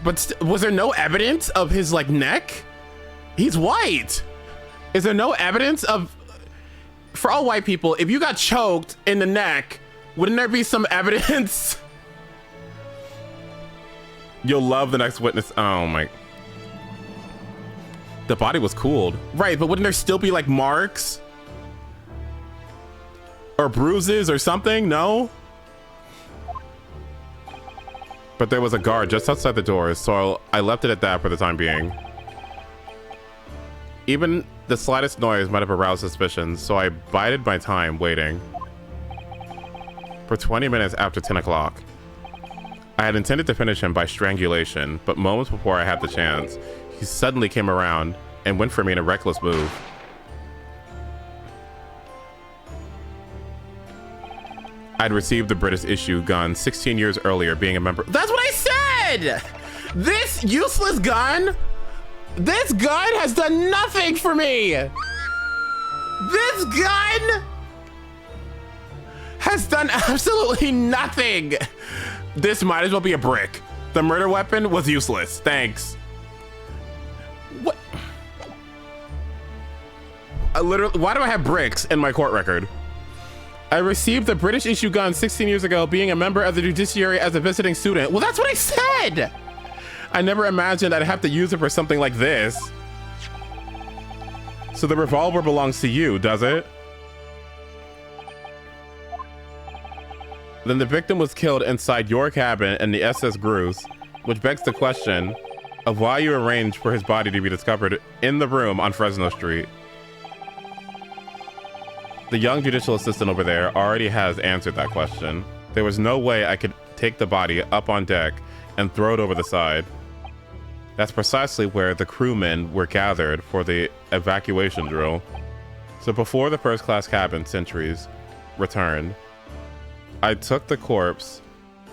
But was there no evidence of his like neck? He's white. Is there no evidence of... For all white people, if you got choked in the neck, wouldn't there be some evidence? You'll love the next witness. Oh my... The body was cooled. Right, but wouldn't there still be like marks? Or bruises or something? No? But there was a guard just outside the door, so I left it at that for the time being. Even the slightest noise might have aroused suspicions, so I bided my time waiting. For 20 minutes after 10 o'clock. I had intended to finish him by strangulation, but moments before I had the chance, he suddenly came around and went for me in a reckless move. I'd received the British issue gun 16 years earlier, being a member... That's what I said! This useless gun... This gun has done nothing for me! This gun... has done absolutely nothing! This might as well be a brick. The murder weapon was useless. Thanks. What? Why do I have bricks in my court record? I received the British issue gun 16 years ago, being a member of the judiciary as a visiting student. Well, that's what I said! I never imagined I'd have to use it for something like this. So the revolver belongs to you, does it? Then the victim was killed inside your cabin in the SS Grus, which begs the question of why you arranged for his body to be discovered in the room on Fresno Street. The young judicial assistant over there already has answered that question. There was no way I could take the body up on deck and throw it over the side. That's precisely where the crewmen were gathered for the evacuation drill. So before the first class cabin sentries returned, I took the corpse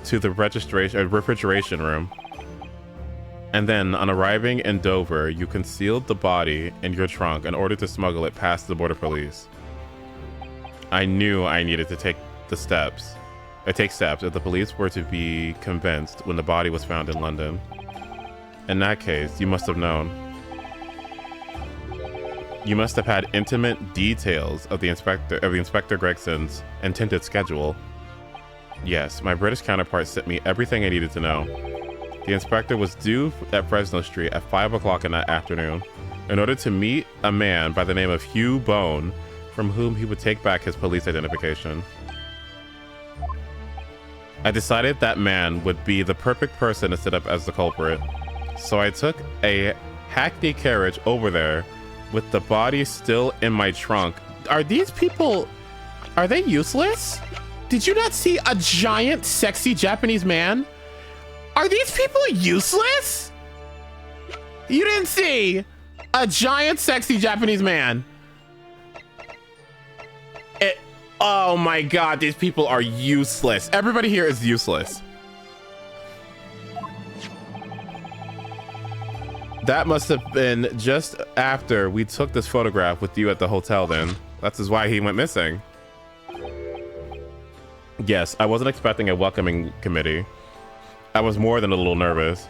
to the refrigeration room. And then, on arriving in Dover, you concealed the body in your trunk in order to smuggle it past the border police. I knew I needed to take steps if the police were to be convinced when the body was found in London. In that case, you must have known. You must have had intimate details of the Inspector Gregson's intended schedule. Yes, my British counterpart sent me everything I needed to know. The inspector was due at Fresno Street at 5 o'clock in that afternoon in order to meet a man by the name of Hugh Bone, from whom he would take back his police identification. I decided that man would be the perfect person to set up as the culprit. So I took a hackney carriage over there with the body still in my trunk. Are these people, are they useless? Did you not see a giant, sexy Japanese man? Are these people useless? You didn't see a giant, sexy Japanese man. Oh my God, these people are useless. Everybody here is useless. That must have been just after we took this photograph with you at the hotel then. That's why he went missing. Yes, I wasn't expecting a welcoming committee. I was more than a little nervous.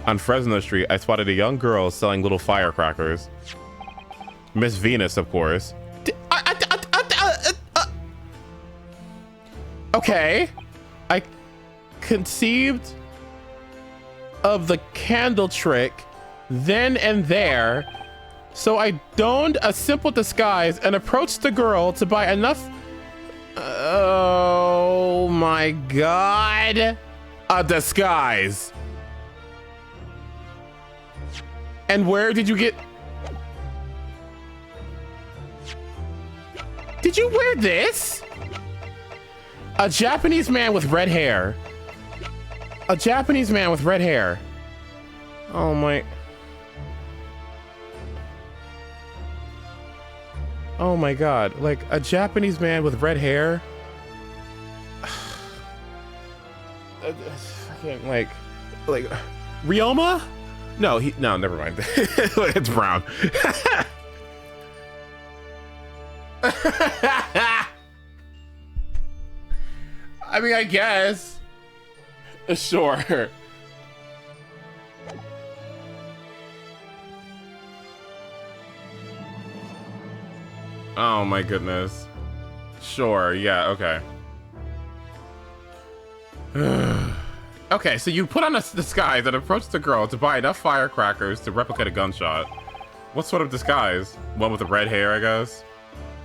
On Fresno Street, I spotted a young girl selling little firecrackers. Miss Venus, of course. Okay. I conceived of the candle trick then and there, so I donned a simple disguise and approached the girl to buy enough. Oh my God. A disguise. And where did you get? Did you wear this? A Japanese man with red hair. A Japanese man with red hair. Oh my. Oh my God. Like a Japanese man with red hair. Like Ryoma? No, never mind. It's brown. I mean, I guess. Sure. Oh my goodness. Sure, yeah, okay. Okay, so you put on a disguise and approached the girl to buy enough firecrackers to replicate a gunshot. What sort of disguise? One with the red hair, I guess?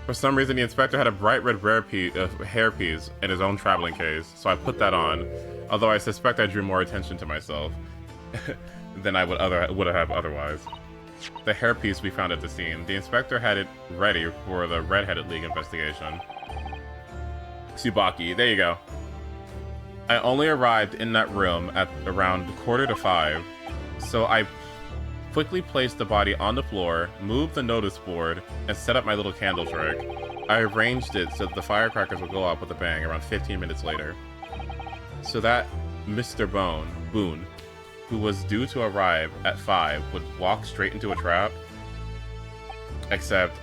For some reason, the inspector had a bright red hairpiece in his own traveling case, so I put that on, although I suspect I drew more attention to myself than I would have otherwise. The hairpiece we found at the scene. The inspector had it ready for the Red-Headed League investigation. Tsubaki, there you go. I only arrived in that room at around 4:45, so I quickly placed the body on the floor, moved the notice board, and set up my little candle trick. I arranged it so that the firecrackers would go off with a bang around 15 minutes later. So that Mr. Boone, who was due to arrive at 5, would walk straight into a trap. Except,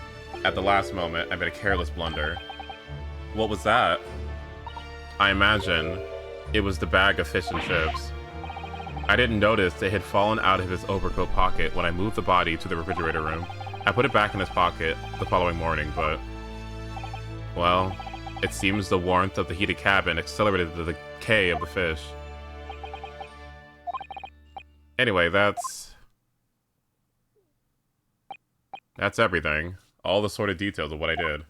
at the last moment, I made a careless blunder. What was that? I imagine it was the bag of fish and chips. I didn't notice it had fallen out of his overcoat pocket when I moved the body to the refrigerator room. I put it back in his pocket the following morning, but... well, it seems the warmth of the heated cabin accelerated the decay of the fish. Anyway, that's everything. All the sort of details of what I did.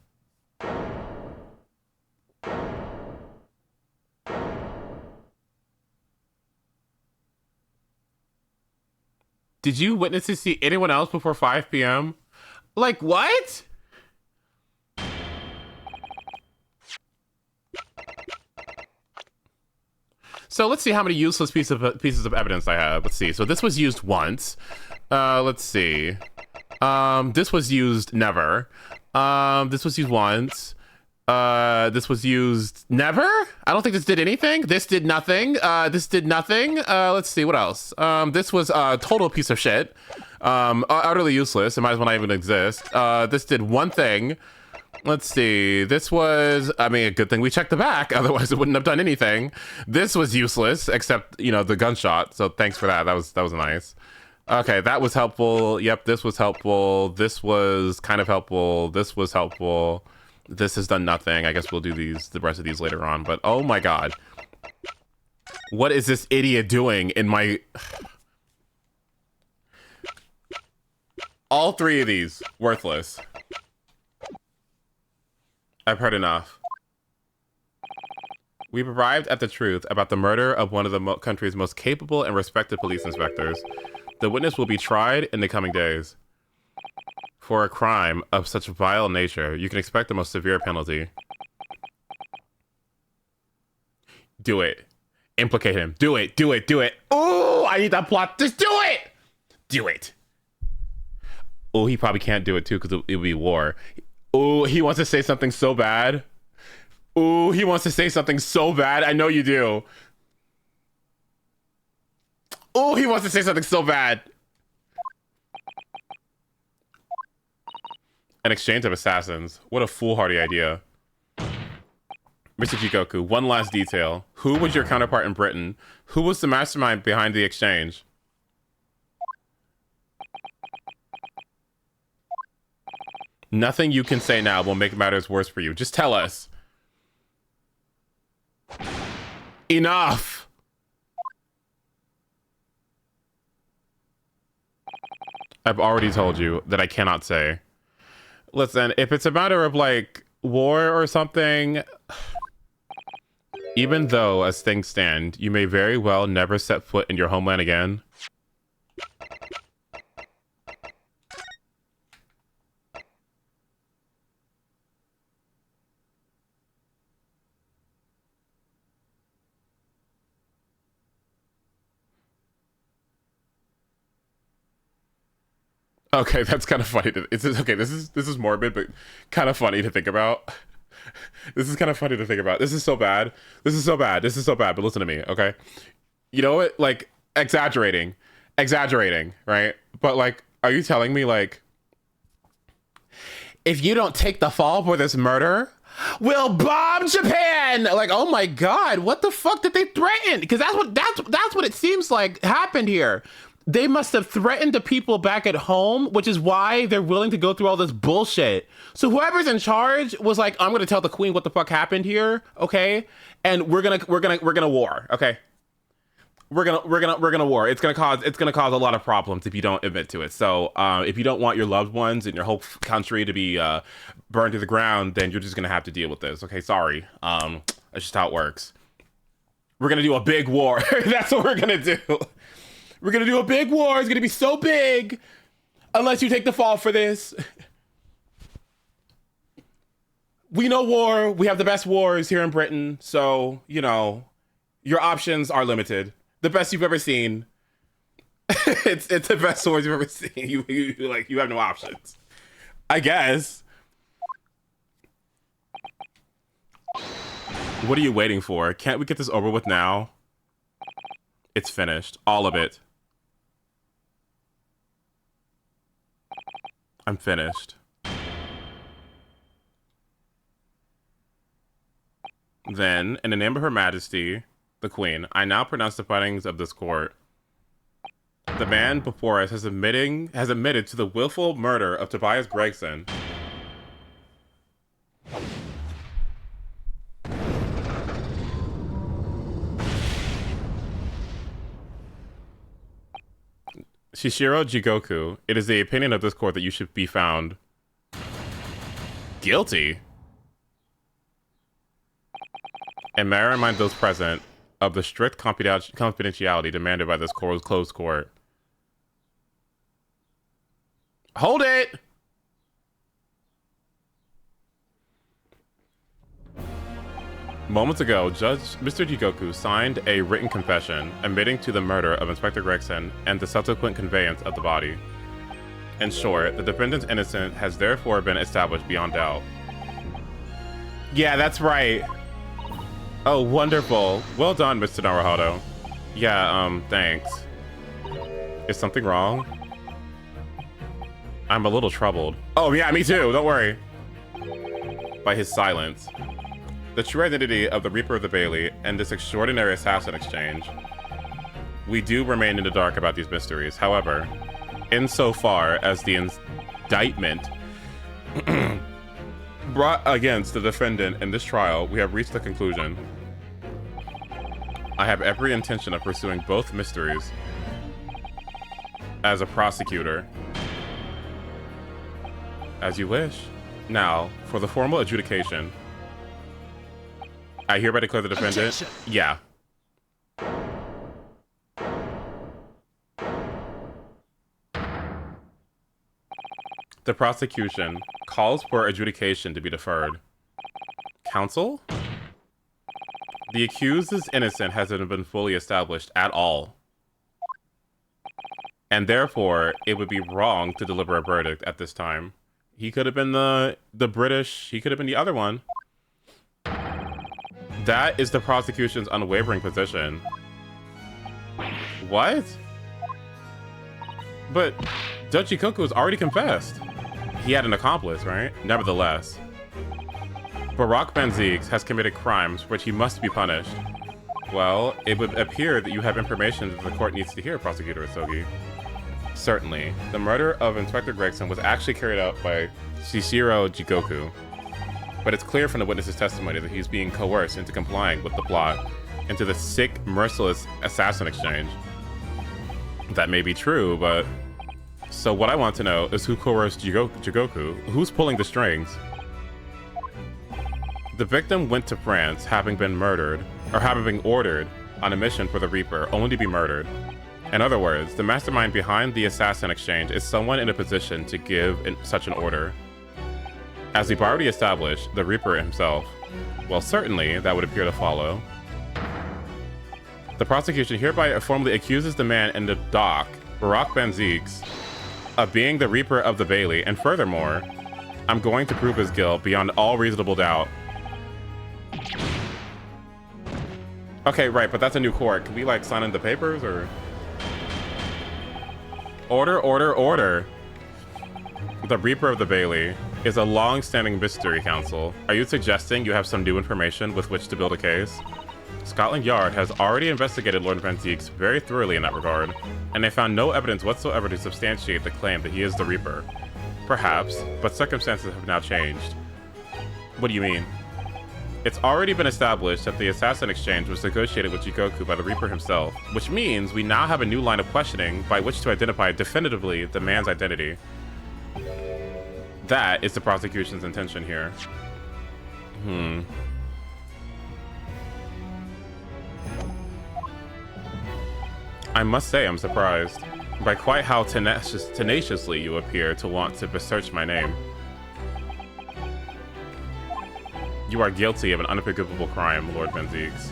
Did you witness to see anyone else before 5 p.m.? Like, what? So let's see how many useless pieces of evidence I have. Let's see. So this was used once. Let's see. This was used never. This was used once. This was used never. I don't think this did anything. This did nothing. This did nothing. Let's see what else. This was a total piece of shit. Utterly useless. It might as well not even exist. This did one thing. Let's see. This was, I mean, a good thing we checked the back. Otherwise, it wouldn't have done anything. This was useless, except, you know, the gunshot. So thanks for that. That was nice. Okay, that was helpful. Yep, this was helpful. This was kind of helpful. This was helpful. This has done nothing. I guess we'll do the rest of these later on. But oh my god. What is this idiot doing in my... All three of these, worthless. I've heard enough. We've arrived at the truth about the murder of one of the country's most capable and respected police inspectors. The witness will be tried in the coming days. For a crime of such vile nature, you can expect the most severe penalty. Do it. Implicate him. Do it. Do it. Do it. Oh, I need that plot. Just do it. Do it. Oh, he probably can't do it too because it would be war. Oh, he wants to say something so bad. Oh, he wants to say something so bad. I know you do. Oh, he wants to say something so bad. An exchange of assassins. What a foolhardy idea. Mr. Jigoku, one last detail. Who was your counterpart in Britain? Who was the mastermind behind the exchange? Nothing you can say now will make matters worse for you. Just tell us. Enough! I've already told you that I cannot say. Listen, if it's a matter of, like, war or something... Even though, as things stand, you may very well never set foot in your homeland again... Okay, that's kind of funny. Okay, this is morbid, but kind of funny to think about. This is kind of funny to think about. This is so bad. This is so bad. This is so bad. But listen to me, okay? You know what? Like, exaggerating, right? But like, are you telling me like, if you don't take the fall for this murder, we'll bomb Japan? Like, oh my god, what the fuck did they threaten? Because that's what it seems like happened here. They must have threatened the people back at home, which is why they're willing to go through all this bullshit. So whoever's in charge was like, I'm gonna tell the queen what the fuck happened here, okay? And we're gonna war, okay? We're gonna war. It's gonna cause a lot of problems if you don't admit to it. So if you don't want your loved ones and your whole country to be burned to the ground, then you're just gonna have to deal with this. Okay, sorry. That's just how it works. We're gonna do a big war. That's what we're gonna do. We're gonna do a big war. It's gonna be so big, unless you take the fall for this. We know war. We have the best wars here in Britain, so you know your options are limited. The best you've ever seen. it's the best wars you've ever seen. You have no options. I guess. What are you waiting for? Can't we get this over with now? It's finished. All of it. I'm finished. Then, in the name of Her Majesty, the Queen, I now pronounce the findings of this court. The man before us has admitted to the willful murder of Tobias Gregson. Shishiro Jigoku, it is the opinion of this court that you should be found guilty. And may I remind those present of the strict confidentiality demanded by this closed court. Hold it! Moments ago, Judge Mr. Jigoku signed a written confession admitting to the murder of Inspector Gregson and the subsequent conveyance of the body. In short, the defendant's innocence has therefore been established beyond doubt. Yeah, that's right. Oh, wonderful. Well done, Mr. Naruhodo. Yeah, thanks. Is something wrong? I'm a little troubled. Oh, yeah, me too. Don't worry. By his silence. The true identity of the Reaper of the Bailey and this extraordinary assassin exchange. We do remain in the dark about these mysteries. However, insofar as the indictment brought against the defendant in this trial, we have reached the conclusion. I have every intention of pursuing both mysteries as a prosecutor. As you wish. Now, for the formal adjudication. I hereby declare the defendant. Objection. Yeah. The prosecution calls for adjudication to be deferred. Counsel? The accused's innocence hasn't been fully established at all. And therefore, it would be wrong to deliver a verdict at this time. He could have been the British, he could have been the other one. That is the prosecution's unwavering position. What? But Judge Jigoku has already confessed. He had an accomplice, right? Nevertheless, Barack Benziques has committed crimes which he must be punished. Well, it would appear that you have information that the court needs to hear, Prosecutor Isogi. Certainly. The murder of Inspector Gregson was actually carried out by Shishiro Jigoku. But it's clear from the witness's testimony that he's being coerced into complying with the plot, into the sick, merciless assassin exchange. That may be true, but... So what I want to know is who coerced Jigoku? Who's pulling the strings? The victim went to France having been murdered, or having been ordered on a mission for the Reaper, only to be murdered. In other words, the mastermind behind the assassin exchange is someone in a position to give such an order. As we've already established, the Reaper himself. Well, certainly, that would appear to follow. The prosecution hereby formally accuses the man in the dock, Barack Benziques, of being the Reaper of the Bailey, and furthermore, I'm going to prove his guilt beyond all reasonable doubt. Okay, right, but that's a new court. Can we, like, sign in the papers, or...? Order, order, order! The Reaper of the Bailey is a long-standing mystery, Counsel. Are you suggesting you have some new information with which to build a case? Scotland Yard has already investigated Lord Benziques very thoroughly in that regard, and they found no evidence whatsoever to substantiate the claim that he is the Reaper. Perhaps, but circumstances have now changed. What do you mean? It's already been established that the assassin exchange was negotiated with Jigoku by the Reaper himself, which means we now have a new line of questioning by which to identify definitively the man's identity. That is the prosecution's intention here. I must say I'm surprised by quite how tenaciously you appear to want to besearch my name. You are guilty of an unforgivable crime, Lord Benziques.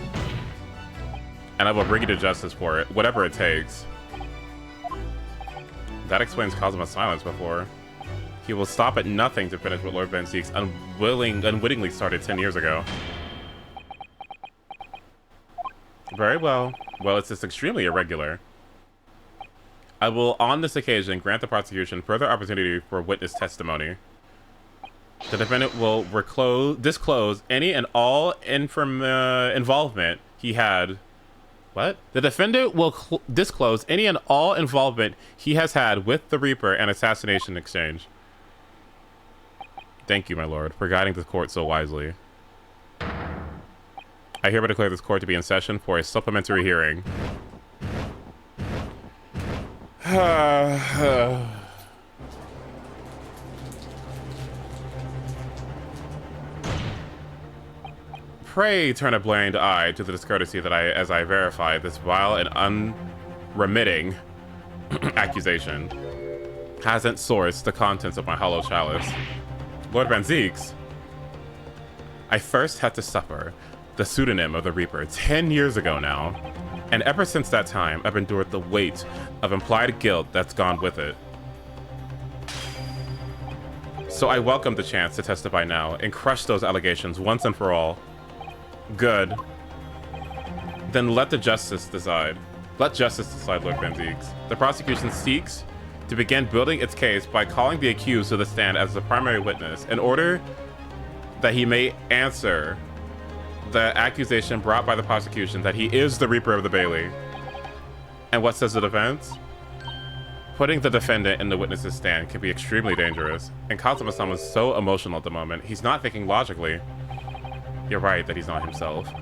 And I will bring you to justice for it, whatever it takes. That explains Kazuma's silence before. He will stop at nothing to finish what Lord Benziques unwittingly started 10 years ago. Very well. Well, it's just extremely irregular. I will, on this occasion, grant the prosecution further opportunity for witness testimony. The defendant will disclose any and all involvement he had. What? The defendant will disclose any and all involvement he has had with the Reaper and assassination exchange. Thank you, my lord, for guiding the court so wisely. I hereby declare this court to be in session for a supplementary hearing. Pray turn a blind eye to the discourtesy that as I verify this vile and unremitting accusation hasn't sourced the contents of my hollow chalice. Lord Benziques, I first had to suffer the pseudonym of the Reaper, 10 years ago now. And ever since that time, I've endured the weight of implied guilt that's gone with it. So I welcome the chance to testify now and crush those allegations once and for all. Good. Then let the justice decide. Let justice decide, Lord Van Zieks. The prosecution seeks to begin building its case by calling the accused to the stand as the primary witness in order that he may answer the accusation brought by the prosecution that he is the Reaper of the Bailey. And what says the defense? Putting the defendant in the witness's stand can be extremely dangerous, and Kazuma-san was so emotional at the moment, he's not thinking logically. You're right that he's not himself,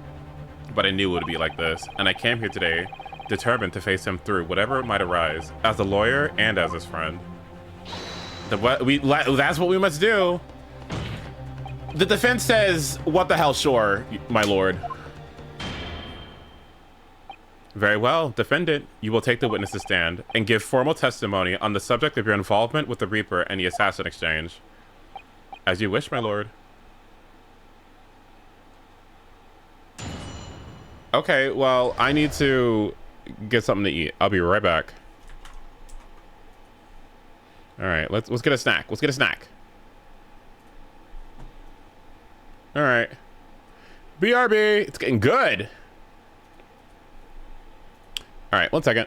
but I knew it would be like this, and I came here today determined to face him through whatever might arise, as a lawyer and as his friend. That's what we must do. The defense says, what the hell, sure, my lord. Very well, defendant, you will take the witness's stand and give formal testimony on the subject of your involvement with the Reaper and the assassin exchange. As you wish, my lord. Okay, well, I need to get something to eat. I'll be right back. All right, let's get a snack. Let's get a snack. All right. BRB, it's getting good. All right, 1 second.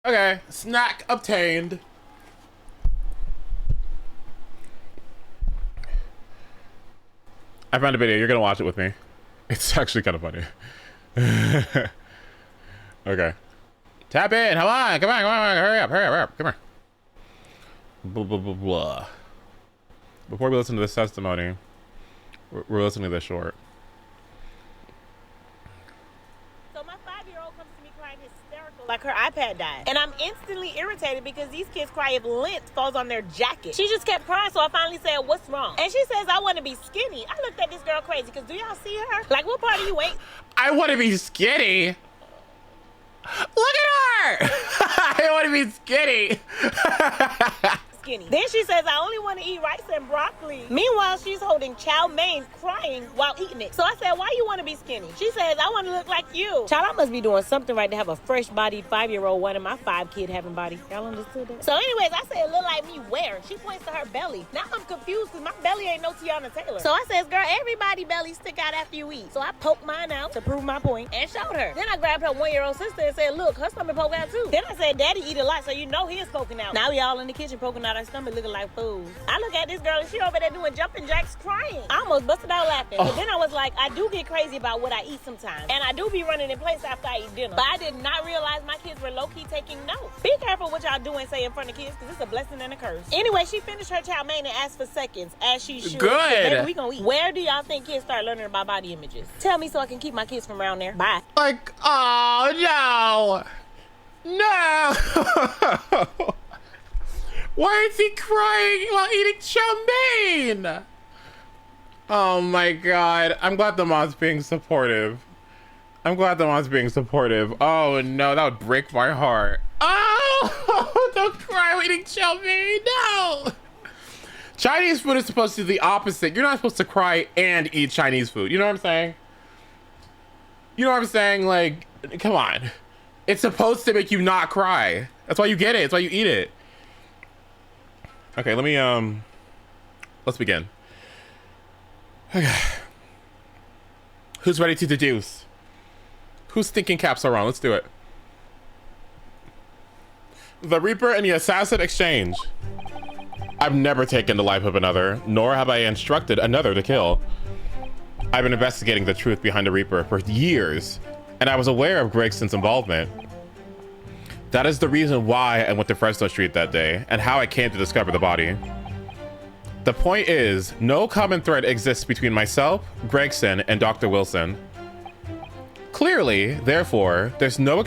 Okay, snack obtained. I found a video. You're gonna watch it with me. It's actually kind of funny. Okay. Tap in. Come on. Come on. Come on. Hurry up. Hurry up. Hurry up. Come here. Blah, blah, blah, blah. Before we listen to this testimony, we're listening to this short. So my 5-year-old comes to me crying hysterical like her iPad died. And I'm instantly irritated because these kids cry if lint falls on their jacket. She just kept crying, so I finally said, what's wrong? And she says, I want to be skinny. I looked at this girl crazy because do y'all see her? Like, what part of you ain't? I want to be skinny. Look at her. I want to be skinny. Skinny. Then she says, I only want to eat rice and broccoli. Meanwhile, she's holding chow mein, crying while eating it. So I said, why you want to be skinny? She says, I want to look like you. Child, I must be doing something right to have a fresh-bodied 5-year-old one of my 5-kid having body. Y'all understood that? So anyways, I said, look like me where? She points to her belly. Now I'm confused because my belly ain't no Tiana Taylor. So I says, girl, everybody belly stick out after you eat. So I poked mine out to prove my point and showed her. Then I grabbed her 1-year-old sister and said, look, her stomach poke out too. Then I said, daddy eat a lot, so you know he is poking out. Now we all in the kitchen poking out our stomach looking like fools. I look at this girl and she over there doing jumping jacks crying. I almost busted out laughing. But then I was like, I do get crazy about what I eat sometimes. And I do be running in place after I eat dinner. But I did not realize my kids were low-key taking notes. Be careful what y'all do and say in front of kids because it's a blessing and a curse. Anyway, she finished her chow mein and asked for seconds, as she should. Good. Baby, we gonna eat. Where do y'all think kids start learning about body images? Tell me so I can keep my kids from around there. Bye. Like, oh no. No. Why is he crying while eating chow mein? Oh my god. I'm glad the mom's being supportive. I'm glad the mom's being supportive. Oh no, that would break my heart. Oh, don't cry while eating chow mein. No. Chinese food is supposed to be the opposite. You're not supposed to cry and eat Chinese food. You know what I'm saying? You know what I'm saying? Like, come on. It's supposed to make you not cry. That's why you get it. That's why you eat it. Okay, let me, let's begin. Okay. Who's ready to deduce? Whose thinking caps are on? Let's do it. The Reaper and the Assassin exchange. I've never taken the life of another, nor have I instructed another to kill. I've been investigating the truth behind the Reaper for years, and I was aware of Gregson's involvement. That is the reason why I went to Fresno Street that day, and how I came to discover the body. The point is, no common thread exists between myself, Gregson, and Dr. Wilson. Clearly, therefore, there's no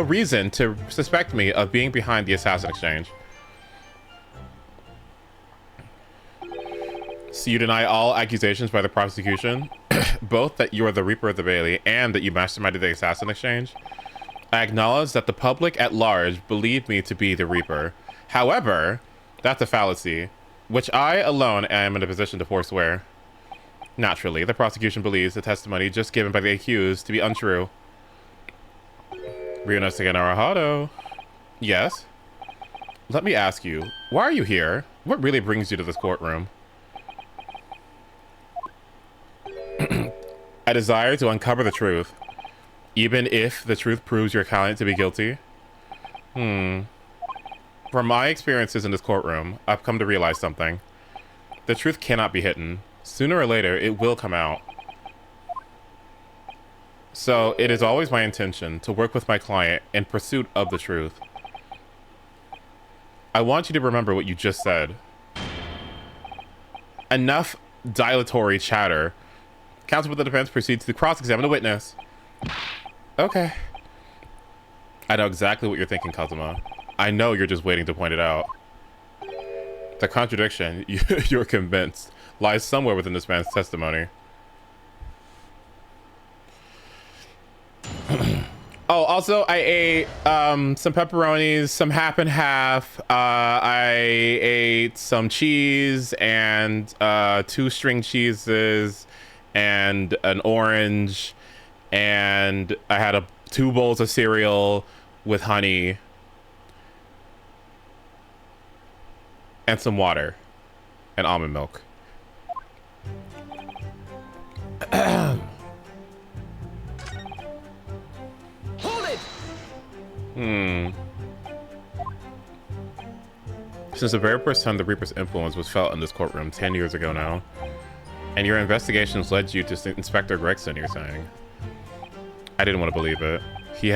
reason to suspect me of being behind the assassin exchange. So you deny all accusations by the prosecution, both that you are the Reaper of the Bailey and that you masterminded the assassin exchange? I acknowledge that the public at large believe me to be the Reaper. However, that's a fallacy, which I alone am in a position to forswear. Naturally, the prosecution believes the testimony just given by the accused to be untrue. Ryunosuke Naruhodo. Yes? Let me ask you, why are you here? What really brings you to this courtroom? I desire to uncover the truth, even if the truth proves your client to be guilty. From my experiences in this courtroom, I've come to realize something. The truth cannot be hidden. Sooner or later, it will come out. So, it is always my intention to work with my client in pursuit of the truth. I want you to remember what you just said. Enough dilatory chatter. Counsel for the defense proceeds to cross-examine the witness. Okay. I know exactly what you're thinking, Kazuma. I know you're just waiting to point it out. The contradiction, you're convinced, lies somewhere within this man's testimony. Oh, also, I ate some pepperonis, some half and half. I ate some cheese and 2 string cheeses and an orange, and I had 2 bowls of cereal with honey and some water and almond milk. Hold it! Since the very first time the Reaper's influence was felt in this courtroom 10 years ago now. And your investigations led you to Inspector Gregson, you're saying? I didn't want to believe it. He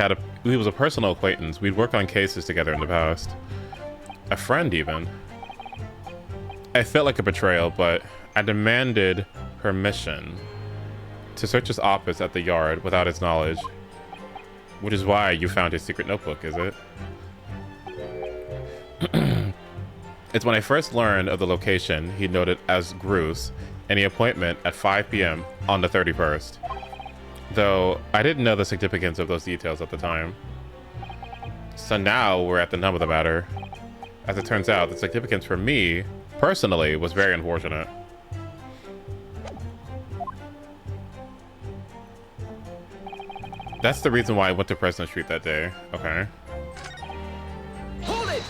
was a personal acquaintance. We'd worked on cases together in the past. A friend, even. I felt like a betrayal, but I demanded permission to search his office at the Yard without his knowledge. Which is why you found his secret notebook, is it? It's when I first learned of the location he noted as Gruce and the appointment at 5 p.m. on the 31st. Though I didn't know the significance of those details at the time. So now we're at the nub of the matter. As it turns out, the significance for me, personally, was very unfortunate. That's the reason why I went to President Street that day. Okay. Hold it!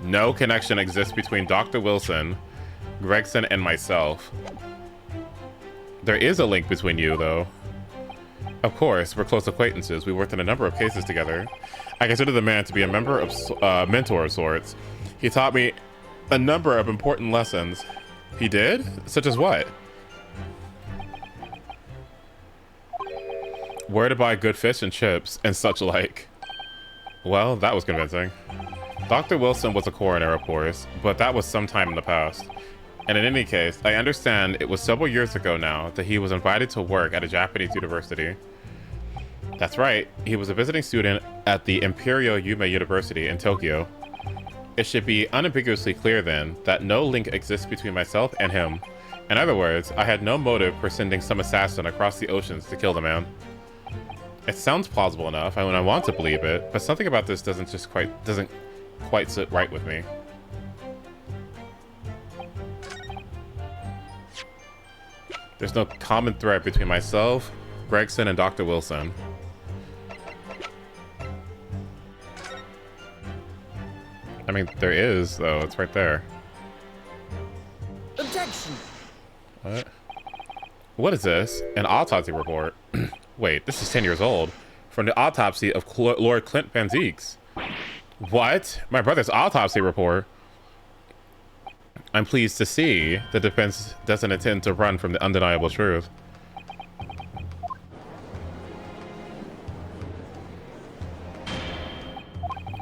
No connection exists between Dr. Wilson, Gregson, and myself. There is a link between you, though. Of course, we're close acquaintances. We worked on a number of cases together. I consider the man to be a mentor of sorts. He taught me a number of important lessons. He did? Such as what? Where to buy good fish and chips and such like. Well, that was convincing. Dr. Wilson was a coroner, of course, but that was some time in the past. And in any case, I understand it was several years ago now that he was invited to work at a Japanese university. That's right, he was a visiting student at the Imperial Yume University in Tokyo. It should be unambiguously clear then that no link exists between myself and him. In other words, I had no motive for sending some assassin across the oceans to kill the man. It sounds plausible enough, I want to believe it, but something about this doesn't quite sit right with me. There's no common thread between myself, Gregson, and Dr. Wilson. I mean, there is, though. It's right there. Objection! What? What is this? An autopsy report? Wait, this is 10 years old. From the autopsy of Lord Clint Van Zieks. What? My brother's autopsy report? I'm pleased to see the defense doesn't intend to run from the undeniable truth.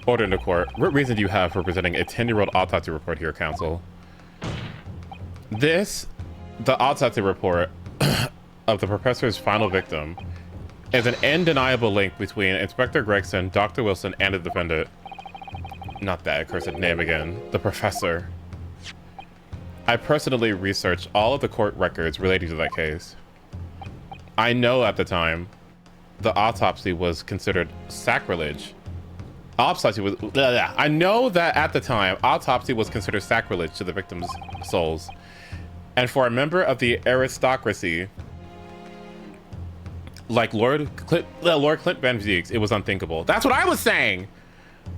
Order in the court. What reason do you have for presenting a 10-year-old autopsy report here, counsel? The autopsy report of the professor's final victim is an undeniable link between Inspector Gregson, Dr. Wilson, and the defendant. Not that accursed name again. The professor. I personally researched all of the court records relating to that case. I know at the time, the autopsy was considered sacrilege. I know that at the time, autopsy was considered sacrilege to the victims' souls. And for a member of the aristocracy, like Lord Clint Van Zieks, it was unthinkable. That's what I was saying!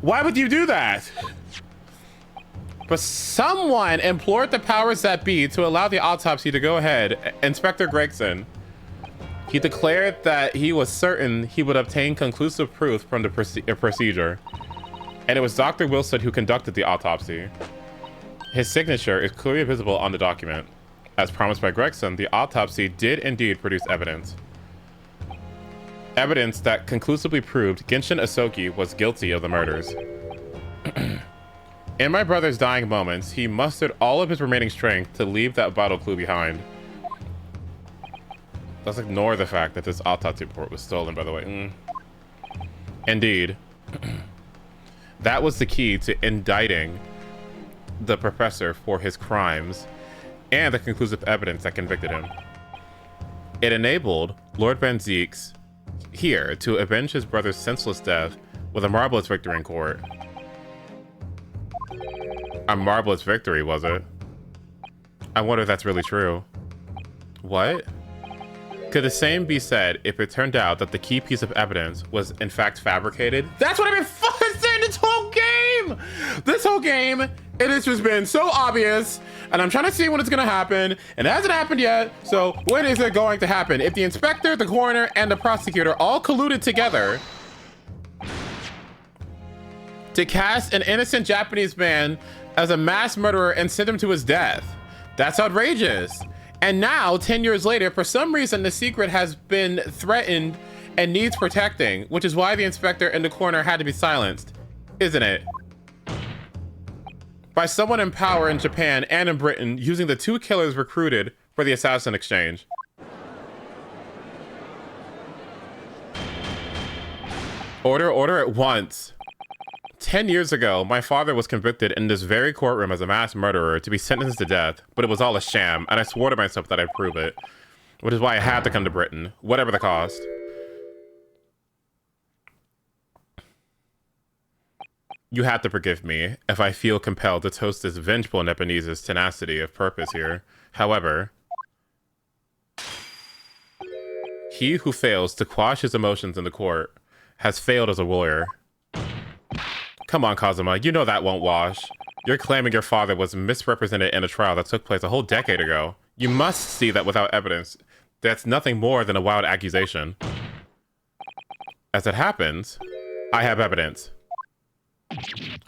Why would you do that? But someone implored the powers that be to allow the autopsy to go ahead. Inspector Gregson. He declared that he was certain he would obtain conclusive proof from the procedure. And it was Dr. Wilson who conducted the autopsy. His signature is clearly visible on the document. As promised by Gregson, the autopsy did indeed produce evidence. Evidence that conclusively proved Genshin Asoki was guilty of the murders. In my brother's dying moments, he mustered all of his remaining strength to leave that vital clue behind. Let's ignore the fact that this autopsy report was stolen, by the way. Indeed. That was the key to indicting the professor for his crimes and the conclusive evidence that convicted him. It enabled Lord Van Zieks here to avenge his brother's senseless death with a marvelous victory in court. A marvelous victory, was it? I wonder if that's really true. What? Could the same be said if it turned out that the key piece of evidence was in fact fabricated? That's what I've been fucking saying this whole game! This whole game, it has just been so obvious, and I'm trying to see when it's gonna happen, and it hasn't happened yet, so when is it going to happen? If the inspector, the coroner, and the prosecutor all colluded together to cast an innocent Japanese man as a mass murderer and sent him to his death. That's outrageous. And now, 10 years later, for some reason, the secret has been threatened and needs protecting, which is why the inspector in the corner had to be silenced, isn't it? By someone in power in Japan and in Britain using the 2 killers recruited for the assassin exchange. Order at once. 10 years ago, my father was convicted in this very courtroom as a mass murderer to be sentenced to death, but it was all a sham, and I swore to myself that I'd prove it, which is why I had to come to Britain, whatever the cost. You have to forgive me if I feel compelled to toast this vengeful Nepanese's tenacity of purpose here. However, he who fails to quash his emotions in the court has failed as a lawyer. Come on, Kazuma, you know that won't wash. You're claiming your father was misrepresented in a trial that took place a whole decade ago. You must see that without evidence, that's nothing more than a wild accusation. As it happens, I have evidence.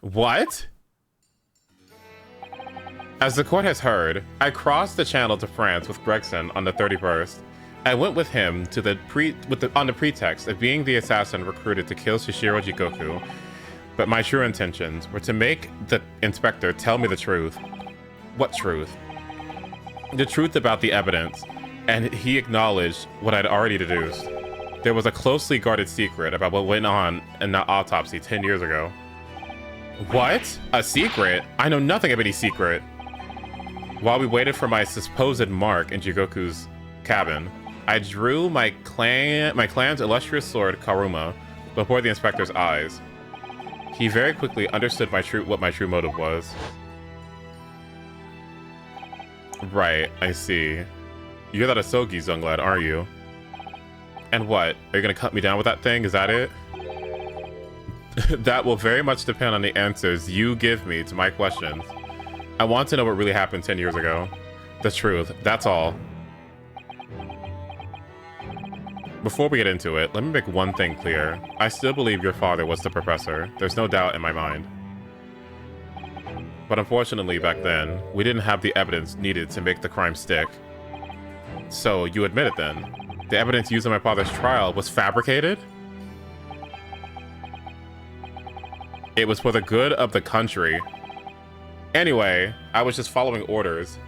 What? As the court has heard, I crossed the channel to France with Gregson on the 31st. I went with him to on the pretext of being the assassin recruited to kill Shishiro Jikoku, but my true intentions were to make the inspector tell me the truth. What truth? The truth about the evidence, and he acknowledged what I'd already deduced. There was a closely guarded secret about what went on in the autopsy 10 years ago. What? A secret? I know nothing of any secret. While we waited for my supposed mark in Jikoku's cabin, I drew my clan's illustrious sword, Karuma, before the inspector's eyes. He very quickly understood what my true motive was. Right, I see. You're that Asogi, Zunglad, are you? And what? Are you gonna cut me down with that thing? Is that it? That will very much depend on the answers you give me to my questions. I want to know what really happened 10 years ago. The truth, that's all. Before we get into it, let me make one thing clear. I still believe your father was the professor. There's no doubt in my mind. But unfortunately, back then, we didn't have the evidence needed to make the crime stick. So, you admit it then? The evidence used in my father's trial was fabricated? It was for the good of the country. Anyway, I was just following orders.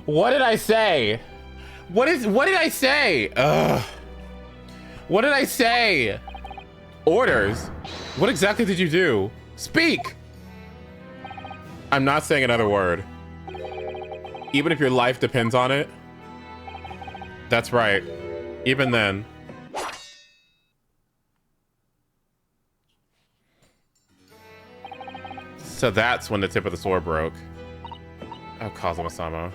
What did I say? What did I say? Ugh. What did I say? Orders? What exactly did you do? Speak! I'm not saying another word. Even if your life depends on it? That's right. Even then. So that's when the tip of the sword broke. Oh, Kazuma-sama.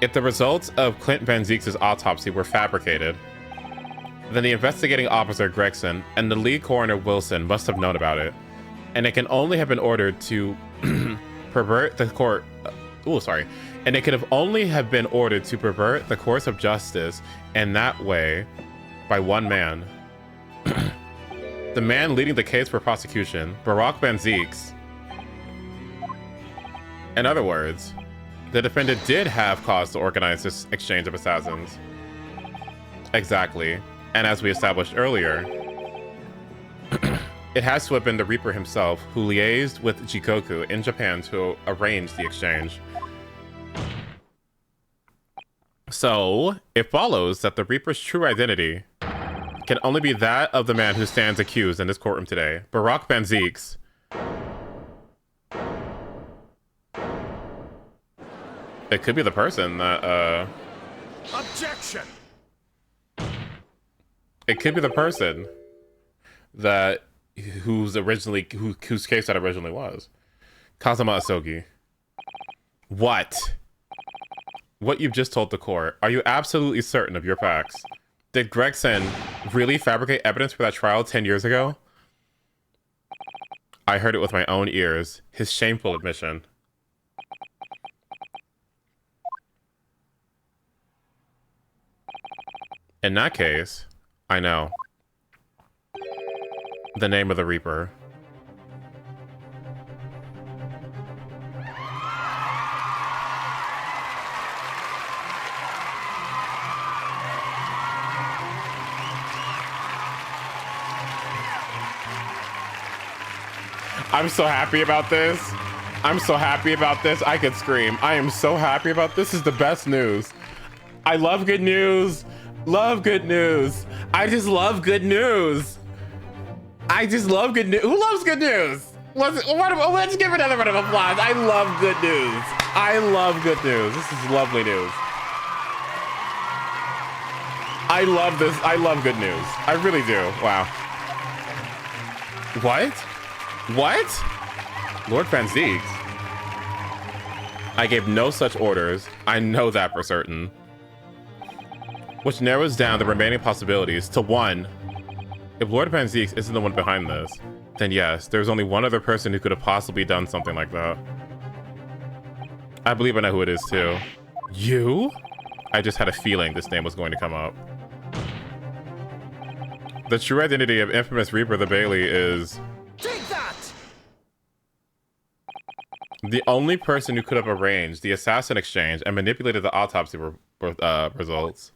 If the results of Clint Van Zeeks' autopsy were fabricated, then the investigating officer Gregson and the lead coroner Wilson must have known about it, and it can only have been ordered to pervert the court. And it could have only have been ordered to pervert the course of justice in that way by one man. The man leading the case for prosecution, Barack Van Zeeks. In other words, the defendant did have cause to organize this exchange of assassins. Exactly. And as we established earlier, it has to have been the Reaper himself who liaised with Jikoku in Japan to arrange the exchange. So, it follows that the Reaper's true identity can only be that of the man who stands accused in this courtroom today, Barack Van Zeeks. It could be the person that, Objection! It could be the person that whose case that originally was. Kazuma Asogi. What? What you've just told the court, are you absolutely certain of your facts? Did Gregson really fabricate evidence for that trial 10 years ago? I heard it with my own ears. His shameful admission. In that case, I know. The name of the Reaper. I'm so happy about this. I'm so happy about this. I could scream. I am so happy about this. This is the best news. I love good news. Love good news. I just love good news. I just love good news. Who loves good news? Let's give another round of applause. I love good news. I love good news. This is lovely news. I love this. I love good news. I really do. Wow. What? What? Lord Van Zieks? I gave no such orders. I know that for certain. Which narrows down the remaining possibilities to one. If Lord Van Zieks isn't the one behind this, then yes, there's only one other person who could have possibly done something like that. I believe I know who it is too. You? I just had a feeling this name was going to come up. The true identity of infamous Reaper the Bailey is... Take that! The only person who could have arranged the assassin exchange and manipulated the autopsy results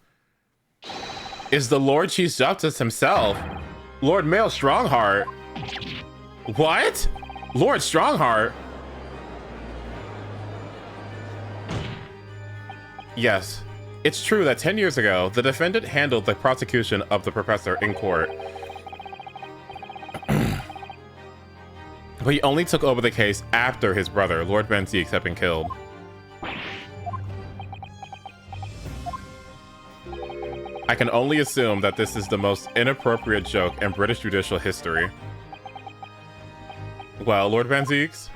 is the Lord Chief Justice himself, Lord Mael Strongheart. What? Lord Strongheart? Yes, it's true that 10 years ago, the defendant handled the prosecution of the professor in court. But he only took over the case after his brother, Lord Van Zieks, had been killed. I can only assume that this is the most inappropriate joke in British judicial history. Well, Lord Van Zieks,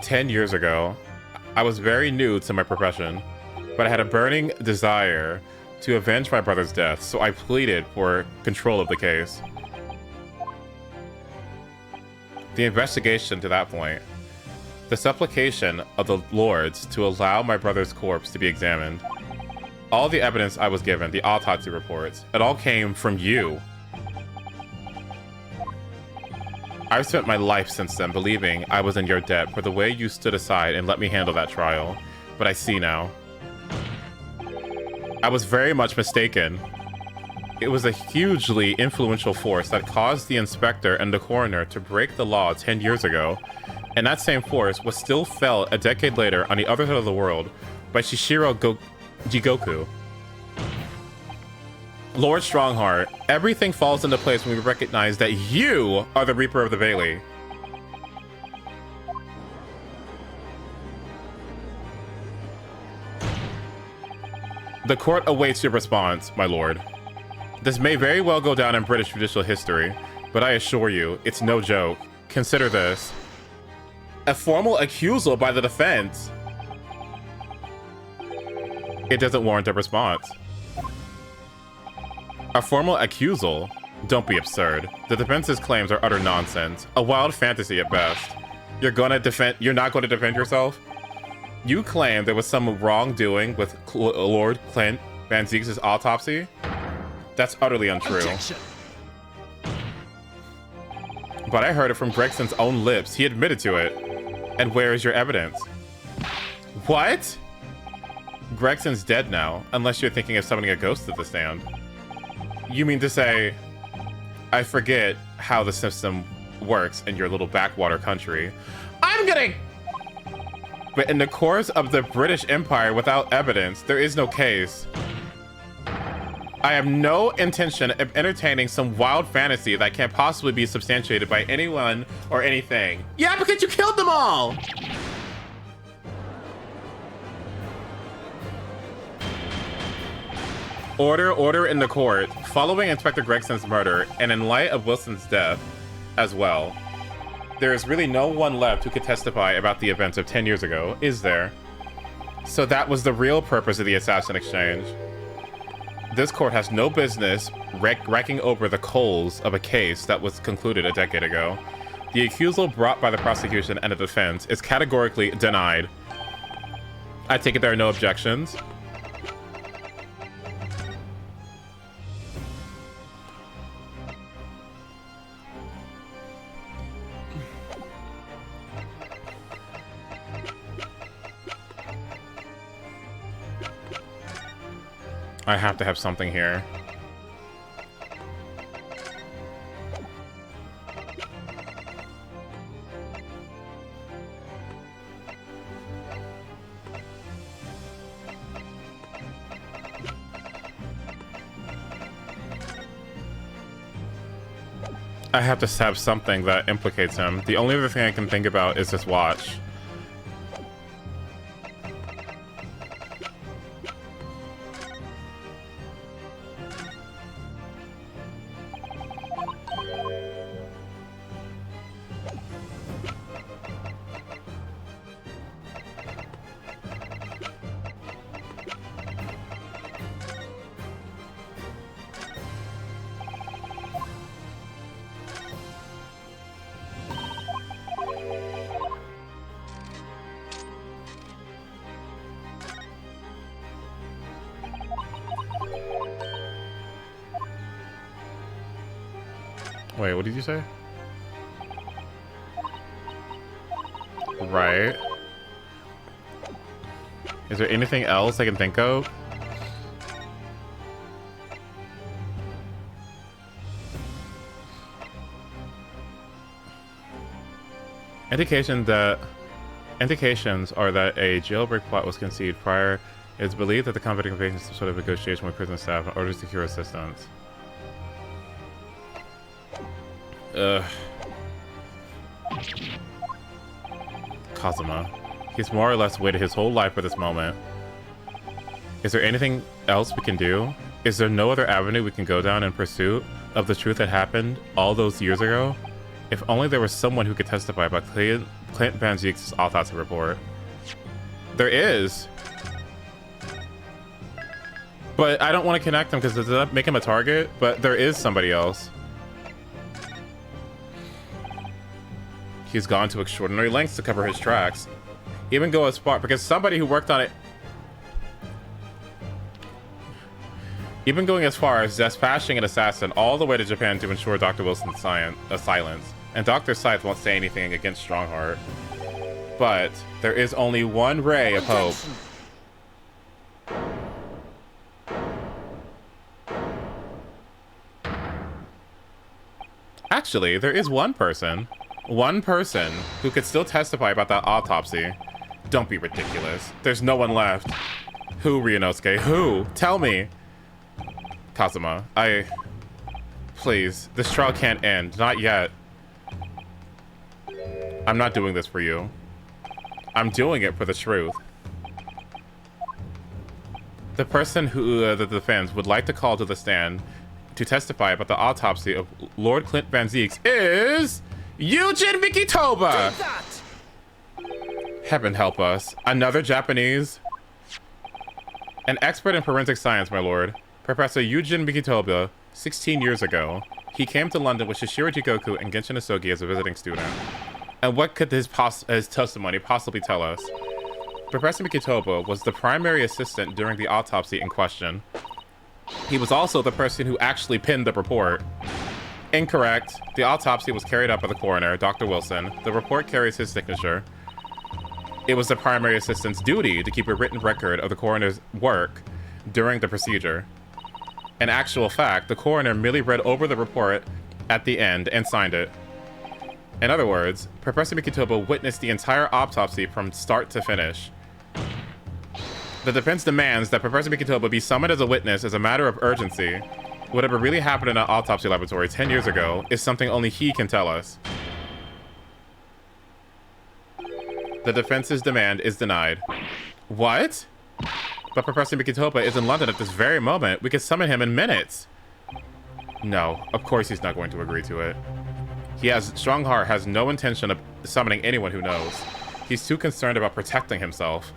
10 years ago, I was very new to my profession, but I had a burning desire to avenge my brother's death, so I pleaded for control of the case. The investigation to that point, the supplication of the lords to allow my brother's corpse to be examined, all the evidence I was given, the autopsy reports, it all came from you. I've spent my life since then believing I was in your debt for the way you stood aside and let me handle that trial, but I see now. I was very much mistaken. It was a hugely influential force that caused the inspector and the coroner to break the law 10 years ago, and that same force was still felt a decade later on the other side of the world by Shishiro Jigoku. Lord Strongheart, everything falls into place when we recognize that you are the Reaper of the Bailey. The court awaits your response, my lord. This may very well go down in British judicial history, but I assure you, it's no joke. Consider this. A formal accusal by the defense. It doesn't warrant a response. A formal accusal? Don't be absurd. The defense's claims are utter nonsense. A wild fantasy at best. You're not going to defend yourself? You claim there was some wrongdoing with Lord Clint Van Zieks' autopsy? That's utterly untrue. Objection. But I heard it from Gregson's own lips. He admitted to it. And where is your evidence? What? Gregson's dead now, unless you're thinking of summoning a ghost to the stand. You mean to say, I forget how the system works in your little backwater country. I'm gonna... But in the course of the British Empire without evidence, there is no case. I have no intention of entertaining some wild fantasy that can't possibly be substantiated by anyone or anything. Yeah, because you killed them all! Order in the court. Following Inspector Gregson's murder, and in light of Wilson's death as well, there is really no one left who could testify about the events of 10 years ago, is there? So that was the real purpose of the assassin exchange. This court has no business racking over the coals of a case that was concluded a decade ago. The accusal brought by the prosecution and the defense is categorically denied. I take it there are no objections. I have to have something here. I have to have something that implicates him. The only other thing I can think about is this watch. Wait, what did you say? Right. Is there anything else I can think of? Indications are that a jailbreak plot was conceived prior. It is believed that the convict faced some sort of negotiation with prison staff in order to secure assistance. Kazuma. He's more or less waited his whole life for this moment. Is there anything else we can do? Is there no other avenue we can go down in pursuit of the truth that happened all those years ago? If only there was someone who could testify about Clint Van Zieks' autopsy report. There is. But I don't want to connect them because does that make him a target? But there is somebody else. He's gone to extraordinary lengths to cover his tracks. Even go as far, because somebody who worked on it... Even going as far as dispatching an assassin all the way to Japan to ensure Dr. Wilson's silence. And Dr. Scythe won't say anything against Strongheart. But there is only one ray of hope. Actually, there is one person who could still testify about that autopsy. Don't be ridiculous. There's no one left. Who, Ryunosuke? Who? Tell me. Kazuma, please, this trial can't end. Not yet. I'm not doing this for you. I'm doing it for the truth. The person who the defense would like to call to the stand to testify about the autopsy of Lord Clint Van Zieks is Yujin Mikitoba! Heaven help us. Another Japanese? An expert in forensic science, my lord. Professor Yujin Mikitoba, 16 years ago. He came to London with Shishiro Jigoku and Genshin Asogi as a visiting student. And what could his testimony possibly tell us? Professor Mikitoba was the primary assistant during the autopsy in question. He was also the person who actually pinned the report. Incorrect. The autopsy was carried out by the coroner, Dr. Wilson. The report carries his signature. It was the primary assistant's duty to keep a written record of the coroner's work during the procedure. In actual fact, the coroner merely read over the report at the end and signed it. In other words, Professor Mikitoba witnessed the entire autopsy from start to finish. The defense demands that Professor Mikitoba be summoned as a witness as a matter of urgency. Whatever really happened in an autopsy laboratory 10 years ago is something only he can tell us. The defense's demand is denied. What? But Professor Mikitoba is in London at this very moment. We could summon him in minutes. No, of course he's not going to agree to it. Strongheart has no intention of summoning anyone who knows. He's too concerned about protecting himself.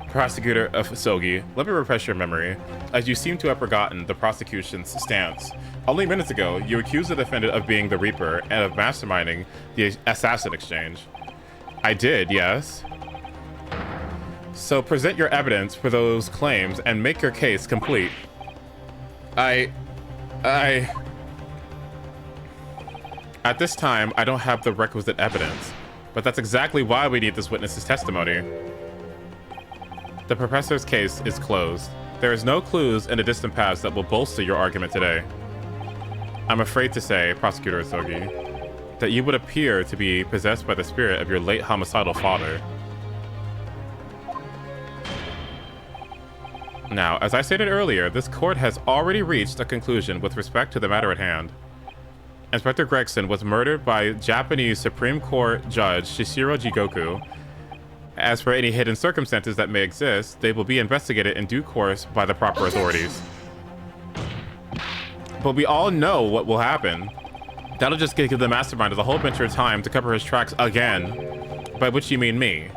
Prosecutor of Asogi, let me refresh your memory, as you seem to have forgotten the prosecution's stance. Only minutes ago, you accused the defendant of being the Reaper and of masterminding the assassin exchange. I did, yes. So present your evidence for those claims and make your case complete. At this time, I don't have the requisite evidence, but that's exactly why we need this witness's testimony. The professor's case is closed. There is no clues in the distant past that will bolster your argument today. I'm afraid to say, Prosecutor Asogi, that you would appear to be possessed by the spirit of your late homicidal father. Now, as I stated earlier, this court has already reached a conclusion with respect to the matter at hand. Inspector Gregson was murdered by Japanese Supreme Court Judge Shishiro Jigoku. As for any hidden circumstances that may exist, they will be investigated in due course by the proper authorities. But we all know what will happen. That'll just give the mastermind a whole bunch of time to cover his tracks again. By which you mean me.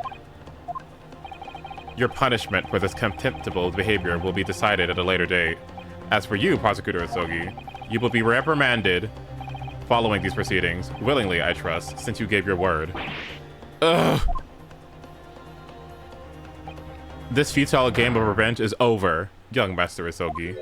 Your punishment for this contemptible behavior will be decided at a later date. As for you, Prosecutor Asogi, you will be reprimanded following these proceedings. Willingly, I trust, since you gave your word. Ugh. This futile game of revenge is over, young Master Asogi.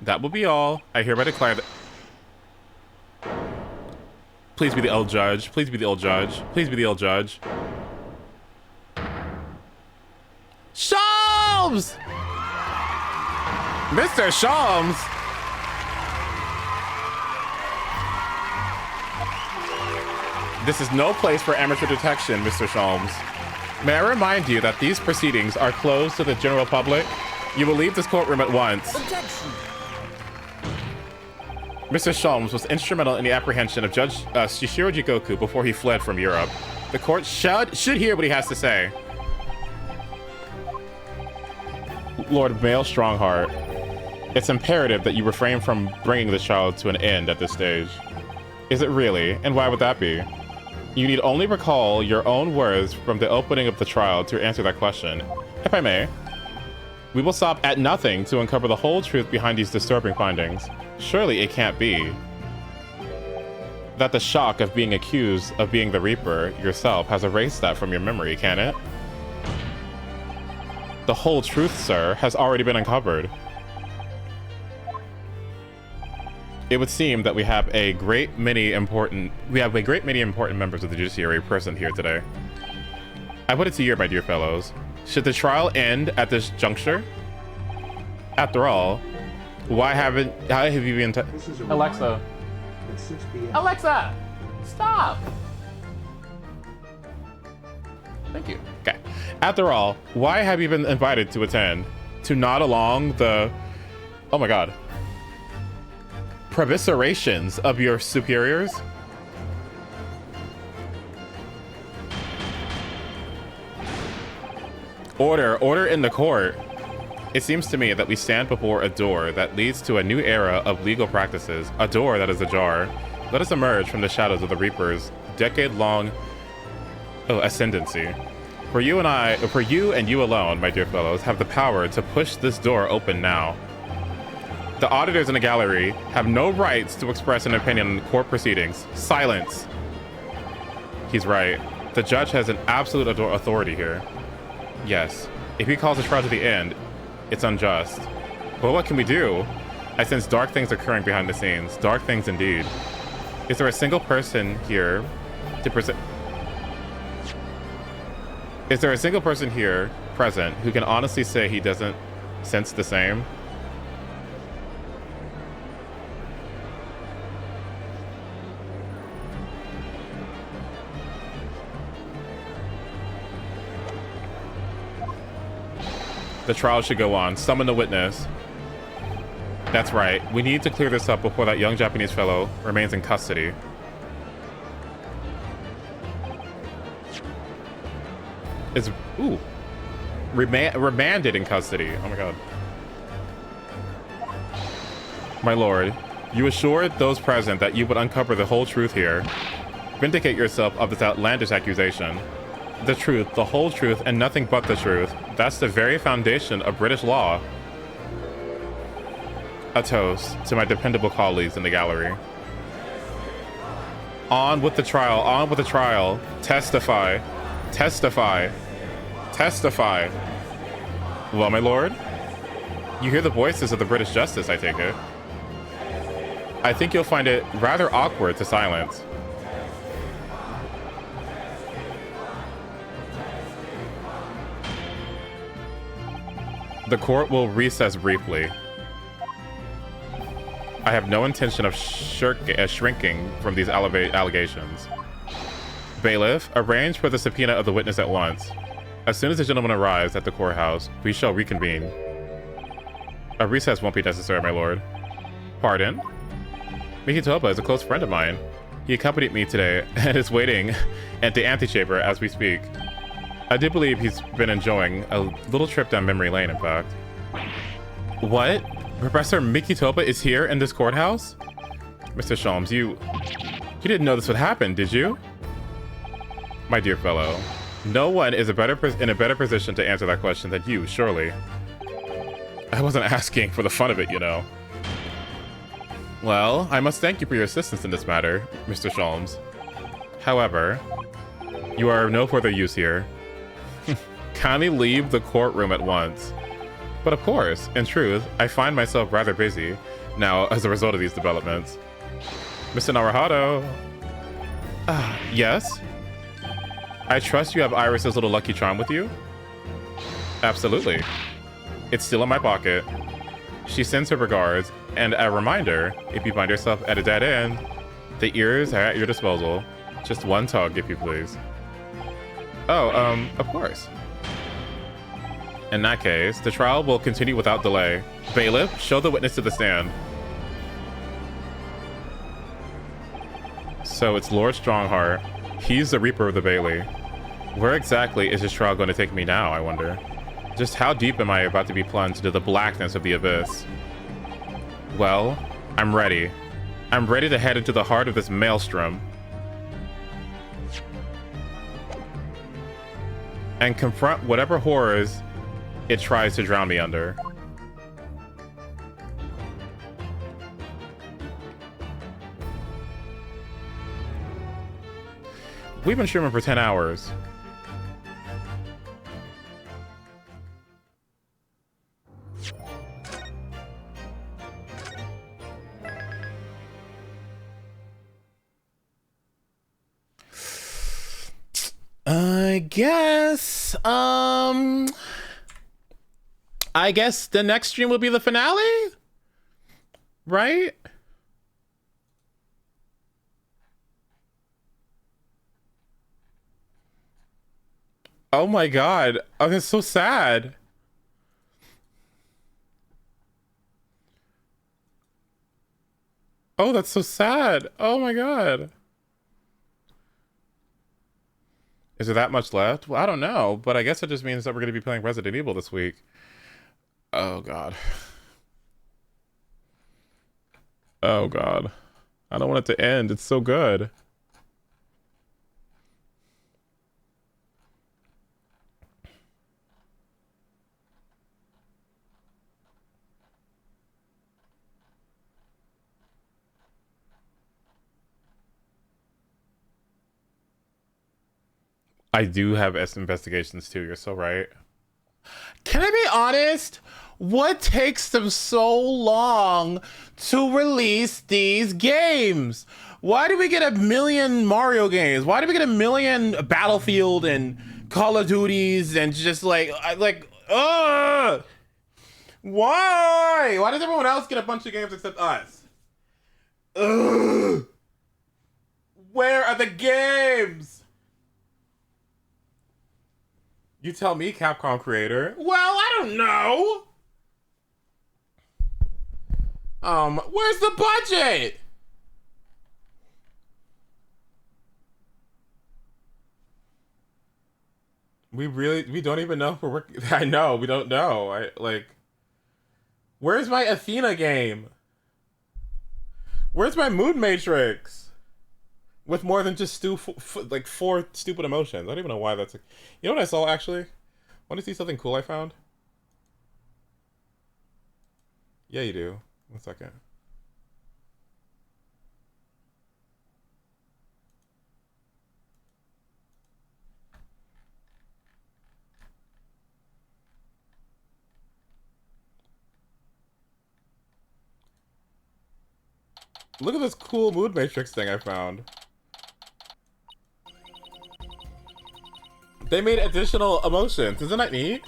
That will be all. I hereby declare that... Please be the old judge. Please be the old judge. Please be the old judge. Sholmes! Mr. Sholmes! This is no place for amateur detection, Mr. Sholmes. May I remind you that these proceedings are closed to the general public? You will leave this courtroom at once. Objection! Mr. Sholmes was instrumental in the apprehension of Judge Shishiro Jigoku before he fled from Europe. The court should hear what he has to say. Lord Male Strongheart, it's imperative that you refrain from bringing this child to an end at this stage. Is it really? And why would that be? You need only recall your own words from the opening of the trial to answer that question. If I may. We will stop at nothing to uncover the whole truth behind these disturbing findings. Surely it can't be that the shock of being accused of being the Reaper yourself has erased that from your memory, can it? The whole truth, sir, has already been uncovered. It would seem that we have a great many important members of the judiciary present here today. I put it to you, my dear fellows. Should the trial end at this juncture? After all, how have you been Alexa. Alexa! Stop! Thank you. Okay. After all, why have you been invited to attend? To nod along the... Oh my god. Previscerations of your superiors? Order in the court. It seems to me that we stand before a door that leads to a new era of legal practices, a door that is ajar. Let us emerge from the shadows of the Reaper's decade-long ascendancy. For you and you alone, my dear fellows, have the power to push this door open now. The auditors in the gallery have no rights to express an opinion on court proceedings. Silence. He's right. The judge has an absolute authority here. Yes, if he calls the trial to the end, it's unjust. But what can we do? I sense dark things occurring behind the scenes. Dark things indeed. Is there a single person here to present? Is there a single person here present who can honestly say he doesn't sense the same? The trial should go on. Summon the witness. That's right. We need to clear this up before that young Japanese fellow remains in custody. Remanded in custody. Oh my god. My lord, you assured those present that you would uncover the whole truth here. Vindicate yourself of this outlandish accusation. The truth, the whole truth, and nothing but the truth. That's the very foundation of British law. A toast to my dependable colleagues in the gallery. On with the trial, on with the trial. Testify, testify, testify. Well, my lord, you hear the voices of the British justice, I take it. I think you'll find it rather awkward to silence. The court will recess briefly. I have no intention of shrinking from these allegations. Bailiff, arrange for the subpoena of the witness at once. As soon as the gentleman arrives at the courthouse, we shall reconvene. A recess won't be necessary, my lord. Pardon? Mikitopa is a close friend of mine. He accompanied me today and is waiting at the antechamber as we speak. I do believe he's been enjoying a little trip down memory lane, in fact. What? Professor Mikitopa is here in this courthouse? Mr. Sholmes, you didn't know this would happen, did you? My dear fellow, no one is in a better position to answer that question than you, surely. I wasn't asking for the fun of it, you know. Well, I must thank you for your assistance in this matter, Mr. Sholmes. However, you are of no further use here. Kindly leave the courtroom at once. But of course, in truth, I find myself rather busy now as a result of these developments. Mr. Naruhado. Yes? I trust you have Iris's little lucky charm with you? Absolutely. It's still in my pocket. She sends her regards, and a reminder, if you find yourself at a dead end, the ears are at your disposal. Just one tug, if you please. Oh, of course. In that case, the trial will continue without delay. Bailiff, show the witness to the stand. So it's Lord Strongheart. He's the Reaper of the Bailey. Where exactly is this trial going to take me now, I wonder? Just how deep am I about to be plunged into the blackness of the abyss? Well, I'm ready. I'm ready to head into the heart of this maelstrom and confront whatever horrors it tries to drown me under. We've been streaming for 10 hours. I guess the next stream will be the finale, right? Oh my god. Oh, that's so sad. Oh, that's so sad. Oh my god. Is there that much left? Well, I don't know, but I guess it just means that we're going to be playing Resident Evil this week. Oh god. Oh god. I don't want it to end. It's so good. I do have investigations too. You're so right. Can I be honest? What takes them so long to release these games? Why do we get a million Mario games? Why do we get a million Battlefield and Call of Duties and just like, why? Why does everyone else get a bunch of games except us? Ugh. Where are the games? You tell me, Capcom creator. Well, I don't know. Where's the budget? We don't even know if we're working. I know, we don't know. Where's my Athena game? Where's my Mood Matrix? With more than just like 4 stupid emotions. I don't even know why that's... You know what I saw, actually? Want to see something cool I found? Yeah, you do. 1 second. Look at this cool Mood Matrix thing I found. They made additional emotions. Isn't that neat?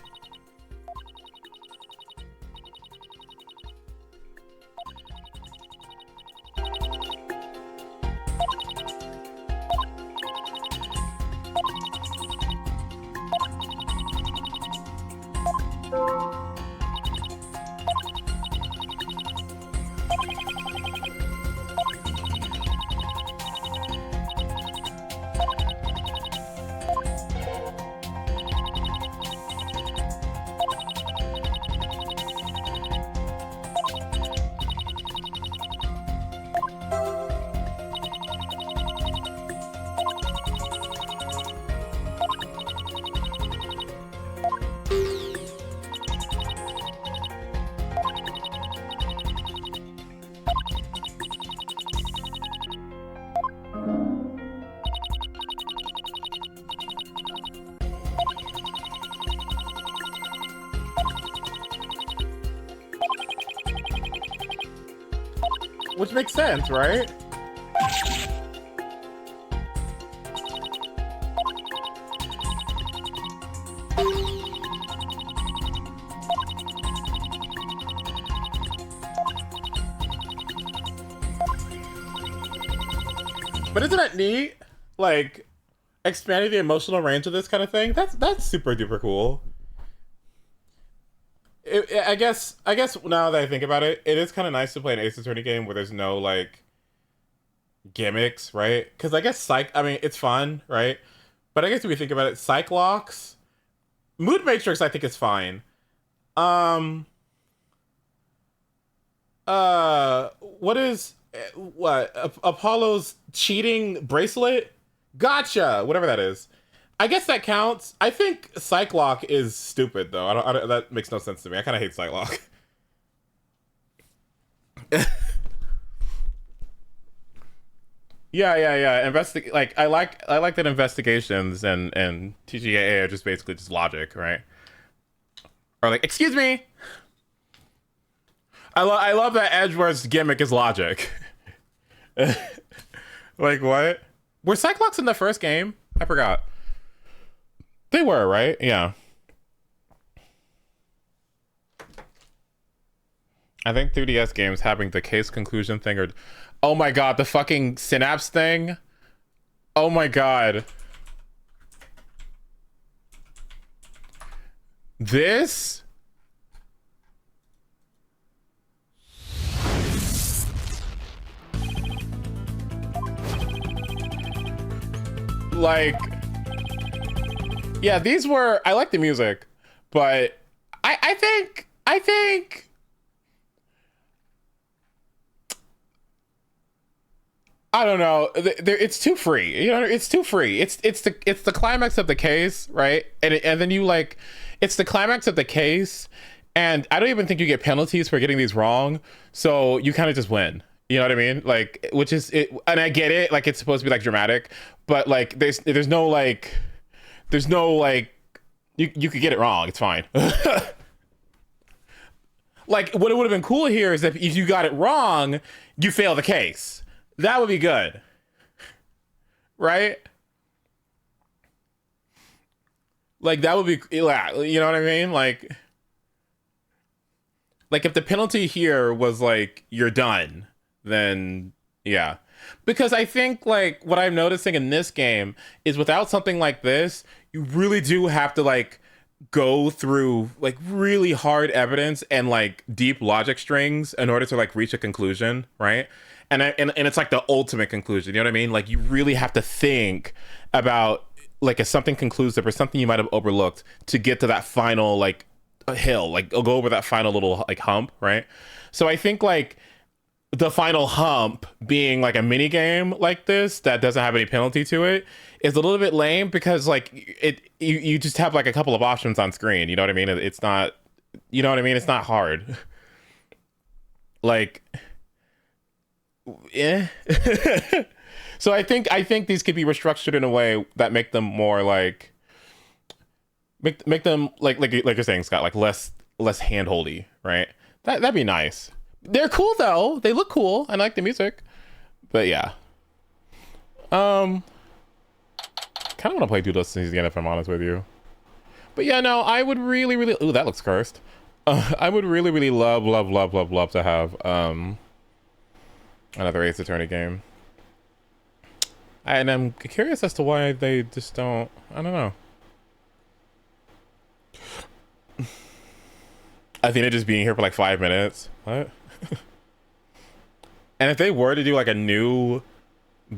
which makes sense, right? But isn't that neat? Like, expanding the emotional range of this kind of thing. That's super duper cool. I guess now that I think about it, it is kind of nice to play an Ace Attorney game where there's no like gimmicks, right? Because I guess I mean, it's fun, right? But I guess if we think about it, Psyche-Locks, Mood Matrix, I think is fine. What Apollo's cheating bracelet? Gotcha, whatever that is. I guess that counts. I think Psyche-Lock is stupid though. I don't. That makes no sense to me. I kind of hate Psyche-Lock. Yeah. Like I like that investigations and TGAA are just basically just logic, right? Or like, excuse me. I love that Edgeworth's gimmick is logic. Like what? Were Psyche-Locks in the first game? I forgot. They were, right? Yeah. I think 3DS games having the case conclusion thing or... Oh my god, the fucking Synapse thing? Oh my god. This? Like... Yeah, these were... I like the music, but I think... I don't know. It's too free. You know, it's too free. It's the climax of the case, right? And then you like... It's the climax of the case, and I don't even think you get penalties for getting these wrong, so you kind of just win. You know what I mean? Like, which is... And I get it, like, it's supposed to be, like, dramatic, but, like, there's no, like... There's no, like, you could get it wrong. It's fine. Like, what it would have been cool here is if you got it wrong, you fail the case. That would be good. Right? Like, that would be, you know what I mean? Like if the penalty here was, like, you're done, then, yeah. Because I think, like, what I'm noticing in this game is without something like this, you really do have to, like, go through, like, really hard evidence and, like, deep logic strings in order to, like, reach a conclusion, right? And it's, like, the ultimate conclusion, you know what I mean? Like, you really have to think about, like, if something conclusive or something you might have overlooked to get to that final, like, hill, like, go over that final little, like, hump, right? So I think, like, the final hump being like a mini game like this that doesn't have any penalty to it is a little bit lame because like you just have like a couple of options on screen. You know what I mean? It's not, you know what I mean? It's not hard. Like, yeah. So I think these could be restructured in a way that make them more like make them like you're saying, Scott, like less handholdy, right? That'd be nice. They're cool though. They look cool. I like the music. But yeah. Kind of want to play Doodle Season again if I'm honest with you. But yeah, no, I would really ooh, that looks cursed. I would really love to have another Ace Attorney game. And I'm curious as to why they just don't, I don't know. I think they're just being here for like 5 minutes. What? And if they were to do like a new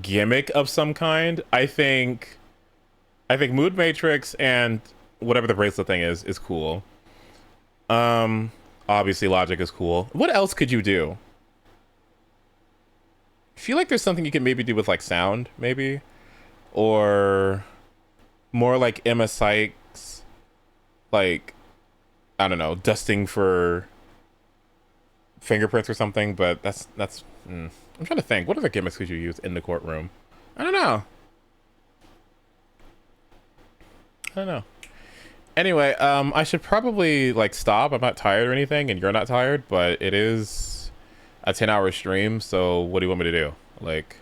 gimmick of some kind, I think Mood Matrix and whatever the bracelet thing is cool. Obviously Logic is cool. What else could you do? I feel like there's something you can maybe do with like sound, maybe, or more like Emma Sykes, like, I don't know, dusting for fingerprints or something. But that's I'm trying to think, what other gimmicks could you use in the courtroom? I don't know. Anyway, I should probably like stop. I'm not tired or anything, and you're not tired, but it is a 10-hour stream. So what do you want me to do? Like,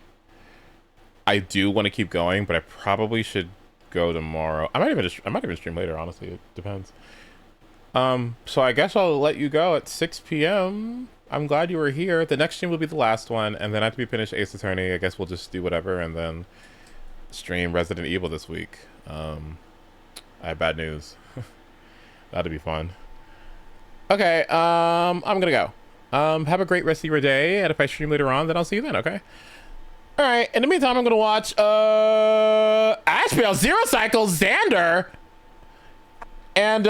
I do want to keep going, but I probably should go tomorrow. I might even stream later. Honestly, it depends. So I guess I'll let you go at 6 p.m. I'm glad you were here. The next stream will be the last one, and then after we finish Ace Attorney, I guess we'll just do whatever, and then stream Resident Evil this week. I have bad news. That'll be fun. Okay, I'm gonna go. Have a great rest of your day, and if I stream later on, then I'll see you then, okay? Alright, in the meantime, I'm gonna watch, Ashbel, Zero Cycle, Xander, and,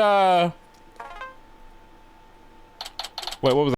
wait, what was